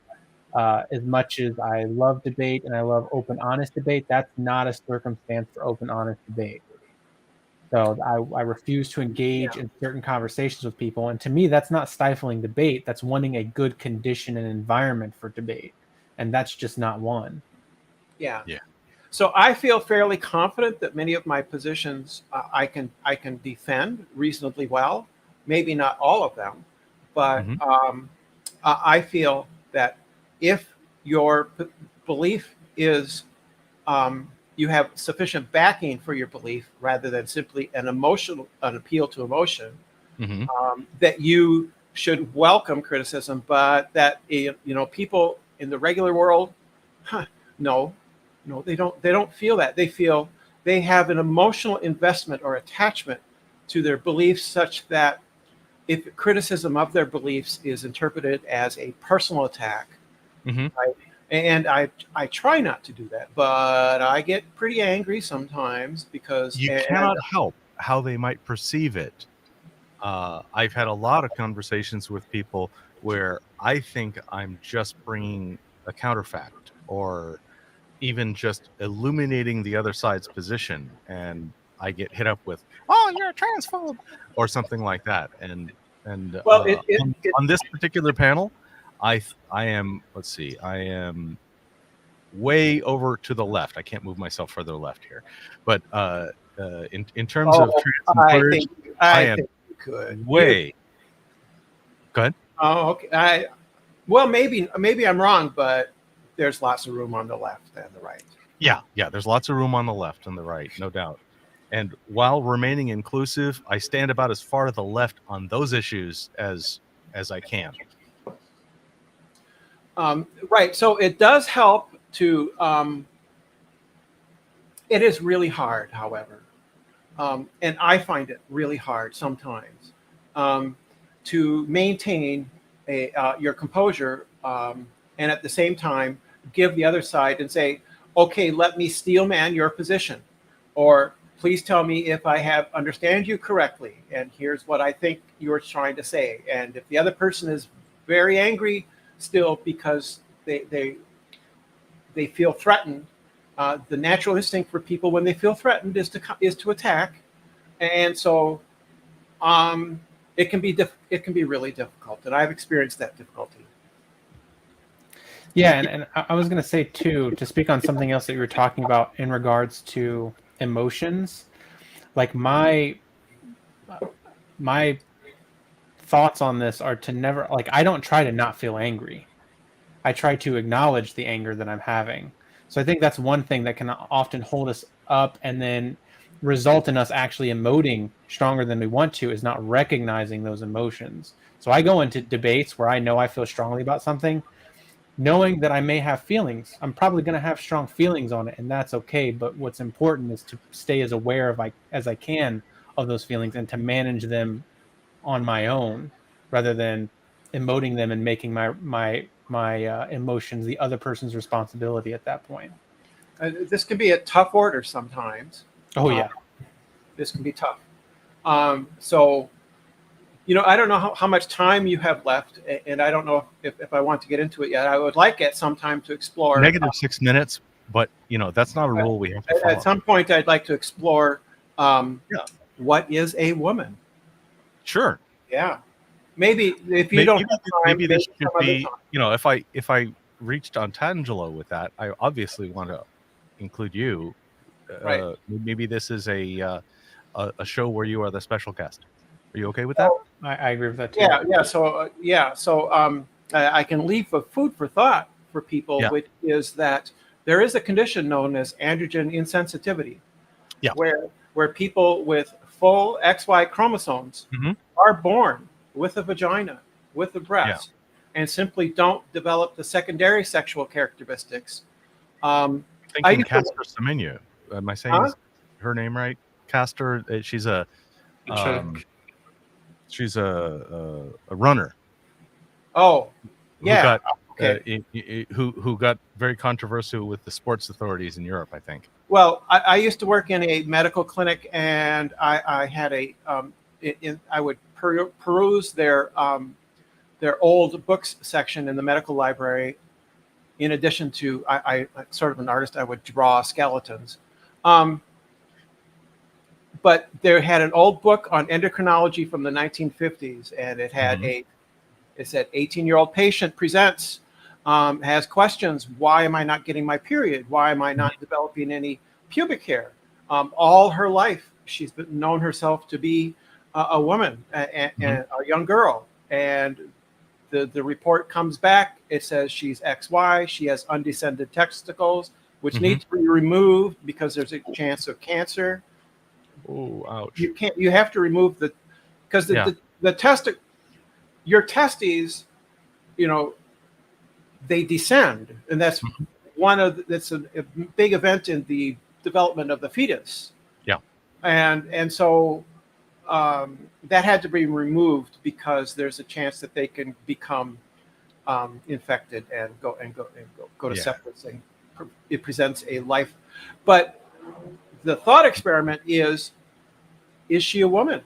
Speaker 3: as much as I love debate and I love open, honest debate, that's not a circumstance for open, honest debate. So I refuse to engage in certain conversations with people. And to me, that's not stifling debate. That's wanting a good condition and environment for debate. And that's just not one.
Speaker 6: Yeah. So I feel fairly confident that many of my positions I can defend reasonably well. Maybe not all of them, but I feel that if your belief is you have sufficient backing for your belief rather than simply an appeal to emotion, that you should welcome criticism, but that people in the regular world, no, they don't feel that. They feel they have an emotional investment or attachment to their beliefs, such that if criticism of their beliefs is interpreted as a personal attack, right? And I try not to do that, but I get pretty angry sometimes because
Speaker 1: you cannot help how they might perceive it. I've had a lot of conversations with people where I think I'm just bringing a counterfact or even just illuminating the other side's position, and I get hit up with, "Oh, you're a transphobe," or something like that. And well, on this particular panel, I am, let's see, I am way over to the left. I can't move myself further left here, but in terms of trans, I am way. Go ahead.
Speaker 6: Oh, okay. Well, maybe I'm wrong, but there's lots of room on the left and the right.
Speaker 1: Yeah, there's lots of room on the left and the right, no doubt. And while remaining inclusive, I stand about as far to the left on those issues as I can.
Speaker 6: Right. So it does help to It is really hard, however, and I find it really hard sometimes to maintain your composure and at the same time give the other side and say, okay, let me steelman your position, or please tell me if I have understand you correctly, and here's what I think you're trying to say. And if the other person is very angry still because they feel threatened, the natural instinct for people when they feel threatened is to attack, and so it can be really difficult, and I've experienced that difficulty.
Speaker 3: Yeah, and I was going to say too, to speak on something else that you were talking about in regards to emotions, like my thoughts on this are to never, like, I don't try to not feel angry. I try to acknowledge the anger that I'm having. So I think that's one thing that can often hold us up and then result in us actually emoting stronger than we want to, is not recognizing those emotions. So I go into debates where I know I feel strongly about something, knowing that I may have feelings. I'm probably going to have strong feelings on it, and that's okay. But what's important is to stay as aware as I can of those feelings and to manage them on my own, rather than emoting them and making my emotions the other person's responsibility at that point.
Speaker 6: This can be a tough order sometimes.
Speaker 3: Oh yeah,
Speaker 6: this can be tough. So, I don't know how much time you have left, and I don't know if I want to get into it yet. I would like at some time to explore
Speaker 1: -6 minutes, but that's not a rule we have to follow.
Speaker 6: At some point, I'd like to explore what is a woman.
Speaker 1: Sure.
Speaker 6: Yeah. Maybe if you don't have time,
Speaker 1: maybe this should be, if I reached on Tangelo with that, I obviously want to include you.
Speaker 6: Right.
Speaker 1: Maybe this is a show where you are the special guest. Are you okay with that?
Speaker 3: I agree with that too.
Speaker 6: Yeah. So I can leave a food for thought for people, which is that there is a condition known as androgen insensitivity, where people with full XY chromosomes are born with a vagina, with a breast, and simply don't develop the secondary sexual characteristics.
Speaker 1: Thinking Castor Semenya. Am I saying her name right? Castor. She's a runner.
Speaker 6: Oh, yeah.
Speaker 1: Who got very controversial with the sports authorities in Europe, I think.
Speaker 6: Well, I used to work in a medical clinic, and I had I would peruse their old books section in the medical library. In addition to, I sort of an artist, I would draw skeletons. But they had an old book on endocrinology from the 1950s, and it had it said 18-year-old patient presents, has questions. Why am I not getting my period? Why am I not developing any pubic hair? All her life, she's known herself to be a woman and a young girl. And the report comes back. It says she's XY. She has undescended testicles, which need to be removed because there's a chance of cancer.
Speaker 1: Oh, ouch!
Speaker 6: You have to remove because your testes, they descend, and that's that's a big event in the development of the fetus.
Speaker 1: Yeah,
Speaker 6: and so that had to be removed because there's a chance that they can become infected and go to sepsis. And it presents a life, but the thought experiment is she a woman?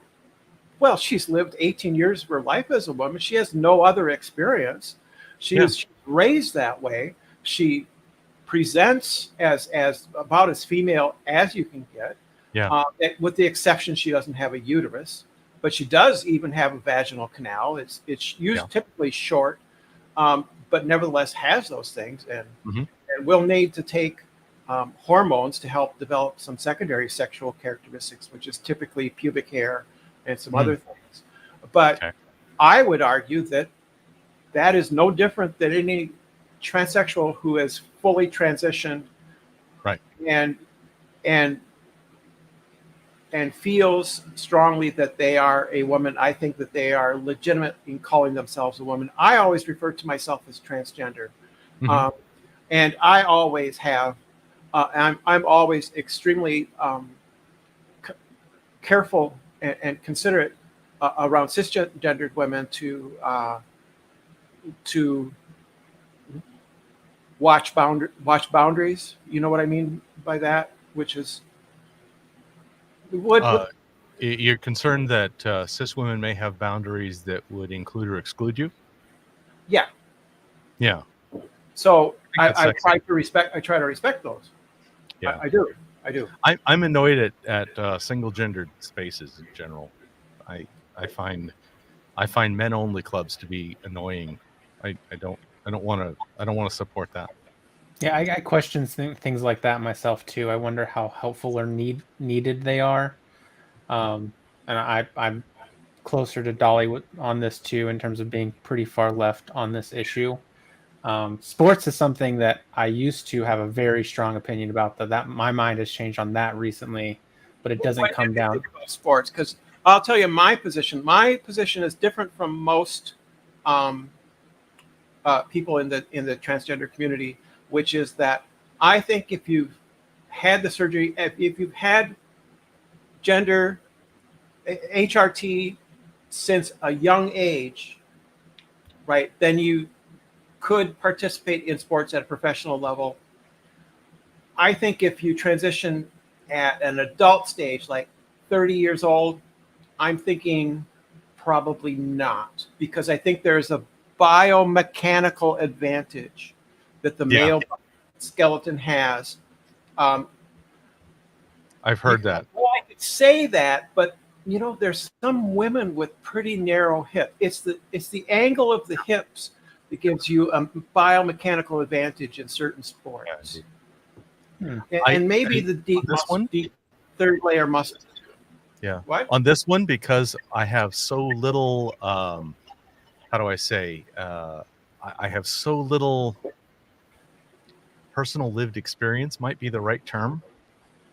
Speaker 6: Well, she's lived 18 years of her life as a woman. She has no other experience. She's raised that way. She presents as about as female as you can get.
Speaker 1: Yeah.
Speaker 6: With the exception, she doesn't have a uterus, but she does even have a vaginal canal. It's used typically short, but nevertheless has those things, and will need to take hormones to help develop some secondary sexual characteristics, which is typically pubic hair and some other things. But I would argue that is no different than any transsexual who has fully transitioned,
Speaker 1: right,
Speaker 6: and feels strongly that they are a woman. I think that they are legitimate in calling themselves a woman. I always refer to myself as transgender, and I always have I'm always extremely careful and considerate around cisgendered women to watch boundaries. You know what I mean by that? Which is
Speaker 7: you're concerned that cis women may have boundaries that would include or exclude you?
Speaker 6: Yeah.
Speaker 7: Yeah.
Speaker 6: So I try to respect those.
Speaker 7: Yeah,
Speaker 6: I do.
Speaker 7: I'm annoyed at single gendered spaces in general. I find men only clubs to be annoying. I don't want to support that.
Speaker 3: Yeah, I question things like that myself too. I wonder how helpful or needed they are. And I'm closer to Dali on this too, in terms of being pretty far left on this issue. Sports is something that I used to have a very strong opinion about. That my mind has changed on that recently, but it doesn't come down
Speaker 6: about sports, because I'll tell you my position. My position is different from most people in the transgender community, which is that I think if you've had the surgery, if you've had gender HRT since a young age, right, then you could participate in sports at a professional level. I think if you transition at an adult stage, like 30 years old, I'm thinking probably not, because I think there's a biomechanical advantage that the male skeleton has.
Speaker 7: I've heard that.
Speaker 6: Well, I could say that, but there's some women with pretty narrow hip. It's the angle of the hips that gives you a biomechanical advantage in certain sports. And maybe the deep third layer muscle.
Speaker 7: Yeah.
Speaker 6: What?
Speaker 7: On this one, because I have so little, how do I say? I have so little personal lived experience, might be the right term,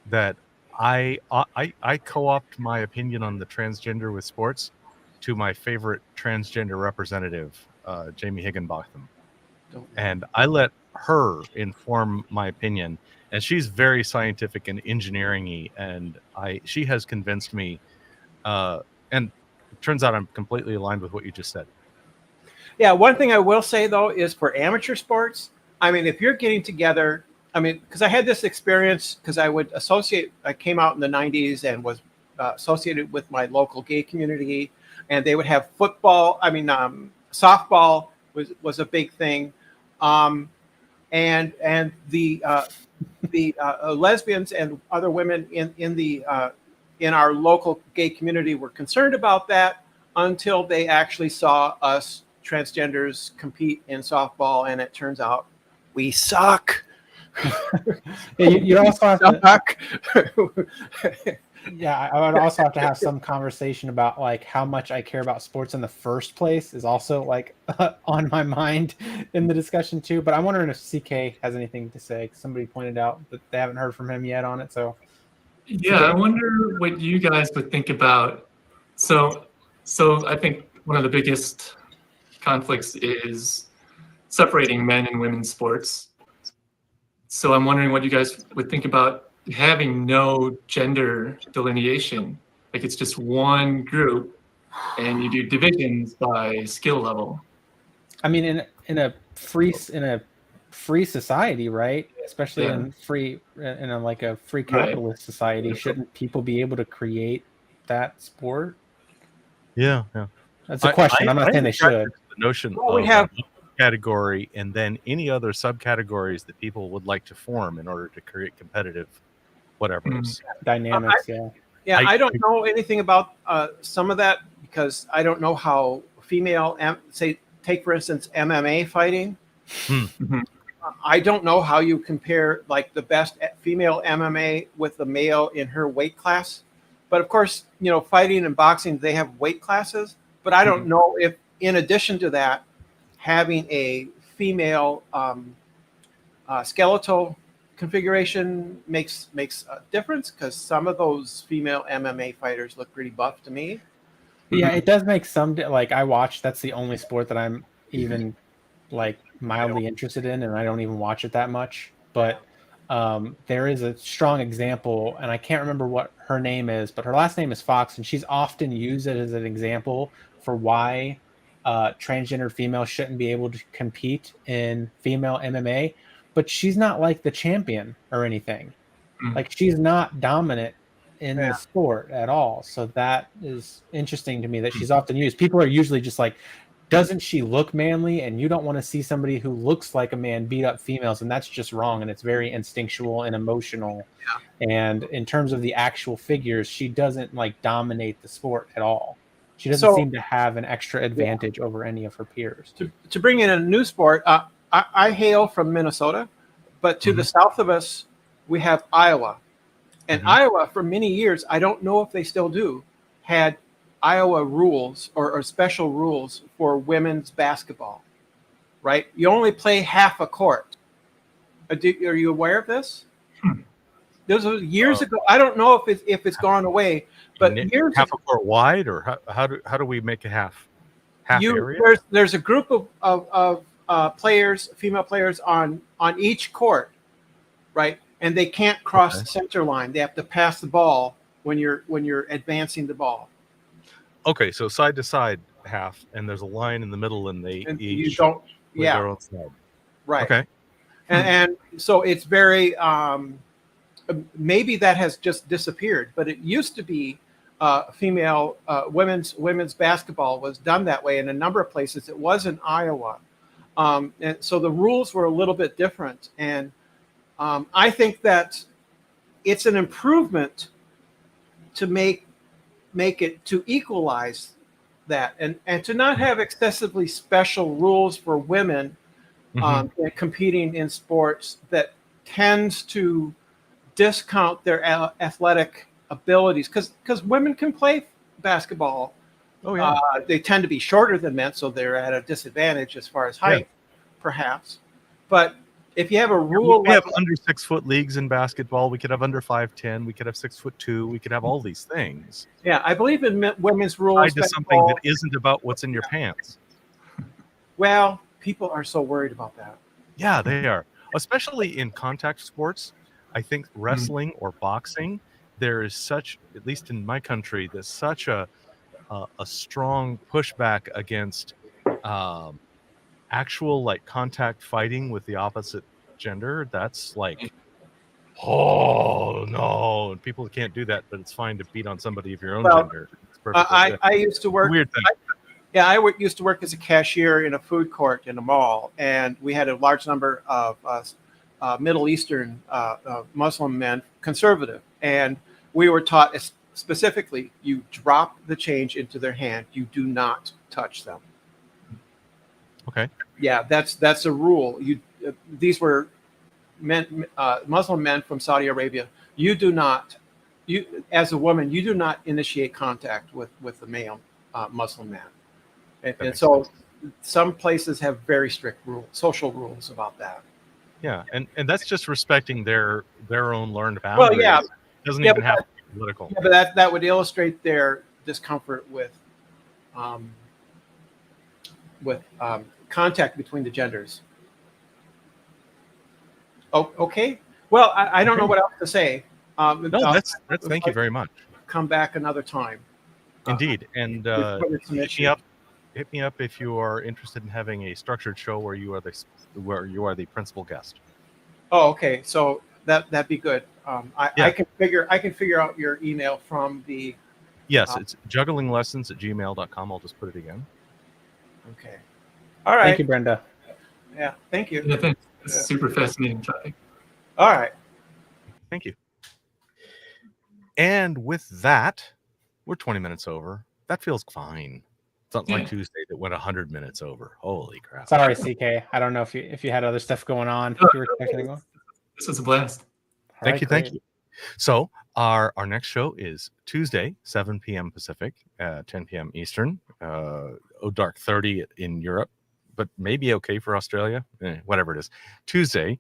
Speaker 7: that I co-opt my opinion on the transgender with sports to my favorite transgender representative, Jamie Higginbotham. And I let her inform my opinion. And she's very scientific and engineering-y, and she has convinced me. And it turns out I'm completely aligned with what you just said.
Speaker 6: Yeah, one thing I will say though is for amateur sports, I mean, if you're getting together, I mean, because I had this experience because I came out in the 90s and was associated with my local gay community, and they would have football. I mean, softball was a big thing, and the lesbians and other women in our local gay community were concerned about that until they actually saw us transgenders compete in softball, and it turns out we suck.
Speaker 3: Yeah, you also have to. Yeah, I would also have to have some conversation about like how much I care about sports in the first place is also like on my mind in the discussion too. But I'm wondering if CK has anything to say. Somebody pointed out that they haven't heard from him yet on it. So
Speaker 2: yeah, I wonder what you guys would think about. So I think one of the biggest conflicts is separating men and women's sports. So I'm wondering what you guys would think about having no gender delineation. Like it's just one group and you do divisions by skill level.
Speaker 3: I mean, in a free society, right? Especially in a free capitalist society, shouldn't people be able to create that sport?
Speaker 7: Yeah.
Speaker 3: That's a question. I'm not saying they should.
Speaker 7: The notion of a category and then any other subcategories that people would like to form in order to create competitive whatever
Speaker 3: dynamics.
Speaker 6: I don't know anything about some of that because I don't know how female, take for instance MMA fighting. I don't know how you compare like the best female MMA with the male in her weight class. But of course, fighting and boxing, they have weight classes. But I don't know if, in addition to that, having a female skeletal configuration makes a difference, because some of those female MMA fighters look pretty buff to me.
Speaker 3: Yeah, it does make some, like I watch, that's the only sport that I'm even like mildly interested in, and I don't even watch it that much. But there is a strong example, and I can't remember what her name is, but her last name is Fox, and she's often used it as an example for why transgender females shouldn't be able to compete in female MMA. But she's not like the champion or anything. Like, she's not dominant in the sport at all. So that is interesting to me that she's often used. People are usually just like, doesn't she look manly? And you don't want to see somebody who looks like a man beat up females, and that's just wrong. And it's very instinctual and emotional. And in terms of the actual figures, she doesn't like dominate the sport at all. She doesn't seem to have an extra advantage over any of her peers.
Speaker 6: To bring in a new sport, I hail from Minnesota, but to the south of us, we have Iowa. And Iowa, for many years, I don't know if they still do, had Iowa rules or special rules for women's basketball, right? You only play half a court. Are you aware of this? Those was years ago. I don't know if it's gone away, but years
Speaker 7: half a court wide, or how do we make a half area?
Speaker 6: There's a group of players, female players on each court, right? And they can't cross the center line. They have to pass the ball when you're advancing the ball.
Speaker 7: Okay, so side to side half, and there's a line in the middle, and each
Speaker 6: you don't,
Speaker 7: their own side. Right. Okay.
Speaker 6: And so it's very maybe that has just disappeared, but it used to be female women's basketball was done that way in a number of places. It was in Iowa, and so the rules were a little bit different. And I think that it's an improvement to make it to equalize that and to not have excessively special rules for women competing in sports that tends to discount their athletic abilities, because women can play basketball. They tend to be shorter than men, so they're at a disadvantage as far as height, perhaps. But if you have a rule,
Speaker 7: we have under 6 foot leagues in basketball. We could have under 5'10". We could have 6'2". We could have all these things.
Speaker 6: Yeah, I believe in women's rules.
Speaker 7: Tied to something that isn't about what's in your pants.
Speaker 6: Well, people are so worried about that.
Speaker 7: Yeah, they are, especially in contact sports. I think wrestling or boxing, there is such, at least in my country, there's such a strong pushback against actual like contact fighting with the opposite gender. That's like, oh no, and people can't do that, but it's fine to beat on somebody of your own gender.
Speaker 6: I used to work.
Speaker 7: Weird thing.
Speaker 6: I used to work as a cashier in a food court in a mall, and we had a large number of Middle Eastern Muslim men, conservative, and we were taught specifically, you drop the change into their hand, you do not touch them.
Speaker 7: Okay.
Speaker 6: Yeah, that's a rule. These were men, Muslim men from Saudi Arabia. You do not, as a woman, you do not initiate contact with the male Muslim man. And so some places have very strict rules, social rules about that.
Speaker 7: Yeah, and that's just respecting their own learned boundaries.
Speaker 6: Well, yeah,
Speaker 7: it doesn't even have to be political.
Speaker 6: Yeah, but that would illustrate their discomfort with contact between the genders. Oh, okay. Well, I don't know what else to say.
Speaker 7: No, that's thank you very much.
Speaker 6: Come back another time.
Speaker 7: Indeed, and hit me up if you are interested in having a structured show where you are the principal guest.
Speaker 6: Oh, okay. So that'd be good. I can figure out your email from the.
Speaker 7: Yes, it's jugglinglessons@gmail.com. I'll just put it again.
Speaker 6: Okay. All right.
Speaker 3: Thank you, Brenda.
Speaker 6: Yeah, thank you.
Speaker 2: Yeah, thanks. It's a super fascinating topic.
Speaker 6: All right.
Speaker 7: Thank you. And with that, we're 20 minutes over. That feels fine. It's not like Tuesday that went 100 minutes over. Holy crap.
Speaker 3: Sorry, CK. I don't know if you had other stuff going on. If you were expecting to go.
Speaker 2: This was a blast.
Speaker 7: Thank you. So our next show is Tuesday, 7 p.m. Pacific, 10 p.m. Eastern, dark 30 in Europe, but maybe okay for Australia, whatever it is. Tuesday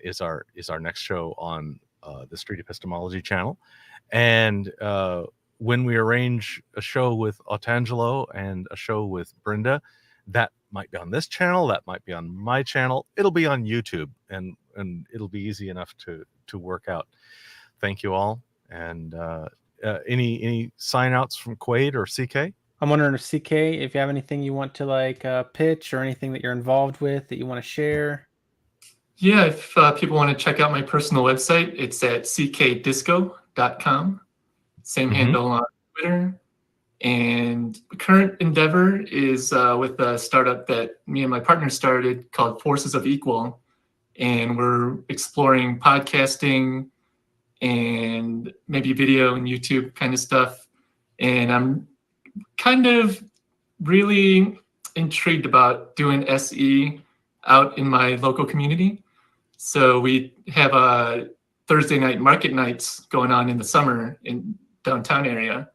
Speaker 7: is our next show on the Street Epistemology channel, and when we arrange a show with Otangelo and a show with Brenda, that might be on this channel, that might be on my channel, it'll be on YouTube, and and it'll be easy enough to work out. Thank you all. And any sign outs from Quayd or CK?
Speaker 3: I'm wondering if CK, if you have anything you want to like pitch or anything that you're involved with that you want to share.
Speaker 2: Yeah, if people want to check out my personal website, it's at ckdisco.com. Same handle on Twitter. And the current endeavor is with a startup that me and my partner started called Forces of Equal. And we're exploring podcasting and maybe video and YouTube kind of stuff. And I'm kind of really intrigued about doing SE out in my local community. So we have a Thursday night market nights going on in the summer in downtown area.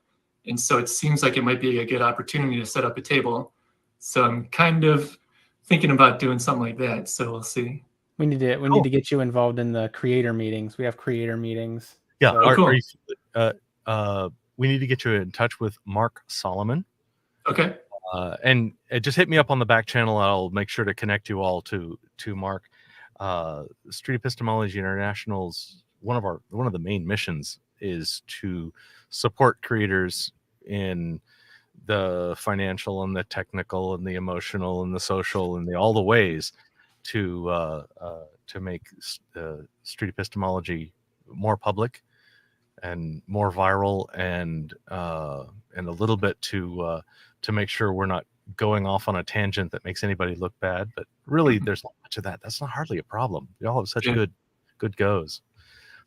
Speaker 2: And so it seems like it might be a good opportunity to set up a table. So I'm kind of thinking about doing something like that. So we'll see.
Speaker 3: We need to get you involved in the creator meetings. We have creator meetings.
Speaker 7: Yeah.
Speaker 3: So.
Speaker 7: Cool. We need to get you in touch with Mark Solomon.
Speaker 2: Okay.
Speaker 7: And just hit me up on the back channel. I'll make sure to connect you all to Mark. Street Epistemology International's one of the main missions is to support creators in the financial and the technical and the emotional and the social and all the ways to make street epistemology more public and more viral and a little bit to make sure we're not going off on a tangent that makes anybody look bad. But really, there's not much of that. That's not hardly a problem. We all have such good goes.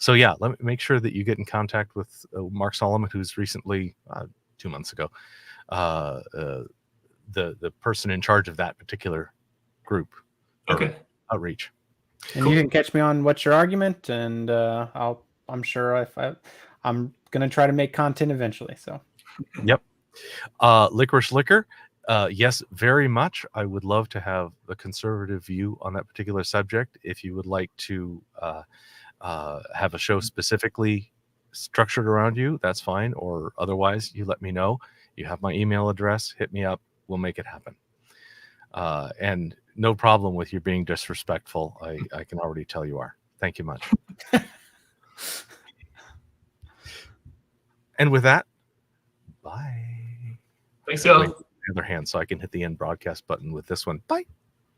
Speaker 7: So yeah, let me make sure that you get in contact with Mark Solomon, who's recently 2 months ago, the person in charge of that particular group.
Speaker 2: Okay.
Speaker 7: Outreach.
Speaker 3: And you can catch me on What's Your Argument, and I'm sure I'm gonna try to make content eventually. So.
Speaker 7: Yep. Licorice Liquor. Yes, very much. I would love to have a conservative view on that particular subject. If you would like to have a show specifically structured around you, that's fine. Or otherwise, you let me know. You have my email address. Hit me up. We'll make it happen. And no problem with you being disrespectful. I can already tell you are. Thank you much. And with that, bye.
Speaker 2: Thanks, y'all.
Speaker 7: The other hand, so I can hit the end broadcast button with this one. Bye.